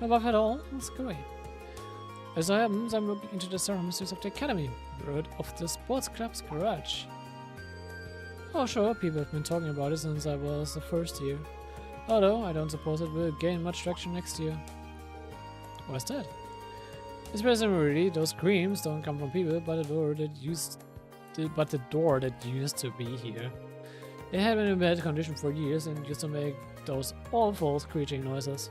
S1: No buff at all? That's great. As so happens, I'm looking into the Zentrum mysteries of the academy, word of the sports club's garage. Oh sure, people have been talking about it since I was the first year. Although, I don't suppose it will gain much traction next year. Why's that? It's presumably those screams don't come from people, but the door that used to be here. It had been in bad condition for years and used to make those awful screeching noises.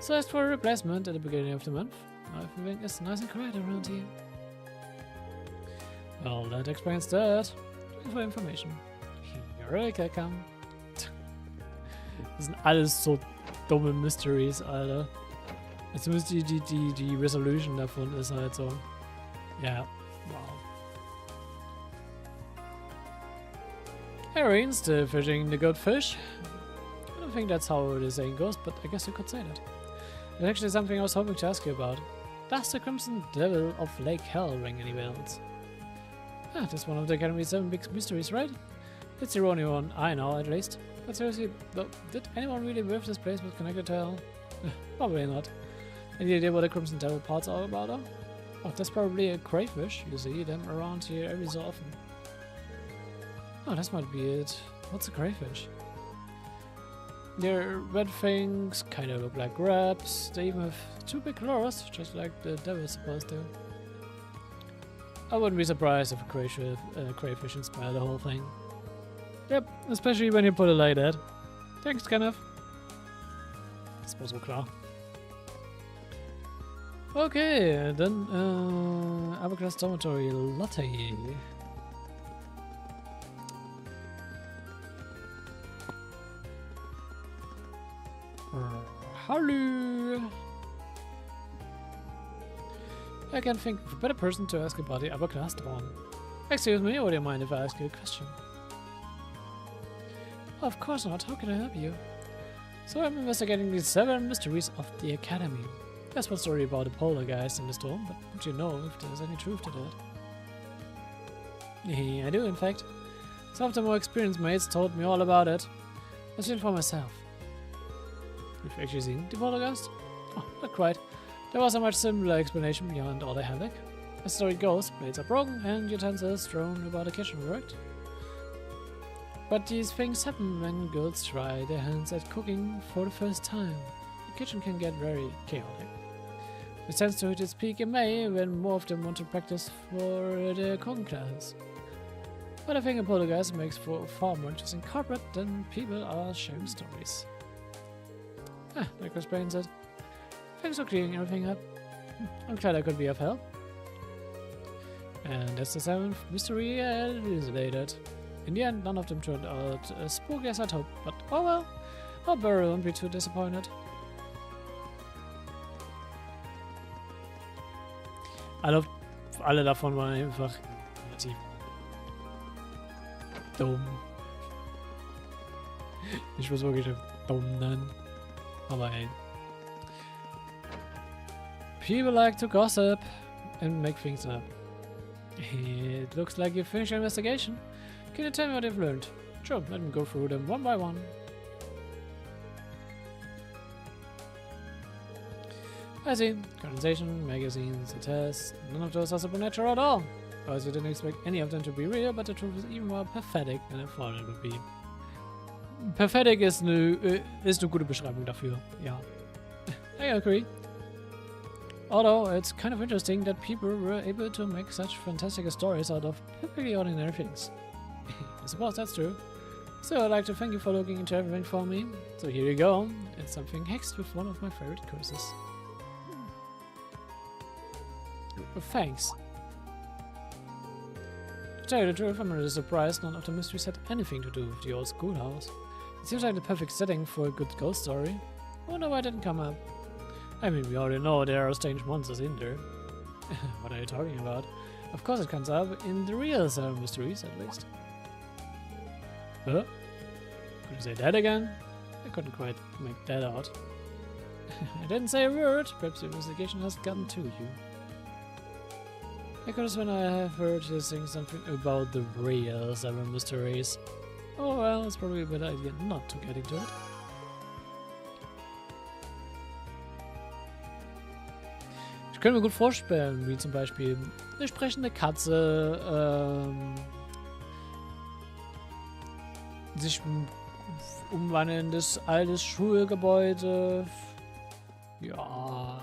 S1: So I asked for a replacement at the beginning of the month. I think it's nice and quiet around here. Well, that explains that. Thanks for information. You're welcome. Das sind alles so dumme Mysteries, Alter. Zumindest die Resolution davon ist halt so. Ja, wow. Harry, still fishing the good fish? I don't think that's how the saying goes, but I guess you could say that. There's actually something I was hoping to ask you about. Does the Crimson Devil of Lake Hell ring any bells? Ah, that's one of the Academy's 7 big mysteries, right? It's the only one I know, at least. But seriously, did anyone really believe this place was connected to hell? Probably not. Any idea what the Crimson Devil parts are about, though? Oh, that's probably a crayfish. You see them around here every so often. Oh, that might be it. What's a crayfish? They're red things, kinda look like crabs. They even have 2 big claws, just like the devil's supposed to. I wouldn't be surprised if a crayfish inspired the whole thing. Yep, especially when you put it like that. Thanks, Kenneth. Das war so klar. Okay, then Abacus Dormitory Latte. Hello. I can't think of a better person to ask about the upper class dorm. Excuse me, would you mind if I ask you a question? Of course not. How can I help you? So I'm investigating the 7 mysteries of the Academy. There's one story about a poltergeist in the storm, but would you know if there's any truth to that? I do, in fact. Some of the more experienced mates told me all about it. I've seen it for myself. You've actually seen the poltergeist? Oh, not quite. There was a much simpler explanation beyond all the havoc. As the story goes, plates are broken and utensils thrown about the kitchen, correct? But these things happen when girls try their hands at cooking for the first time. The kitchen can get very chaotic. It tends to hit its peak in May when more of them want to practice for their cooking classes. But I think a poltergeist makes for a far more interesting carpet than people are sharing stories. Ah, that explains it. Thanks for clearing everything up. I'm glad I could be of help. And that's the 7th mystery elucidated. In the end, none of them turned out as spooky as I'd hoped, but oh well. I'll Barry won't be too disappointed. Alle davon waren einfach relativ dumm. Ich muss wirklich dumm nennen. Aber ey. People like to gossip and make things up. It looks like you finished your investigation. Can you tell me what you've learned? Sure, let me go through them one by one. I see. Condensation, magazines, and tests. None of those are supernatural at all. Because you didn't expect any of them to be real, but the truth is even more pathetic than I thought it would be. Pathetic ist eine gute Beschreibung dafür, ja. I agree. Although it's kind of interesting that people were able to make such fantastic stories out of perfectly ordinary things. I suppose that's true. So I'd like to thank you for looking into everything for me. So here you go. It's something hexed with one of my favorite curses. Thanks. To tell you the truth, I'm really surprised none of the mysteries had anything to do with the old schoolhouse. It seems like the perfect setting for a good ghost story. I wonder why it didn't come up. I mean, we already know there are strange monsters in there. What are you talking about? Of course it comes up in the real Zero mysteries, at least. Huh? Could you say that again? I couldn't quite make that out. I didn't say a word. Perhaps the investigation has gotten to you. I could have sworn I have heard you saying something about the real Zero mysteries. Oh well, it's probably a better idea not to get into it. Ich könnte mir gut vorstellen, wie zum Beispiel eine sprechende Katze sich umwandelndes altes Schulgebäude. Ja.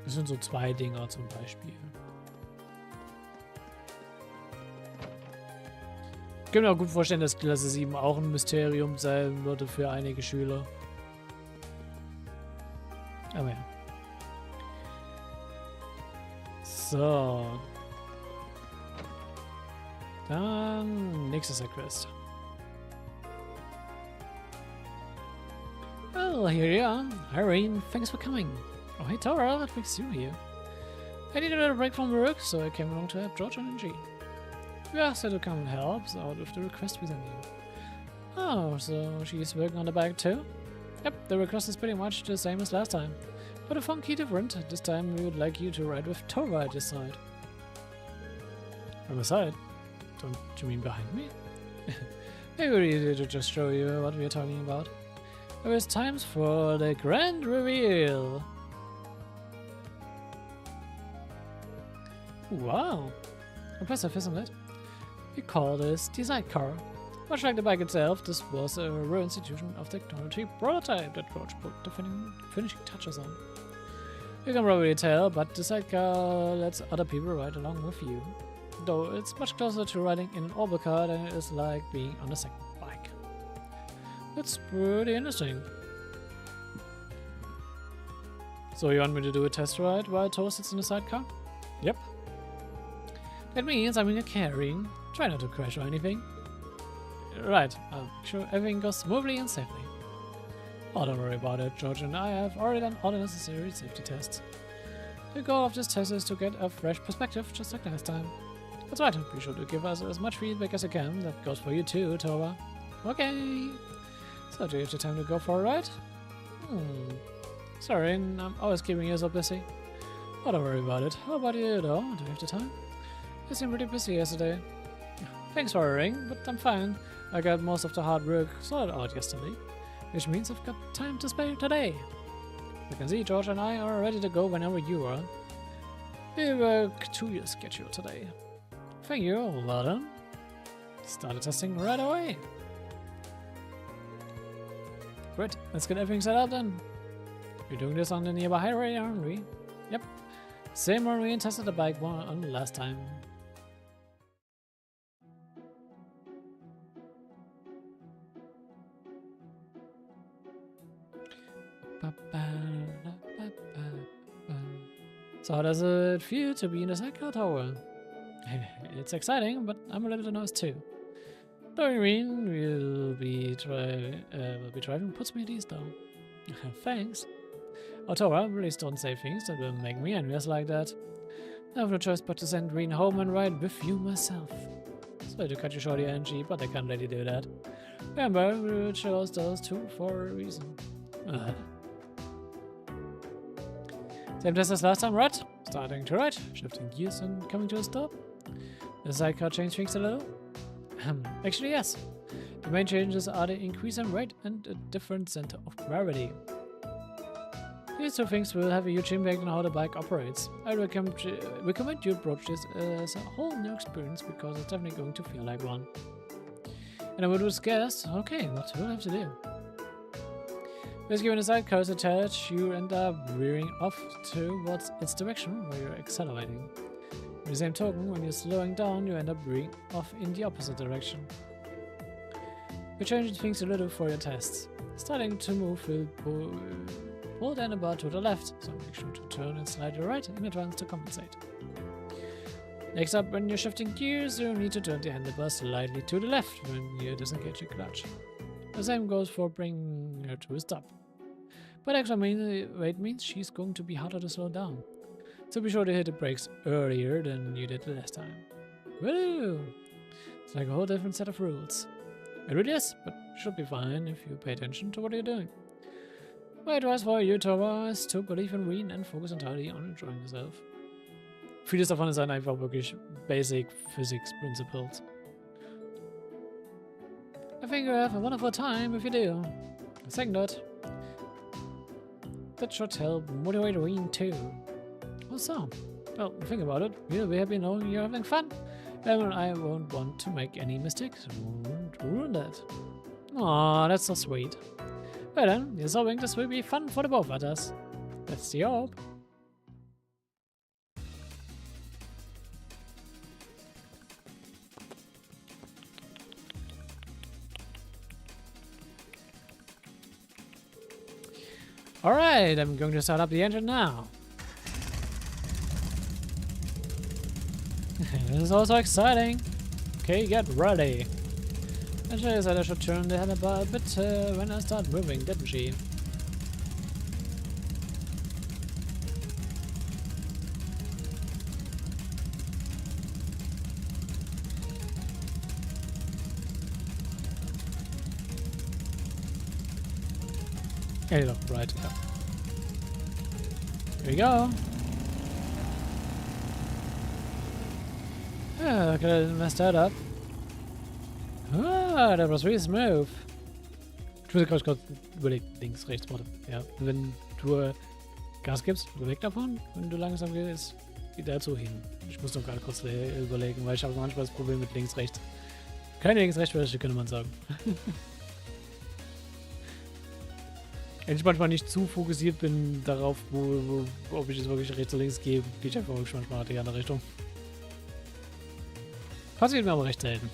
S1: Das sind so zwei Dinger zum Beispiel. Ich kann mir auch gut vorstellen, dass Klasse 7 auch ein Mysterium sein würde für einige Schüler. Aber ja. So. Dann nächstes Quest. Well, here you are. Irene, thanks for coming. Oh, hey Tora, what makes you here? I needed a break from work, so I came along to help George and G. You asked her to come and help out with the request we sent you. Oh, so she's working on the bike too? Yep, the request is pretty much the same as last time. But a funky different. This time we would like you to ride with Tora at your side. From the side? Don't you mean behind me? Maybe we need to just show you what we are talking about. It is time for the grand reveal. Wow. Impressive, isn't it? We call this the sidecar. Much like the bike itself, this was a real institution of technology prototype that George put the finishing touches on. You can probably tell, but the sidecar lets other people ride along with you. Though it's much closer to riding in an orbital car than it is like being on a second bike. That's pretty interesting. So you want me to do a test ride while Tora sits in the sidecar? Yep. That means I'm in a carrying. Try not to crash or anything. Right, I'll make sure everything goes smoothly and safely. Oh, don't worry about it. George and I have already done all the necessary safety tests. The goal of this test is to get a fresh perspective, just like last time. That's right, be sure to give us as much feedback as you can. That goes for you too, Tora. Okay. So do you have the time to go for a ride? Sorry, I'm always keeping you so busy. Oh, don't worry about it. How about you though? Do you have the time? You seemed pretty busy yesterday. Thanks for worrying, but I'm fine. I got most of the hard work sorted out yesterday, which means I've got time to spare today. You can see George and I are ready to go whenever you are. We work to your schedule today. Thank you, well done. Started testing right away. Great, let's get everything set up then. We're doing this on the nearby highway, aren't we? Yep. Same one we tested the bike one on last time. So how does it feel to be in the sidecar tower? It's exciting, but I'm a little nervous too. Doreen will be driving puts me at ease though. Thanks. Oh Tora, please don't say things that will make me envious like that. I have no choice but to send Green home and ride with you myself. Sorry to cut you short, Angie, but I can't let you do that. Remember, we chose those two for a reason. Same test as last time, right? Starting to right, shifting gears and coming to a stop. The sidecar change things a little? Actually, yes. The main changes are the increase in weight and a different center of gravity. These two things will have a huge impact on how the bike operates. I recommend you approach this as a whole new experience because it's definitely going to feel like one. And I would guess, okay, what will I have to do? Basically, when the sidecar is attached, you end up veering off towards its direction where you're accelerating. In the same token, when you're slowing down, you end up veering off in the opposite direction. We're changing things a little for your tests. Starting to move will hold the handlebar to the left, so make sure to turn and slide to the right in advance to compensate. Next up, when you're shifting gears, you need to turn the handlebar slightly to the left when you disengage the clutch. The same goes for bringing her to a stop. But extra weight means she's going to be harder to slow down. So be sure to hit the brakes earlier than you did the last time. Woo! It's like a whole different set of rules. It really is, but should be fine if you pay attention to what you're doing. My advice for you, Thomas, is to believe in Wien and focus entirely on enjoying yourself. Vieles davon ist dann einfach wirklich basic physics principles. I think you'll have a wonderful time if you do. Second that should help motivate Wien too. Also, well, think about it. You'll be happy knowing you're having fun. And I won't want to make any mistakes. Won't ruin that. Aw, that's so sweet. Well then, you're hoping this will be fun for the both of us. That's the hope. Alright, I'm going to start up the engine now. This is also exciting. Okay, get ready. Actually, said I should turn the handlebar a bit when I start moving, didn't she? Okay, look, right, yeah. Here we go. Ah, could I mess that up? Ah, that was really smooth. Ich muss gerade überlegen, links, rechts, warte. Ja, wenn du Gas gibst, weg davon. Wenn du langsam gehst, geht dazu hin. Ich muss noch gerade kurz überlegen, weil ich habe manchmal das Problem mit links, rechts. Keine links, rechts, könnte man sagen. Wenn ich manchmal nicht zu fokussiert bin darauf, ob ich jetzt wirklich rechts oder links gehe, gehe ich einfach wirklich manchmal in die andere Richtung. Passiert mir aber recht selten.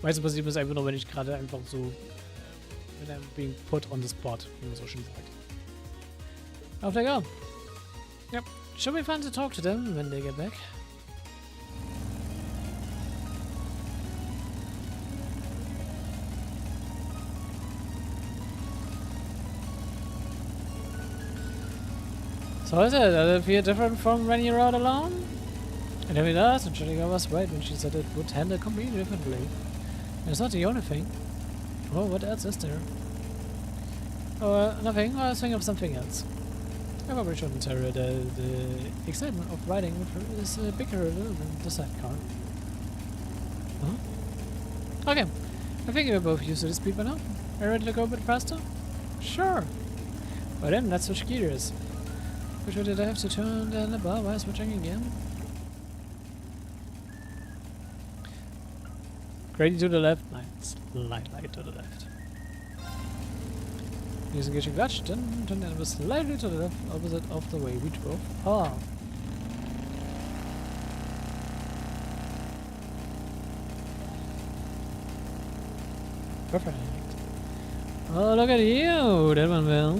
S1: Meistens passiert mir es einfach nur, wenn ich gerade einfach so when I'm being put on the spot, wie man so schön sagt. Off they go. Yep. Should be fun to talk to them when they get back. So is it? Does it feel different from when you're out alone? And if it does, and Jessica was right when she said it would handle completely differently. And it's not the only thing. Oh, what else is there? Oh, nothing. I was thinking of something else. I probably shouldn't tell her the excitement of riding with her is bigger than the sidecar. Huh? Okay. I think we're both used to the speed by now. Are you ready to go a bit faster? Sure. Well then, let's switch gears. Which way did I have to turn the handlebar while switching again? Gradient to the left, slightly to the left. Using engaging clutch, then turn the handlebar slightly to the left, opposite of the way we drove. Ah. Perfect. Oh, look at you, that went well.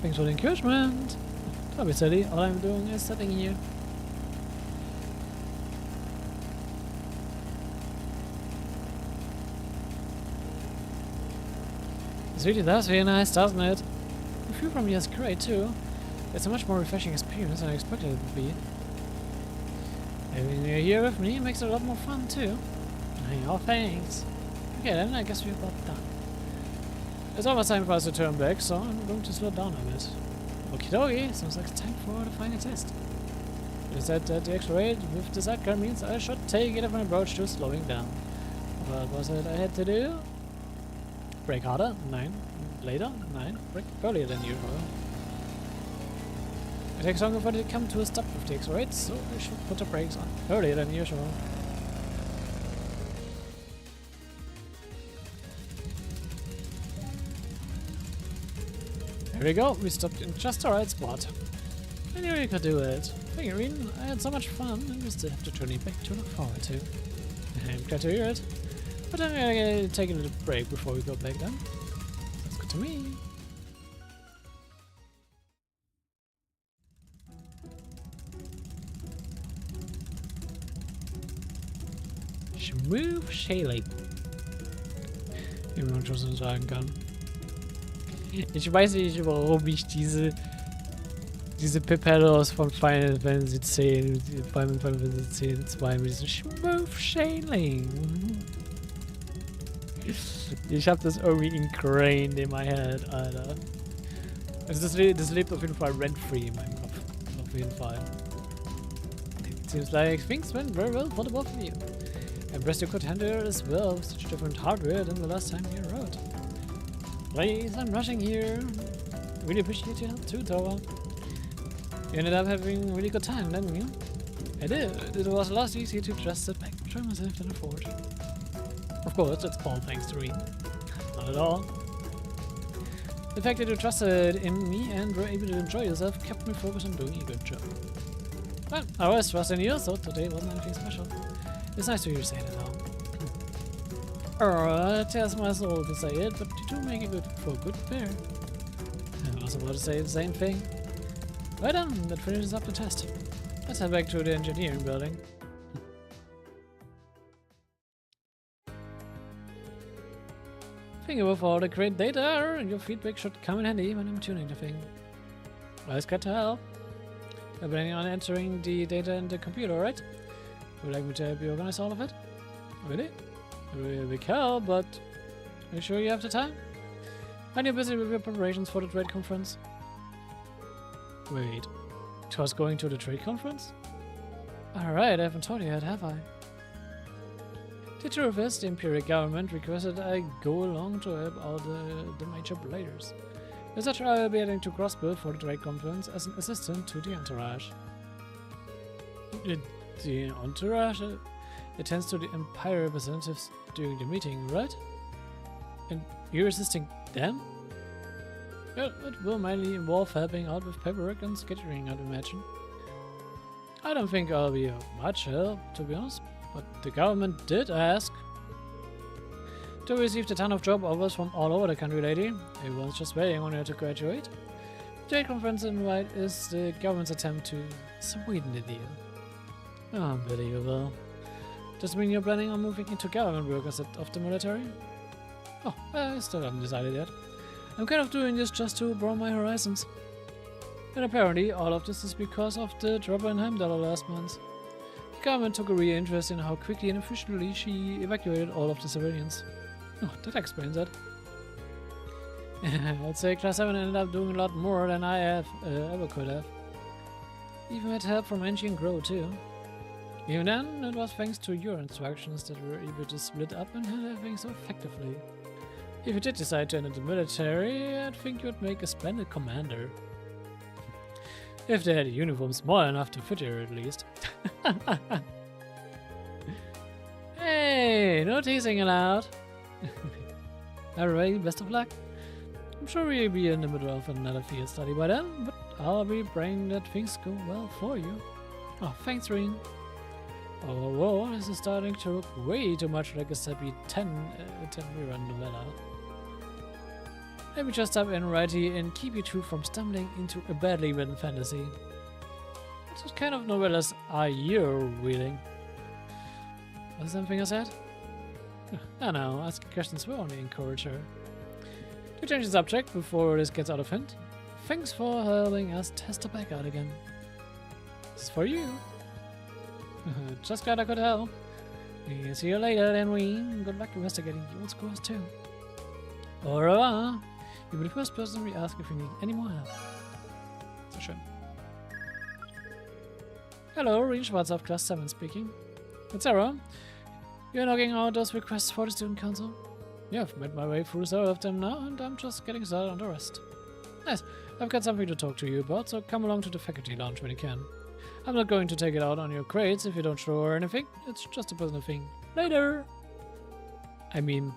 S1: Thanks for the encouragement. Don't be silly, all I'm doing is sitting here. This really does feel nice, doesn't it? The view from here is great too. It's a much more refreshing experience than I expected it would be. Having you here with me makes it a lot more fun too. Oh, thanks. Okay then, I guess we're about done. It's almost time for us to turn back, so I'm going to slow down a bit. Okie dokie, sounds like it's time for the final test. You said that the actual rate with the sidecar means I should take a different approach to slowing down. What was it I had to do? Brake harder, 9. Later, 9. Brake earlier than usual. It takes longer for it to come to a stop with the actual rate, so I should put the brakes on earlier than usual. There we go, we stopped in just the right spot. I knew you could do it. Figurine, I had so much fun and we still have to turn it back to look forward to. I'm glad to hear it. But I'm gonna take a little break before we go back then. Sounds good to me. Smooth Sailing. Wie man schon so sagen kann. Ich weiß nicht, warum ich diese Pepellos von Final Fantasy X, Final Fantasy X 2 mit diesem Smooth Sailing. Ich hab das irgendwie ingrained in my head, Alter. Also das lebt auf jeden Fall rent-free in meinem Kopf. Auf jeden Fall. It seems like things went very well for the both of you. And rest you could handle as well with such different hardware than the last time you rode. Please, I'm rushing here. Really appreciate your help too, Towa. You ended up having a really good time, didn't you? I did. It was a lot easier to just sit back and enjoy myself than afford. Of course, it's all thanks to Reem. Not at all. The fact that you trusted in me and were able to enjoy yourself kept me focused on doing a good job. Well, I always trusted in you, so today wasn't anything special. It's nice to hear you say that, though. It tears my soul to say it, but you do make it good for a good pair. I was about to say the same thing. Right on, that finishes up the test. Let's head back to the engineering building. Thank you for all the great data, and your feedback should come in handy when I'm tuning the thing. Well, it's good to help. You're planning on entering the data in the computer, right? Would you like me to help you organize all of it? Really? It would be a big help, but are you sure you have the time? And you're busy with your preparations for the trade conference? Wait, To's going to the trade conference? Alright, I haven't told you yet, have I? The truth is, the Imperial government requested I go along to help out the major players. As such, I will be heading to Crossbell for the trade conference as an assistant to the entourage. The entourage attends to the Empire representatives during the meeting, right? And you're assisting them? Well, it will mainly involve helping out with paperwork and scheduling, I'd imagine. I don't think I'll be of much help, to be honest, but the government did ask. To receive a ton of job offers from all over the country, lady. Everyone's just waiting on her to graduate. The trade conference invite is the government's attempt to sweeten the deal. Unbelievable. Does it mean you're planning on moving into government work instead of the military? Oh, I still haven't decided yet. I'm kind of doing this just to broaden my horizons. And apparently all of this is because of the trouble in Heimdall last month. The government took a real interest in how quickly and efficiently she evacuated all of the civilians. Oh, that explains it. I'd say Class 7 ended up doing a lot more than I ever could have. Even with help from Angie and Grow too. Even then, it was thanks to your instructions that we were able to split up and handle things so effectively. If you did decide to enter the military, I'd think you'd make a splendid commander. If they had a uniform small enough to fit you, at least. Hey, no teasing allowed. Alright, best of luck. I'm sure we'll be in the middle of another field study by then, but I'll be praying that things go well for you. Oh, thanks, Reen. Oh, whoa, this is starting to look way too much like a sappy 10 mirror novella. Let me just stop in right here and keep you two from stumbling into a badly written fantasy. What kind of novellas are you reading? Was there something I said? I know, asking questions will only encourage her. To change the subject before this gets out of hand, thanks for helping us test the back out again. This is for you. Just glad I could help. See you later then, Ween. Good luck investigating the old scores too. Au revoir. You'll be the first person we ask if you need any more help. So schön. Hello, Reen Schwarzhoff, Class 7 speaking. It's Sarah. You're knocking out those requests for the student council? Yeah, I've made my way through several of them now, and I'm just getting started on the rest. Nice. I've got something to talk to you about, so come along to the faculty lounge when you can. I'm not going to take it out on your grades if you don't show or anything. It's just a personal thing. Later! I mean...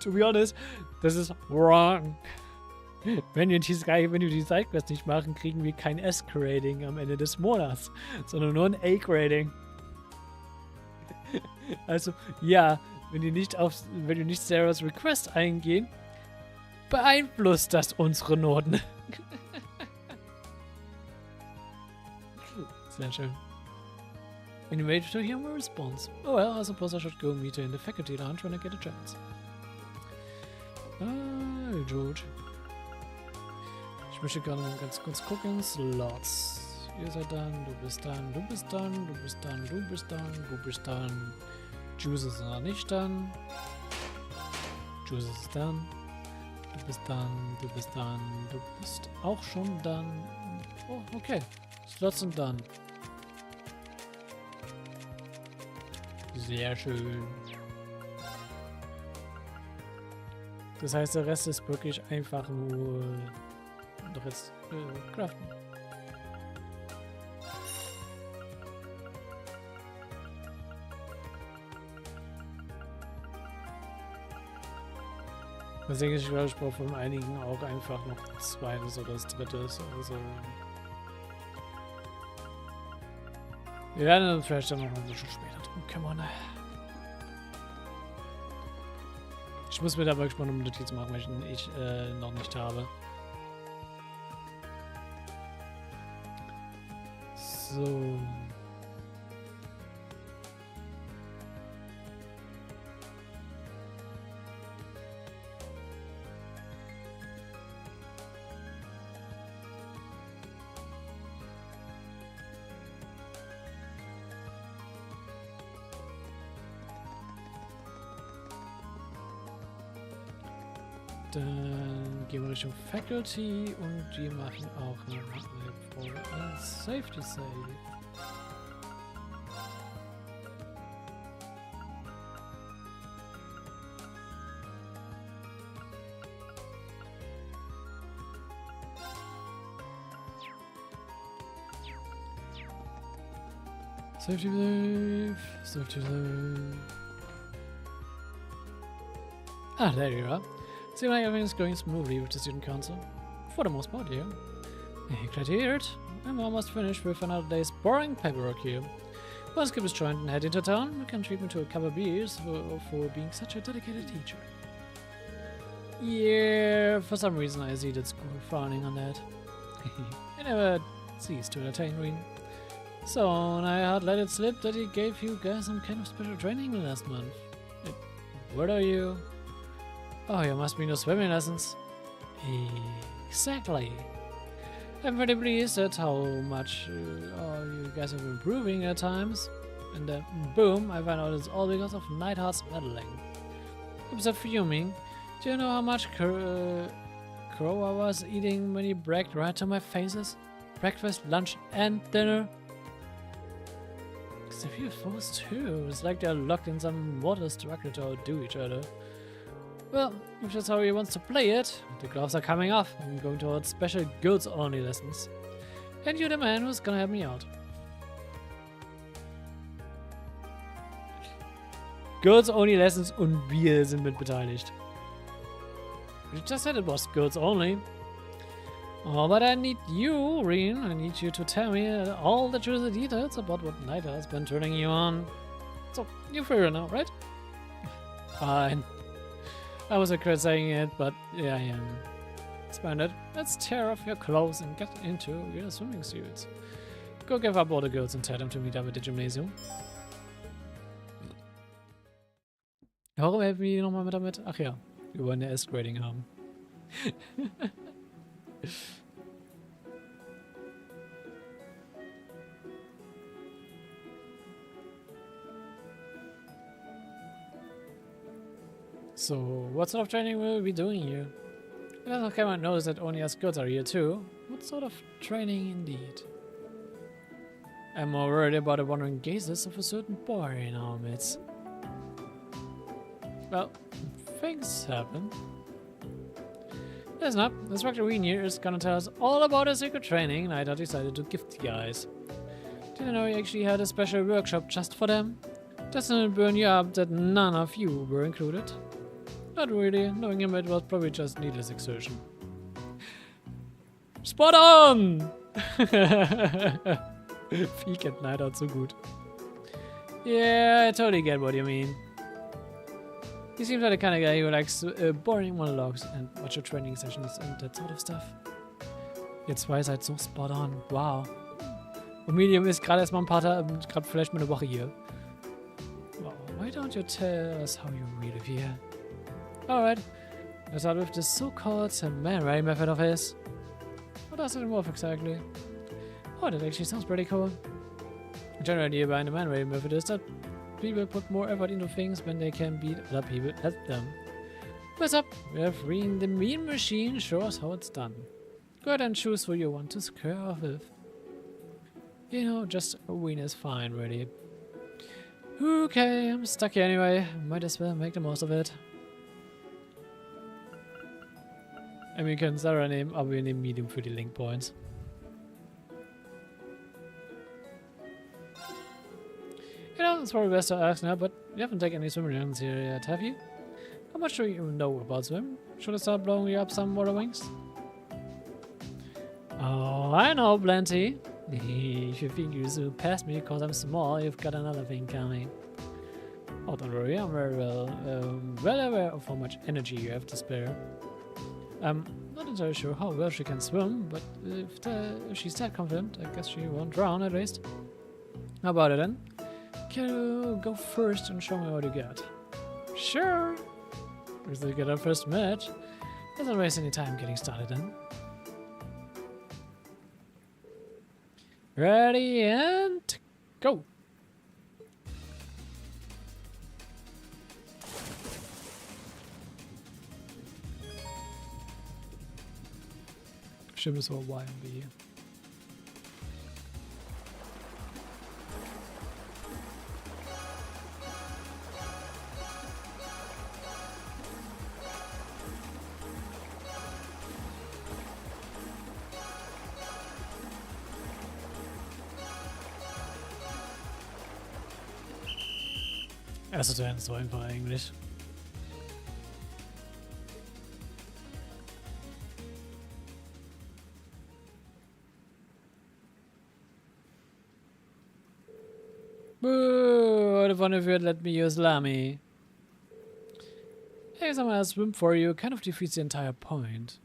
S1: to be honest, this is wrong. Wenn wir die Sidequest nicht machen, kriegen wir kein S-Grading am Ende des Monats, sondern nur ein A-Grading. Also, ja, wenn die nicht Sarahs Request eingehen, beeinflusst das unsere Noten. Sehr schön. And wait to hear my response. Oh well, I suppose I should go meet her in the faculty lounge when I get a chance. George. Ich möchte gerne ganz kurz gucken. Slots. Ihr seid dann, du bist dann, du bist dann, du bist dann, du bist dann, du bist dann. Juice ist noch nicht dann. Juice ist dann. Du bist dann, du bist dann, du bist auch schon dann. Oh, okay. Slots sind dann. Sehr schön. Das heißt, der Rest ist wirklich einfach nur doch jetzt craften. Das denke ich, ich brauche von einigen auch einfach noch das zweites oder das drittes. Also wir werden uns vielleicht dann noch ein bisschen später drum kümmern. Ich muss mir da wirklich mal eine Notiz machen, welchen ich noch nicht habe. So. Dann gehen wir Richtung Faculty und wir machen auch eine Safety Save. Safety Save, Safety Save. Ah, there you are. Seems like everything's going smoothly with the student council. For the most part, yeah. Glad to hear it. I'm almost finished with another day's boring paperwork here. Once Skip is joined and head into town, we can treat me to a couple of beers for being such a dedicated teacher. Yeah, for some reason I see that school frowning on that. He never ceased to entertain me. So, I had let it slip that he gave you guys some kind of special training last month. What are you? Oh, you must be no swimming lessons. Exactly. I'm very pleased at how much you guys have been improving at times. And then, boom, I find out it's all because of Neidhart's meddling. I'm so fuming. Do you know how much crow I was eating when he bragged right to my faces? Breakfast, lunch, and dinner? Because if you forced too, it's like they're locked in some water struggle to outdo each other. Well, if that's how he wants to play it, the gloves are coming off. I'm going towards special girls-only lessons. And you're the man who's gonna help me out. Girls-only lessons und wir sind mit beteiligt. You just said it was girls only. Oh, but I need you, Reen. I need you to tell me all the juicy details about what Neidhart has been turning you on. So, you're free now, right? Fine. I was regret saying it, but yeah, I am. Splendid. Let's tear off your clothes and get into your swimming suits. Go give up all the girls and tell them to meet up at the gymnasium. Warum helfen die nochmal mit damit? Ach ja, wir wollen ja S-Grading haben. So, what sort of training will we be doing here? It doesn't come out notice that only us girls are here too. What sort of training indeed? I'm more worried about the wandering gazes of a certain boy in our midst. Well, things happen. Listen up, the instructor Reen here is gonna tell us all about his secret training and I decided to gift the guys. Didn't know he actually had a special workshop just for them. Doesn't it burn you up that none of you were included? Not really, knowing him it was probably just needless exertion. Spot on! He kennt Neidhart so gut. Yeah, I totally get what you mean. He seems like the kind of guy who likes boring monologues and watch your training sessions and that sort of stuff. Ihr zwei seid so spot on. Wow. Und Medium ist gerade erstmal ein paar Tage, gerade vielleicht mal eine Woche hier. Oh, why don't you tell us how you really feel? Alright. Let's start with the so-called man-ray method of his. What does it involve exactly? Oh, that actually sounds pretty cool. The general idea behind the man-ray method is that people put more effort into things when they can beat other people at them. What's up? We're freeing the mean machine. Show us how it's done. Go ahead and choose who you want to square off with. You know, just a win is fine, really. Okay, I'm stuck here anyway. Might as well make the most of it. And wir können Sarah nehmen, aber wir nehmen Medium für die Link Points. You know, it's probably best to ask now, but you haven't taken any swimming lessons here yet, have you? How much do you even know about swim? Should I start blowing you up some water wings? Oh, I know plenty. If you think you zoom past me because I'm small, you've got another thing coming. Oh, don't worry, I'm very well aware of how much energy you have to spare. I'm not entirely sure how well she can swim, but if she's that confident, I guess she won't drown at least. How about it then? Can you go first and show me what you got? Sure! We're still get our first match. Doesn't waste any time getting started then. Ready and go! Stimmt, es war Y und B. Erste Turn ist so einfach eigentlich. Boo! What if one of you had let me use Lamy? Hey, someone else swim for you kind of defeats the entire point.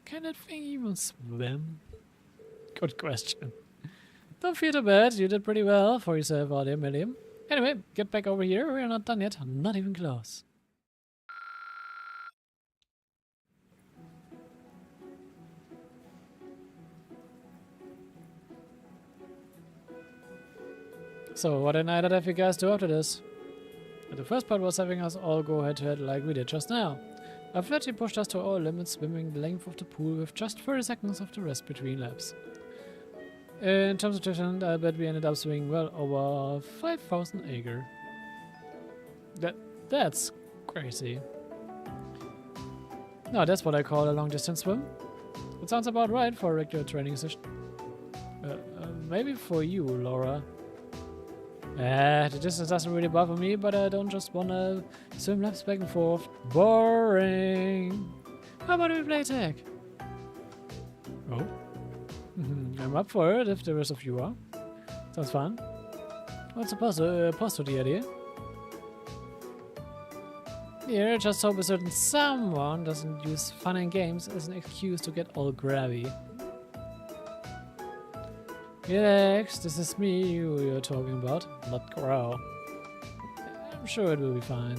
S1: Can that thing even swim? Good question. Don't feel too bad, you did pretty well for yourself out there, Milliam. Anyway, get back over here, we're not done yet, not even close. So, what an night have you guys do after this? The first part was having us all go head to head like we did just now. After that, he pushed us to our limits, swimming the length of the pool with just 30 seconds of the rest between laps. In terms of distance, I bet we ended up swimming well over 5,000 acre. That's crazy. No, that's what I call a long distance swim. It sounds about right for a regular training session. Maybe for you, Laura. The distance doesn't really bother me, but I don't just wanna swim laps back and forth. Boring. How about we play tag? Oh. I'm up for it if the rest of you are. Sounds fun. What's opposed to the idea? Here, just hope a certain someone doesn't use fun and games as an excuse to get all grabby. Relax, this is me you're talking about, not Grow. I'm sure it will be fine.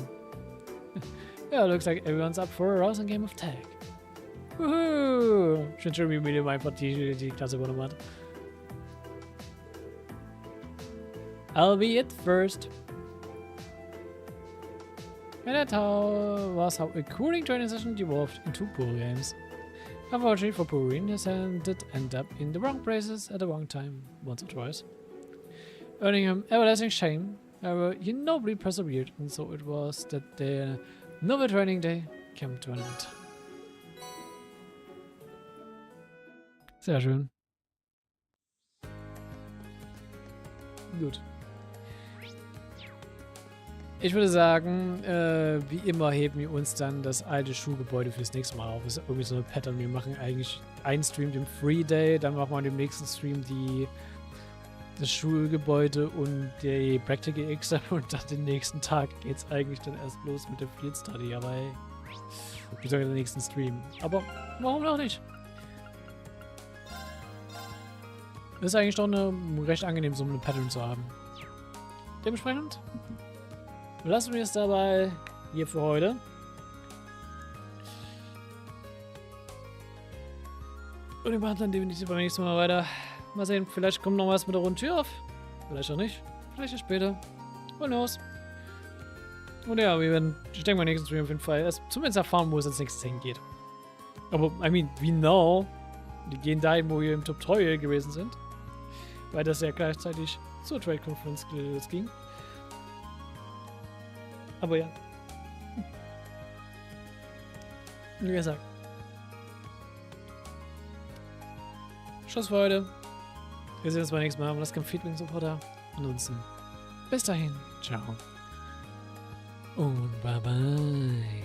S1: Ja, looks like everyone's up for a rousing game of tag. Woohoo! Schon schon wie mir einfach die Klasse übernommen hat. I'll be it first. And that was how a cooling training session devolved into pool games. Unfortunately for Purine, his hand did end up in the wrong places at the wrong time, once or twice, earning him everlasting shame. However, he nobly persevered, and so it was that the novel training day came to an end. Sehr schön. Gut. Ich würde sagen, wie immer heben wir uns dann das alte Schulgebäude fürs nächste Mal auf. Das ist irgendwie so eine Pattern. Wir machen eigentlich einen Stream den Free Day, dann machen wir an dem nächsten Stream das Schulgebäude und die Practical X und dann den nächsten Tag geht's eigentlich dann erst los mit der Field Study. Aber hey, ich sage den nächsten Stream. Aber warum auch nicht? Ist eigentlich doch recht angenehm, so eine Pattern zu haben. Dementsprechend lassen wir es dabei hier für heute. Und wir machen dann definitiv beim nächsten Mal weiter. Mal sehen, vielleicht kommt noch was mit der runden Tür auf. Vielleicht auch nicht. Vielleicht erst später. Who knows? Und ja, wir werden, ich denke mal, nächsten Stream auf jeden Fall zumindest erfahren, wo es als nächstes hingeht. Aber, I mean, we know, die gehen dahin, wo wir im Tutorial gewesen sind. Weil das ja gleichzeitig zur Trade Conference ging. Aber ja. Wie gesagt. Schluss für heute. Wir sehen uns beim nächsten Mal. Das kommt Feedback Supporter. Ansonsten bis dahin. Ciao. Und bye bye.